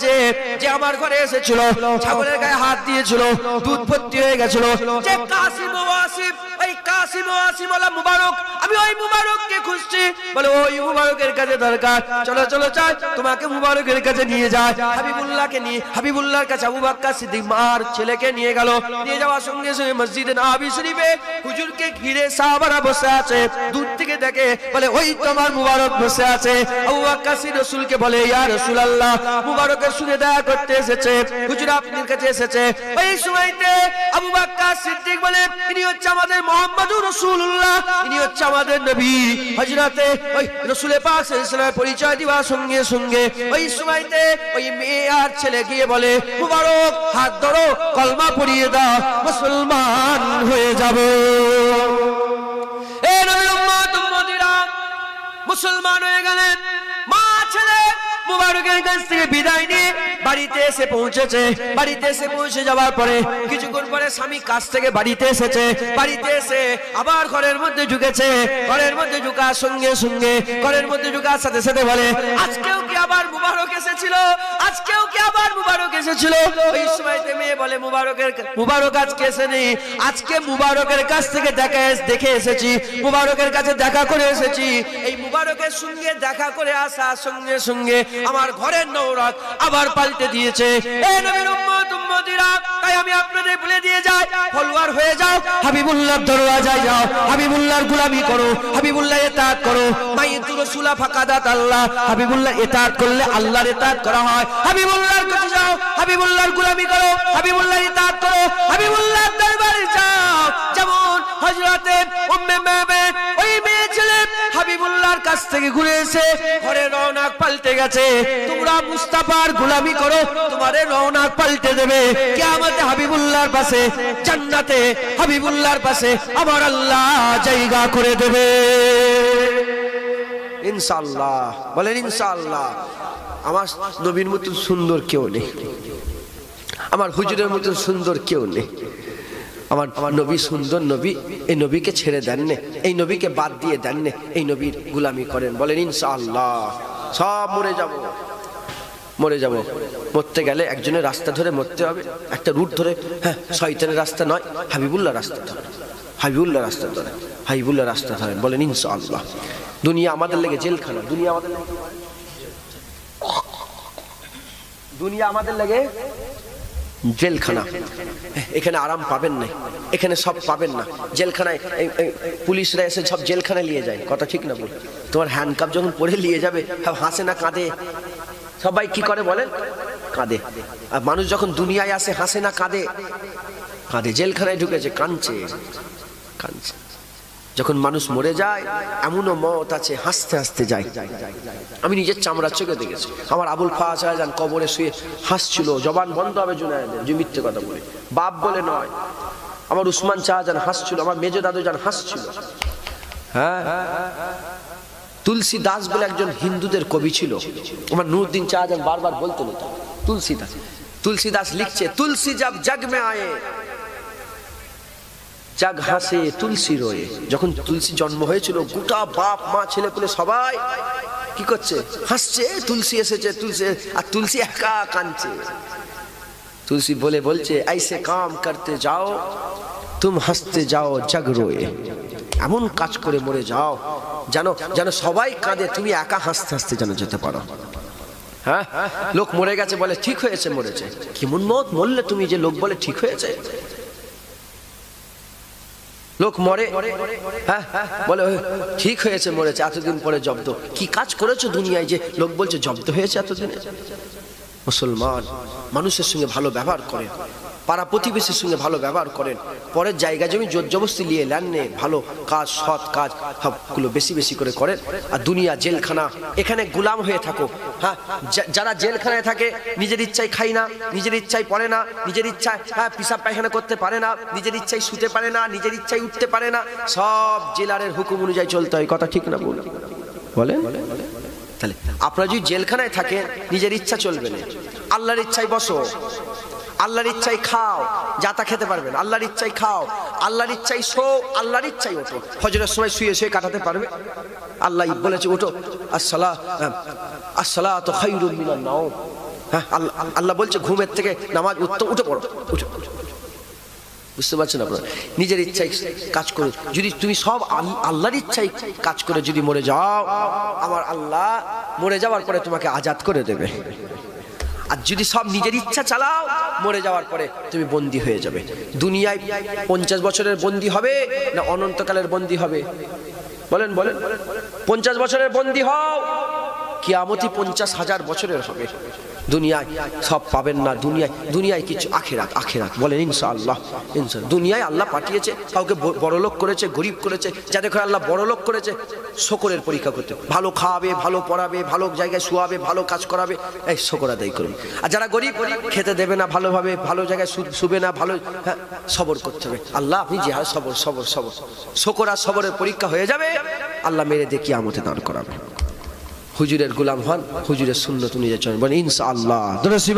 যে আমার ঘরে এসেছিল, ছাগলের গায়ে হাত দিয়েছিল, দুধ ভর্তি হয়ে গেছিল, যে কাসিম ও আসিম, ওই কাসিম ও আসিম ওয়ালা মুবারক, আমি ওই মুবারককে খুঁজছি। বলে ওই মুবারকের কাছে দরকার, চলো চলো চাই তোমাকে মুবারকের কাছে নিয়ে যায়। হাবিবুল্লাহকে নিয়ে হাবিবুল্লাহর কাছে আবু বকর সিদ্দিক মার ছেলেকে নিয়ে গেল। নিয়ে যাওয়ার সঙ্গে সঙ্গে মসজিদে নববী শরীফে হুজুরকে ঘিরে সাহাবারা বসে আছে। দূর থেকে দেখে বলে ওই তোমার মুবারক বসে আছে। আবু বকর সিদ্দিক রাসূলকে বলে ইয়া রাসূলুল্লাহ, মুবারকের সঙ্গে দেখা করতে এসেছে, হুজুর আপনার কাছে এসেছে। ওই সময়তে আবু বকর সিদ্দিক বলে ইনি হচ্ছে আমাদের মুহাম্মদুর রাসূলুল্লাহ, ইনি হচ্ছে আমাদের নবী। হযরতে ওই রাসূল পাক সাল্লাল্লাহু আলাইহি ওয়াসাল্লামের পরিচয় দেওয়ার সঙ্গে সঙ্গে ওই সময়তে ওই মেয়ে আর ছেলে গিয়ে বলে মুবারক হাত ধরো, কলমা পড়িয়ে দাও, মুসলমান হয়ে যাবে। এ নবীর উম্মত উম্মতিরা মুসলমান হয়ে গেলেন। মা ছেলে মুবারকের কাছ থেকে বিদায় নিয়ে বাড়িতে এসে পৌঁছেছে। বাড়িতে এসে পৌঁছে যাওয়ার পরে কিছুক্ষণ পরে স্বামী কাছ থেকে বাড়িতে এসেছে। বাড়িতে এসে আবার ঘরের মধ্যে ঢুকেছে। ঘরের মধ্যে ঢুকার সঙ্গে সঙ্গে ঘরের মধ্যে ঢুকার সাথে সাথে বলে আজকেও কি আবার মুবারক এসেছিল, আজকেও কি আবার মুবারক এসেছিল। ওই সময়তে মেয়ে বলে মুবারক আজকে এসেনি, আজকে মুবারকের কাছ থেকে দেখে এসেছি, মুবারকের কাছে দেখা করে এসেছি। এই মুবারকের সঙ্গে দেখা করে আসার সঙ্গে সঙ্গে আমার ঘরের নৌরাত আবার পাল্টে দিয়েছে। এই নবীর উম্মত উম্মতিরা, তাই আমি আপনাদের বলে দিয়ে যাই, ফলোয়ার হয়ে যাও, হাবিবুল্লাহর দরওয়াজায় যাও, হাবিবুল্লাহর গোলামি করো, হাবিবুল্লাহ ইতাআত করো। মাইয়াতুর রাসূলা ফাকাদাত আল্লাহ, হাবিবুল্লাহ ইতাআত করলে আল্লাহর ইতাআত করা হয়। হাবিবুল্লাহর কাছে যাও, হাবিবুল্লাহর গোলামি করো, হাবিবুল্লাহর ইতাআত করো, হাবিবুল্লাহর দরবারে যাও। যেমন হযরতে উম্মে মামুন ওই মেয়ে ছেলে হাবিবুল্লাহর কাছ থেকে ঘুরে এসে ঘরে রওনাক পাল্টে গেছে। তোমরা মুস্তাফার গোলামি করো, তোমারে রওনাক পাল্টে দেবে। কিয়ামতে হাবিবুল্লাহর পাশে, জান্নাতে হাবিবুল্লাহর পাশে আমার আল্লাহ জায়গা করে দেবে ইনশাআল্লাহ। বলেন ইনশাআল্লাহ। আমার নবীর মতো সুন্দর কেউ নেই, আমার হুজুরের মতো সুন্দর কেউ নেই। আমার নবী সুন্দর নবী, এই নবীকে ছেড়ে দেন না, এই নবীকে বাদ দিয়ে দেন না, এই নবীর গোলামি করেন। বলেন ইনশাআল্লাহ। সব মরে যাব, মরে যাব। মরতে গেলে একজনের রাস্তা ধরে মরতে হবে, একটা রুট ধরে। হ্যাঁ, শয়তানের রাস্তা নয়, হাবিবুল্লাহ রাস্তা ধরে, হাবিবুল্লাহ রাস্তা ধরে, হাবিবুল্লাহ রাস্তা ধরেন। বলেন ইনশাআল্লাহ। দুনিয়া আমাদের লেগে জেলখানা, দুনিয়া আমাদের লেগে, দুনিয়া আমাদের লেগে জেলখানা। এখানে আরাম পাবেন না, এখানে সব পাবেন না। জেলখানায় পুলিশরা এসে সব জেলখানায় নিয়ে যায়, কথা ঠিক না বল? তোমার হ্যান্ডকাপ যখন পরে নিয়ে যাবে, হাসে না কাঁদে? সবাই কি করে বলেন? কাঁদে। আর মানুষ যখন দুনিয়ায় আসে হাসে না কাঁদে? কাঁদে। জেলখানায় ঢুকেছে, কাঁদছে, কাঁদছে। যখন মানুষ মরে যায় এমনও মত আছে হাসতে হাসতে যায়। আমি নিজের চামড়ার চোখে দেখেছি। আমার আবুল ফাজ শাহজাহান কবরে শুয়ে হাসছিল, জবান বন্ধ হবে জুনায়েদের, যে মিথ্যে কথা বলে, বাপ বলে নয়। আমার উসমান শাহজাহান হাসছিল, আমার মেজো দাদু জান হাসছিল। হ্যাঁ, তুলসী দাস বলে একজন হিন্দুদের কবি ছিল, আমার নূরউদ্দিন শাহজাহান বারবার বলতেন এটা। তুলসী দাস, তুলসী দাস লিখছে, তুলসী জব জগ মে আয়ে জাগ হাসে তুলসী রয়ে। যখন তুলসী জন্ম হয়েছিল, গোটা বাপ মা ছেলে পেলে সবাই কি করছে? হাসছে, তুলসী এসেছে, তুলসী। আর তুলসী একা কাঁদছে। তুলসী বলে বলছে, ऐसे काम करते जाओ तुम हंसते जाओ जग रोए। এমন কাজ করে মরে যাও যেন সবাই কাঁদে, তুমি একা হাসতে হাসতে যেন যেতে পারো। হ্যাঁ, লোক মরে গেছে বলে ঠিক হয়েছে, মরেছে। কেমন মত মরলে তুমি যে লোক বলে ঠিক হয়েছে? লোক মরে, হ্যাঁ বলে ঠিক হয়েছে, মরেছে, এতদিন পরে জব্দ। কি কাজ করেছো দুনিয়ায় যে লোক বলছে জব্দ হয়েছে এতদিনে? মুসলমান মানুষের সঙ্গে ভালো ব্যবহার করেন, পাড়া প্রতিবেশীর সঙ্গে ভালো ব্যবহার করেন, পরের জায়গা জমি জোর জবরদস্তি নিয়ে নেন নে, ভালো কাজ সৎ কাজ সবগুলো বেশি বেশি করে করেন। আর দুনিয়া জেলখানা, এখানে গোলাম হয়ে থাকো। হ্যাঁ, যারা জেলখানায় থাকে নিজের ইচ্ছায় খায় না, নিজের ইচ্ছায় পড়ে না, নিজের ইচ্ছায় পেশাব পায়খানা করতে পারে না, নিজের ইচ্ছায় শুতে পারে না, নিজের ইচ্ছায় উঠতে পারে না, সব জেলারের হুকুম অনুযায়ী চলতে হয়। কথা ঠিক না বলেন? তাহলে আপনারা যদি জেলখানায় থাকেন নিজের ইচ্ছা চলবে না, আল্লাহর ইচ্ছায় বসো, আল্লাহর ইচ্ছায় খাও, যা তা খেতে পারবেন, আল্লাহর ইচ্ছায় খাও, আল্লাহর ইচ্ছায় শো, আল্লাহর ইচ্ছায় ওঠো। ফজরের সময় শুয়ে শুয়ে কাটাতে পারবে? আল্লাহ বলেছে ওঠো, আসসালাতু খায়রুম মিনান নাওম। হ্যাঁ, আল্লাহ বলছে ঘুমের থেকে নামাজ উঠতে, উঠে পড়ো, উঠে। বুঝতে পারছেন আপনারা? নিজের ইচ্ছায় কাজ করো। যদি তুমি সব আল্লাহর ইচ্ছায় কাজ করে যদি মরে যাও, আমার আল্লাহ মরে যাওয়ার পরে তোমাকে আজাদ করে দেবে। আর যদি সব নিজের ইচ্ছা চালাও, মরে যাওয়ার পরে তুমি বন্দী হয়ে যাবে। দুনিয়ায় 50 বছরের বন্দী হবে না অনন্তকালের বন্দী হবে? বলেন 50 বছরের বন্দী হও কিয়ামতি 50,000 বছরের হবে। দুনিয়ায় সব পাবেন না, দুনিয়ায় কিছু, আখিরাত বলেন ইনশাআল্লাহ। দুনিয়ায় আল্লাহ পাঠিয়েছে, কাউকে বড়লোক করেছে, গরিব করেছে, যাদের ঘরে আল্লাহ বড়লোক করেছে শকরের পরীক্ষা করতে, ভালো খাওয়াবে, ভালো পড়াবে, ভালো জায়গায় শুয়াবে, ভালো কাজ করাবে, এই শকর আদায় করুন। আর যারা গরিব খেতে দেবে না ভালোভাবে, ভালো জায়গায় শুবে না, ভালো, হ্যাঁ, সবর করতে হবে। আল্লাহ আপনি যে সবর শকর আর সবরের পরীক্ষা হয়ে যাবে, আল্লাহ মেরে দিয়ে কিয়ামতে দাঁড় করাবে। হুজুরের গোলাম হন, হুজুরের সুন্নত অনুযায়ী চলেন, বলেন ইনশাআল্লাহ।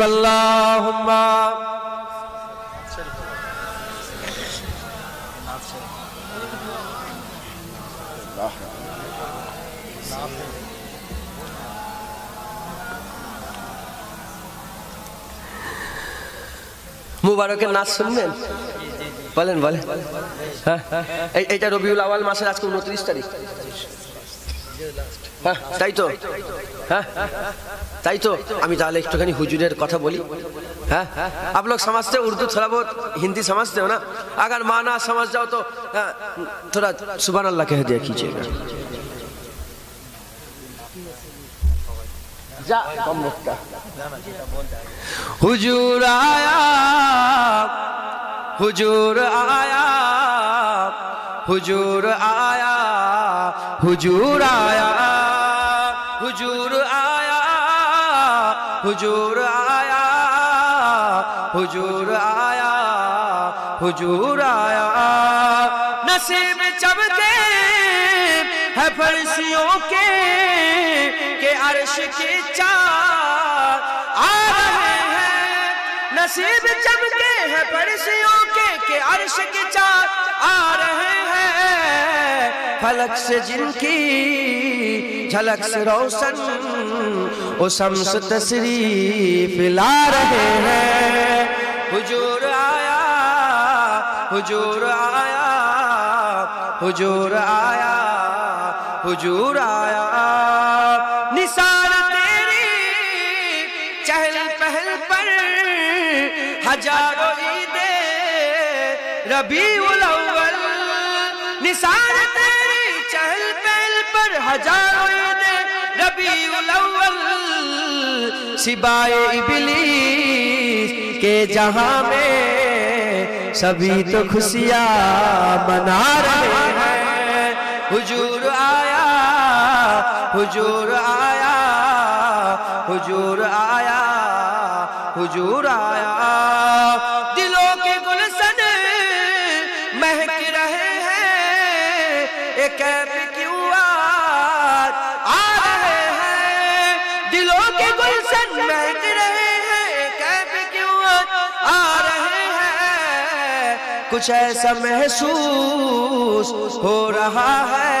আল্লাহুম্মা মুবারকের নাচ শুনবেন? বলেন। হ্যাঁ, এইটা রবিউল আওয়াল মাসের আজকে 29 তারিখ। হ্যাঁ, তাই তো আমি তাহলে একটুখানি হুজুরের কথা বলি। হ্যাঁ, आप लोग समझते हो उर्दू, थोड़ा बहुत हिंदी समझते हो ना? अगर माना समझ जाओ तो थोड़ा सुभान अल्लाह कह दिया कीजिएगा। हुजूर आया, हुजूर आया, हुजूर आया, हुजूर आया, हुजूर आया, हुजूर आया, हुजूर आया, हुजूर आया। नसीब चमके है फर्शियों के अर्श के चार आ रहे हैं। नसीब चमके है फर्शियों के अर्श के चार आ रहे हैं। फलक से जिनकी झलक से रोशन वो शम्स तशरीफ ला रहे हैं। हुजूर आया, हुजूर आया, हुजूर आया, हुजूर आया। निसार तेरी चहल पहल पर हजारों ईदे रबीउल अव्वल। निसार तेरी चहल पहल पर हजारों ईदे रबीउल अव्वल। सिवाए इब्लीस के जहां में सभी तो खुशियां मना रहे हैं। हुजूर आया, हुजूर आया, हुजूर आया, हुजूर आया। दिलों के गुलशन महक रहे हैं, एक कैफ क्यों आ रहे हैं। दिलों के गुलशन महक रहे हैं, एक कैफ क्यों आ रहे हैं। कुछ ऐसा महसूस हो रहा है,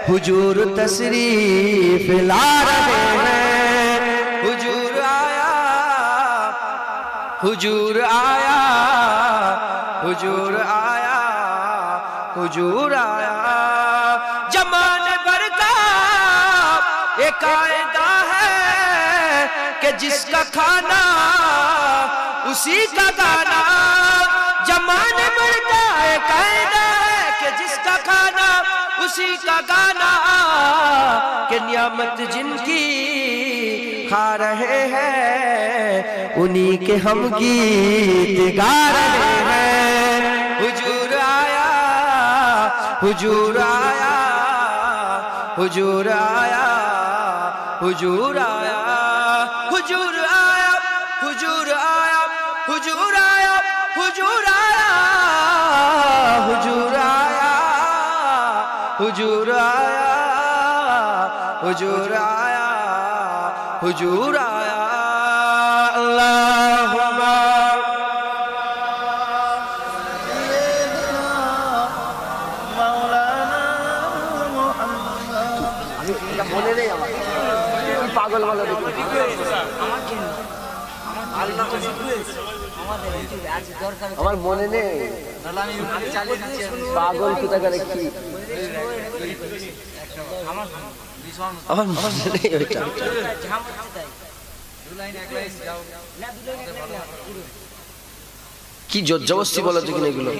हुजूर तशरीफ ला रहे हैं। हुजूर आया, हुजूर आया, हुजूर आया, हुजूर आया। जमाने भर का एक कायदा है कि जिसका खाना उसी का गाना। जमाने भर का एक कायदा है कि जिसका खाना उसी का गाना। कि नियामत जिनकी खा रहे हैं उन्हीं के हम गीत गा रहे हैं। हुजूर आया, हुजूर आया, हुजूर आया, हुजूर आया, हुजूर आया, हुजूर आया, हुजूर आया, हुजूर आया, हुजूर आया, हुजूर आया, हुजूर आया, हुजूर आया। अल्लाहुम्मा মনে নেই আমার, পাগল বলে আমার মনে নেই, পাগল কোথাকার কি আমার মনে নেই ওইটা। কি জোর জবরদস্তি বলো তো কিনা এগুলো।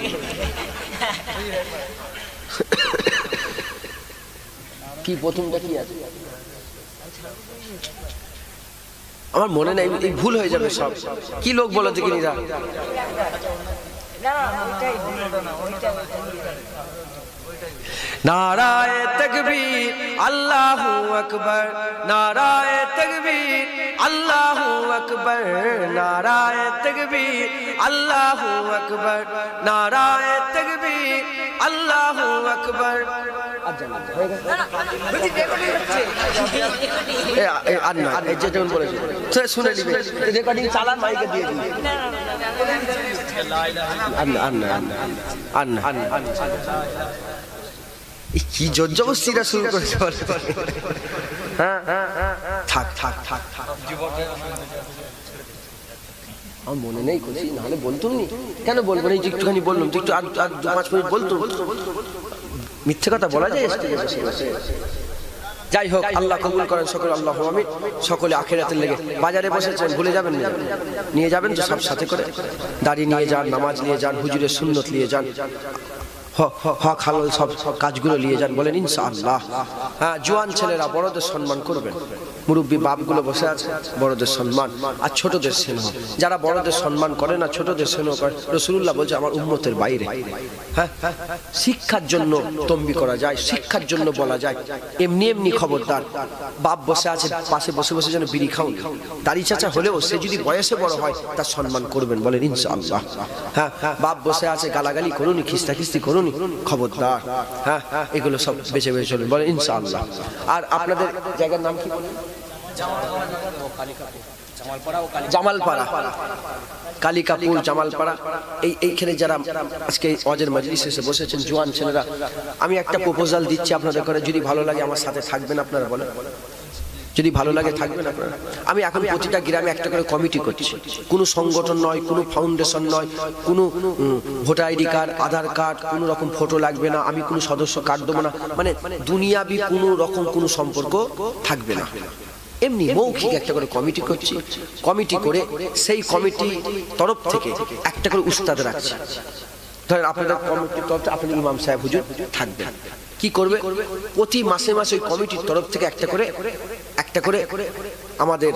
কি প্রথমটা কি আছে? আমার মনে নেই, এই ভুল হয়ে যাবে সব। কি লোক বলো দেখিনি রা নারায়ে তাকবীর আল্লাহু আকবার, নারায়ে তাকবীর আল্লাহু আকবার, নারায়ে তাকবীর আল্লাহু আকবার, নারায়ে তাকবীর আল্লাহু আকবার। আর না, এই যে যেমন বলেছি শুনে নিবে, রেকর্ডিং চালান, মাইকে দিয়ে দিন। কি জোর জবস্তিটা শুরু করেছে। হ্যাঁ থাক থাক থাক থাক, আমার মনে নেই খুশি, নাহলে বলতুম নি। কেন বলবো না, একটুখানি বললাম একটু, আর 2-5 মিনিট বলতো। মিথ্যে কথা বলা যায়? যাই হোক, আল্লাহ কবুল করেন সকলে, আল্লাহ আমিন। সকলে আখিরাতের লেগে বাজারে বসেছেন, ভুলে যাবেন না, নিয়ে যাবেন তো সব সাথে করে, দাড়ি নিয়ে যান, নামাজ নিয়ে যান, হুজুরের সুন্নত নিয়ে যান, হক হালাল সব কাজগুলো নিয়ে যান, বলেন ইনশাআল্লাহ। হ্যাঁ, জোয়ান ছেলেরা বড়দের সম্মান করবেন, মুরব্বী বাপগুলো বসে আছে, বড়দের সম্মান আর ছোটদের স্নেহ। যারা বড়দের সম্মান করে না, ছোটদের স্নেহ করে, রাসূলুল্লাহ বলছে আমার উম্মতের বাইরে। হ্যাঁ, শিক্ষার জন্য তম্বি করা যায়, শিক্ষার জন্য বলা যায়। এমনি এমনি খবরদার, বাপ বসে আছে পাশে বসে বসে যেন বিড়ি খাও। দাড়ি চাচা হলেও সে যদি বয়সে বড় হয় তার সম্মান করবেন, বলেন ইনশাআল্লাহ। হ্যাঁ, বাপ বসে আছে গালাগালি করুনি, খিস্তাখিস্তি করুনি, খবরদার। হ্যাঁ, এগুলো সব বেঁচে বেঁচে চলুন, বলেন ইনশাআল্লাহ। আর আপনাদের জায়গার নাম কি বলেন? জামালপাড়া, কালিকাপুর, জামালপাড়া। এইখানে যারা আজকে ওয়াজের মজলিসে এসে বসেছেন জোয়ান ছেলেরা, আমি একটা প্রপোজাল দিচ্ছি আপনাদের করে, যদি ভালো লাগে আমার সাথে থাকবেন আপনারা, বলেন যদি ভালো লাগে থাকবেন আপনারা। আমি এখন প্রতিটা গ্রামে একটা করে কমিটি করছি, কোনো সংগঠন নয়, কোনো ফাউন্ডেশন নয়, কোনো ভোটার আইডি কার্ড, আধার কার্ড, কোনো রকম ফটো লাগবে না, আমি কোনো সদস্য কার্ড দেবো না, মানে দুনিয়াবি কোনো রকম কোনো সম্পর্ক থাকবে না। এমনি মৌখিক একটা করে কমিটি করছি, কমিটি করে সেই কমিটি তরফ থেকে একটা করে উস্তাদ রাখছি। ধরেন আপনাদের কমিটির তরফ থেকে আপনি ইমাম সাহেব হুজুর থাকবেন। কি করবে? প্রতি মাসে মাসে ওই কমিটির তরফ থেকে একটা করে আমাদের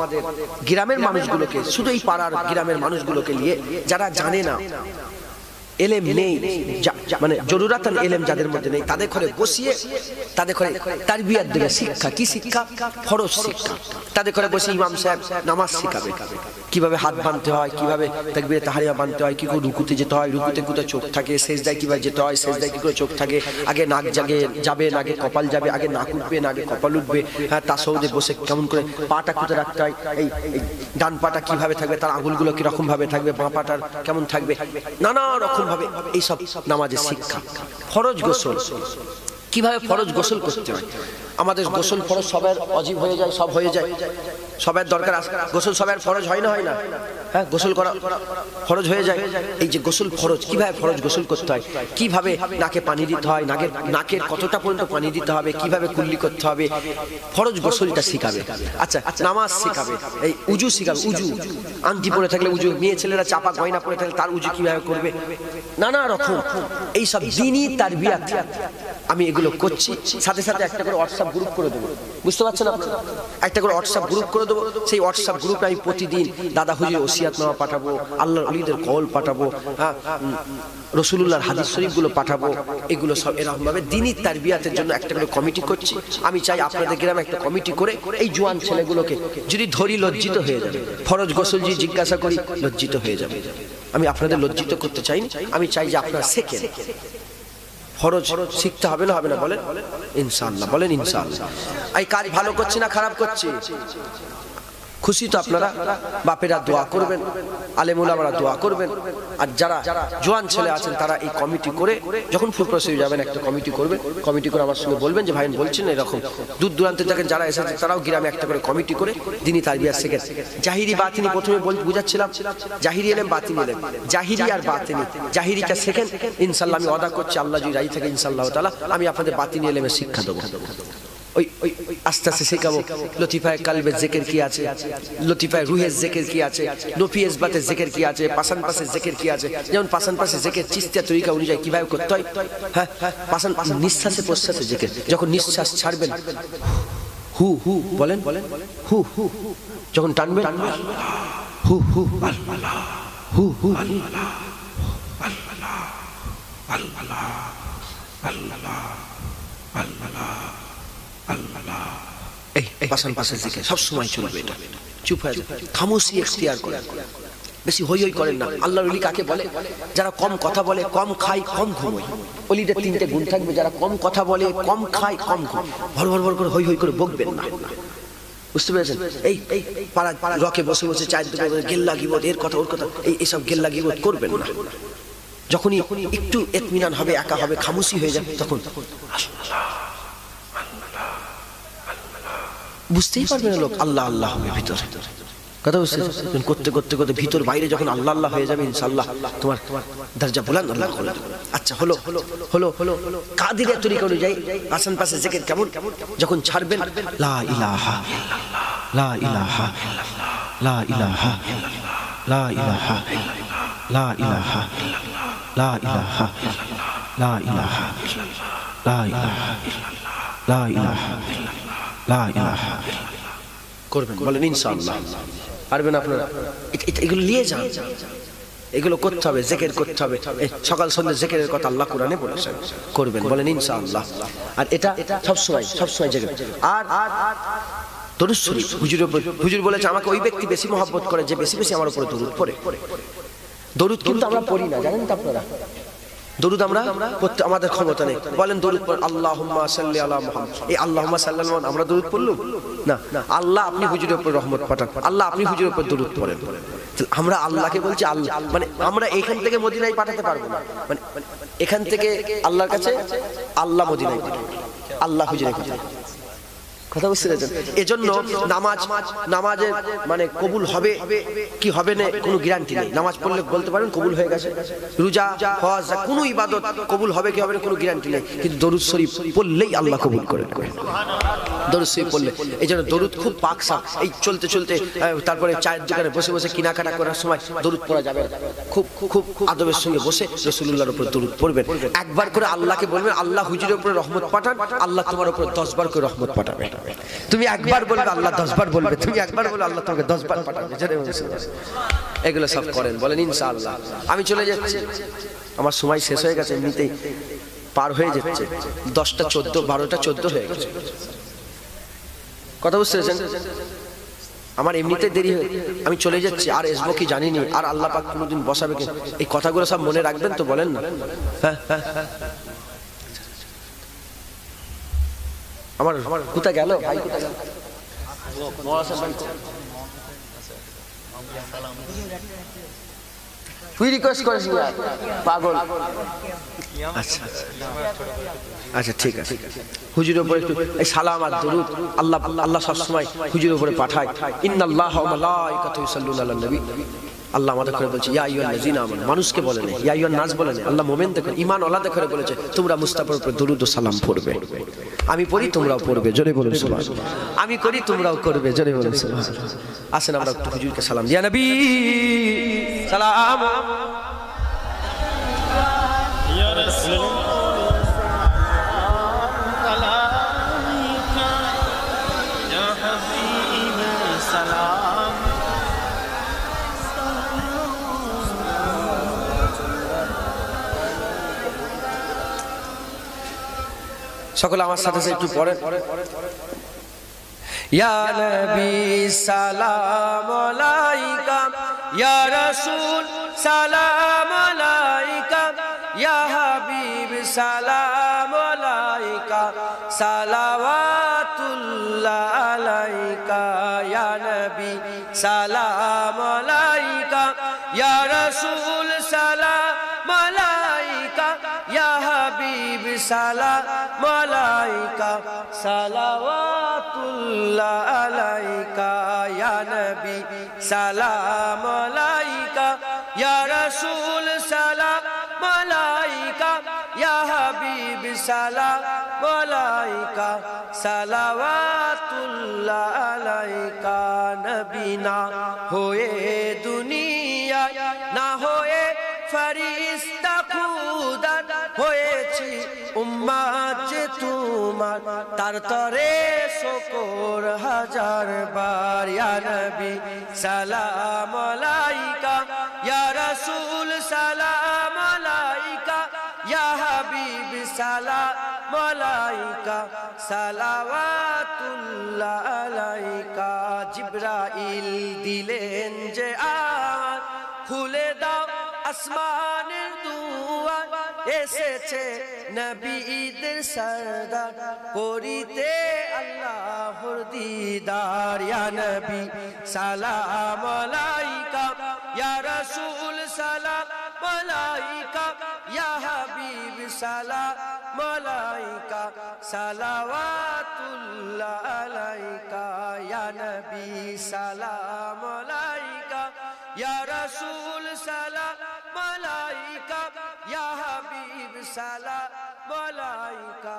গ্রামের মানুষগুলোকে, শুধু এই পাড়ার গ্রামের মানুষগুলোকে নিয়ে, যারা জানে না, এলেম নেই, মানে জরুরাতান এলেম যাদের মধ্যে নেই, তাদের ঘরে বসিয়ে তাদের ঘরে তারবিয়াত দেবে। শিক্ষা কি? শিক্ষা ফরজ শিক্ষা। তাদের ঘরে বসে ইমাম সাহেব নামাজ শিখাবে, কিভাবে হাত বাঁধতে হয়, কিভাবে তাকবীরে তাহরিমা বাঁধতে হয়, কি করে রুকুতে যেতে হয়, রুকুতে কোথায় চোখ থাকে, সেজদায় কিভাবে যেতে হয়, সেজদায় কি করে চোখ থাকে, আগে নাক যাবে, আগে কপাল যাবে, আগে নাক উঠবে না আগে কপাল উঠবে। হ্যাঁ, তাসাউদে বসে কেমন করে পাটা কোথায় রাখতে হয়, এই ডান পাটা কিভাবে থাকবে, তার আঙুলগুলো কিরকম ভাবে থাকবে, বাঁ পাটার কেমন থাকবে, নানা রকম ভাবে এইসব নামাজের শিক্ষা। ফরজ গোসল, কিভাবে ফরজ গোসল করতে হয়। আমাদের গোসল ফরজ সবার অজীব হয়ে যায়, সব হয়ে যায়, সবার দরকার গোসল, সবার ফরজ হয় না, হয় না? হ্যাঁ, গোসল করা ফরজ হয়ে যায়। এই যে গোসল ফরজ, কিভাবে ফরজ গোসল করতে হয়, কিভাবে নাকে পানি দিতে হয়, নাকের কতটা পর্যন্ত পানি দিতে হবে, কিভাবে কুল্লি করতে হবে, ফরজ গোসলটা শিখাবে। আচ্ছা, নামাজ শিখাবে, এই উজু শিখাবে, উজু আংটি পরে থাকলে উজু, মেয়ে ছেলেরা চাপা গয়না পরে থাকলে তার উজু কিভাবে করবে, নানা রকম এইসব দ্বীনি তারবিয়াত আমি এগুলো করছি। সাথে সাথে একটা করে হোয়াটসঅ্যাপ গ্রুপ করে দেবো, বুঝতে পারছেন আপনারা? একটা করে হোয়াটসঅ্যাপ গ্রুপ করে দেবো। সেই হোয়াটসঅ্যাপ গ্রুপে আমি প্রতিদিন দাদা হুজুর ওসিয়াতনামা পাঠাবো, আল্লাহর ওলিদের কওল পাঠাবো, হ্যাঁ, রাসূলুল্লাহর হাদিস শরীফগুলো পাঠাবো। এগুলো সব এরকম ভাবে দ্বীনি তারবিয়াতের জন্য একটা করে কমিটি করছি। আমি চাই আপনাদের গ্রামে একটা কমিটি করে এই জোয়ান ছেলেগুলোকে যদি ধরি, লজ্জিত হয়ে যাবে। ফরজ গোসল যদি জিজ্ঞাসা করি, লজ্জিত হয়ে যাবে। আমি আপনাদের লজ্জিত করতে চাইনি, আমি চাই যে আপনারা শেখেন। ফরজ শিখতে হবে না, হবে না? বলেন ইনশাআল্লাহ, বলেন ইনশাআল্লাহ। এই কাজ ভালো করছি না খারাপ করছি? খুশি তো আপনারা? বাপেরা দোয়া করবেন, আলেম ওলামারা দোয়া করবেন। আর যারা জোয়ান ছেলে আছেন তারা এই কমিটি করে যখন ফুলপ্রসে যাবেন একটা কমিটি করবেন, কমিটি করে আমার সঙ্গে বলবেন যে ভাই বলছেন এরকম দূর দূরান্ত থেকে যারা এসেছে তারাও গ্রামে একটা করে কমিটি করে দ্বীনি তারবিয়াত শেখেন। জাহিরি বাতিনি প্রথমে বুঝাচ্ছিলাম, জাহিরি এলেম বাতিনি এলেম, জাহিরি আর বাতিনি, জাহিরিটা শেখেন ইনশাআল্লাহ। আমি ওয়াদা করছি আল্লাহ যদি রাজি থাকে ইনশাআল্লাহ তাআলা আমি আপনাদের বাতিনি এলেমের শিক্ষা দেবো। ওই আস্তে আস্তে শেখাবো লতিফায়ে কালবের জিকির কি আছে, লতিফায়ে রুহের জিকির কি আছে, নফি ইসবাতের জিকির কি আছে, পাশান পাশের জিকির কি আছে। যেমন পাশান পাশের জিকির চিস্তিয়া তরিকা অনুযায়ী কিভাবে করতে হয়। হ্যাঁ, পাশান নিঃশ্বাসে প্রশ্বাসে জিকির, যখন নিঃশ্বাস ছাড়বেন হু হু বলেন, হু হু যখন টানবেন হু হু হু হু এই পাশান পাশের দিকে সব সময় চলবে এটা। চুপ হয়ে খামোশি এখতিয়ার করেন, বেশি হই হই করেন না। আল্লাহর ওলি কাকে বলে? যারা কম কথা বলে, কম খায়, কম ঘুমোয়। ওলিদের তিনটে গুণ থাকবে, যারা কম কথা বলে, কম খায়, কম ঘুমায়। ভর ভর ভর করে হই হই করে বকবেন না, বুঝতে পেরেছেন? এই পাড়া রকে বসে বসে চায়ের দোকানে গেল্লা গিবত, এর কথা ওর কথা, এইসব গেল্লা গিবত করবেন না। যখনই একটু ইতমিনান হবে, একা হবে, খামোশি হয়ে যাবে, তখন বুঝতেই পারবে না লোক আল্লাহ আল্লাহ হবে ভিতরে। কথা বুঝতে করতে করতে করতে ভিতর বাইরে যখন আল্লাহ আল্লাহ হয়ে যাবে, ইনশাআল্লাহ তোমার দরজা বুলন্দ আল্লাহ করে দেবে। আচ্ছা হলো হলো হলো কাদিরের তরিকা অনুযায়ী আসান পাশে জিকির কেমন? যখন ছাড়বেন লা ইলাহা লা ইলাহা লা ইলাহা লা ইলাহা লা ইলাহা লা ইলাহা লা ইলাহা লা ইলাহা লা ইলাহা লা ইলাহা করবেন, বলেন ইনশাআল্লাহ। পারবেন আপনারা? এগুলো নিয়ে যান, এগুলো করতে হবে, জিকির করতে হবে। সকাল সন্ধ্যা জিকিরের কথা আল্লাহ কোরআনে বলেছেন, করবেন, বলেন ইনশাআল্লাহ। আর এটা সবসময় জিকির। আর দরুদ শরীফ, হুজুর বলেছে আমাকে ওই ব্যক্তি বেশি মহব্বত করে যে বেশি বেশি আমার উপরে দরুদ পড়ে। দরুদ কিন্তু আমরা পড়ি না, জানেন তো আপনারা? দরুদ আমরা পড়তে আমাদের ক্ষমতা নেই। বলেন দরুদ পড়েন, আল্লাহুম্মা সাল্লি আলা মুহাম্মদ। এই আল্লাহুম্মা সাল্লি আলা মুহাম্মদ আমরা দরুদ পড়লাম না? আল্লাহ আপনি হুজুরের উপর রহমত পাঠান, আল্লাহ আপনি হুজুরের উপর দরুদ পড়েন। আমরা আল্লাহকে বলছি আল্লাহ, মানে আমরা এখান থেকে মদিনায় পাঠাতে পারবো না, মানে এখান থেকে আল্লাহর কাছে, আল্লাহ মদিনায় পাঠাবে, আল্লাহ হুজুরের কাছে। কথা বুঝতে পেরেছেন? এজন্য নামাজের মানে কবুল হবে কি হবে না কোনো গ্যারান্টি নেই। নামাজ পড়লে বলতে পারেন কবুল হয়ে গেছে, রোজা হজ কোনো ইবাদত কবুল হবে কি হবে না কোনো গ্যারান্টি নেই, কিন্তু দরুদ শরীফ পড়লেই আল্লাহ কবুল করেন। দরুদ শরীফ পড়লে, এই জন্য দরুদ খুব পাক সাফ। এই চলতে চলতে তারপরে চায়ের দোকানে বসে বসে কেনাকাটা করার সময় দরুদ পড়া যাবে, খুব খুব আদবের সঙ্গে বসে রাসূলুল্লাহর উপর দরুদ পড়বেন। একবার করে আল্লাহকে বলবেন আল্লাহ হুজুরের উপরে রহমত পাঠান, আল্লাহ তোমার উপর 10 বার করে রহমত পাঠাবে। তুমি একবার বলবে আল্লাহ 10 বার বলবে, তুমি একবার বলে আল্লাহ তোমাকে 10 বার পাঠাবে। এগুলো সব করেন, বলেন ইনশাআল্লাহ। আমি চলে যাচ্ছি, আমার সময় শেষ হয়ে গেছে, এমনিতেই পার হয়ে যাচ্ছে 10টা 14, 12টা 14 হয়ে গেছে। কথা বুঝতে পেরেছেন? আমার এমনিতে দেরি হয়ে, আমি চলে যাচ্ছি, আর আসবো কি জানিনি, আর আল্লাহ পাক কোনোদিন বসাবে কি। এই কথাগুলো সব মনে রাখবেন তো, বলেন না? হ্যাঁ, আমার কোথা গেল ভাই, কোথা গেল? তুই রিকোয়েস্ট করিস পাগল। আচ্ছা আচ্ছা ঠিক আছে, হুজুরের উপরে একটু এই সালাম আর দরুদ আল্লাহ আল্লাহ সবসময় হুজুরের উপরে পাঠায়। ইন্নাল্লাহা ওয়া মালাইকাতুহু ইউসাল্লুনা আলান নবী। আল্লাহ আমাদের করে বলছে ইয়া আইয়ুহাল্লাযিনা আমানু, মানুষকে বলে না, ইয়া আইয়ুহান নাস বলে না। আল্লাহ মুমিনদের ঈমান ওয়ালাদের করে বলেছে তোমরা মুস্তাফার উপর দরুদ ও সালাম পড়বে। আমি পড়ি তোমরাও পড়বে, জোরে বলুন সুবহানাল্লাহ। আমি করি তোমরাও করবে, জোরে বলুন সুবহানাল্লাহ। আসেন আমরা একটু হুজুরকে সালাম দিয়া নবী সালাম ইয়া রাসূল আলাইকা ইয়া হাবিব সালাম। সকলে আমার সাথে সাথে একটু পড়েন, ইয়া নবী সালাম আলাইকা, ইয়া রাসূল সালাম আলাইকা, ইয়া হাবিব সালাম আলাইকা, সালাওয়াতুল্লাহ আলাইকা, ইয়া নবী সালাম আলাইকা, ইয়া রাসূল সালাম আলাইকা, ইয়া হাবিব সালাম আলাইকা, সালাওয়াতুল্লাহ আলাইকা, ইয়া নবী সালাম আলাইকা, ইয়া রাসূল সালাম আলাইকা, ইয়া হাবিব সালাম আলাইকা, সালাওয়াতুল্লাহ আলাইকা। নবী না হয়ে দুনিয়া না হয়ে ফেরেশতা খুদা হয়েছি উম্মত যে তোমার তোমার তার তরে শুকর হাজার বার ইয়া নবী সালাম আলাইকা ইয়া রাসূল সালাম আলাইকা ইয়া হাবিব সালাম আলাইকা সালাওয়াতুল্লাহ আলাইকা জিবরাইল দিলেন যে আওয়াজ খুলে দাও আসমানের দুয়ার এসেছে নবীদের সরদার করিতে আল্লাহর দিদার ইয়া নবী সালাম আলাইকা ইয়া রাসূল সালাম আলাইকা ইয়া হাবিব সালাম আলাইকা সালাওয়াতুল্লাহ আলাইকা ইয়া নবী সালাম আলাইকা ইয়া রাসূল সালাম আলাইকা ইয়া হাবিব সালাম আলাইকা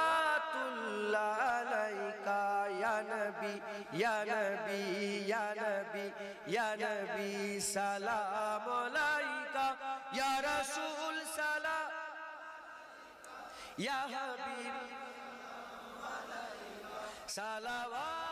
সালাওয়াতুল্লাহ আলাইকা ইয়া নবী ইয়া নবী ইয়া নবী ইয়া নবী সালাম আলাইকা ইয়া রাসূল সালাম ইয়া হাবিব সালাওয়াত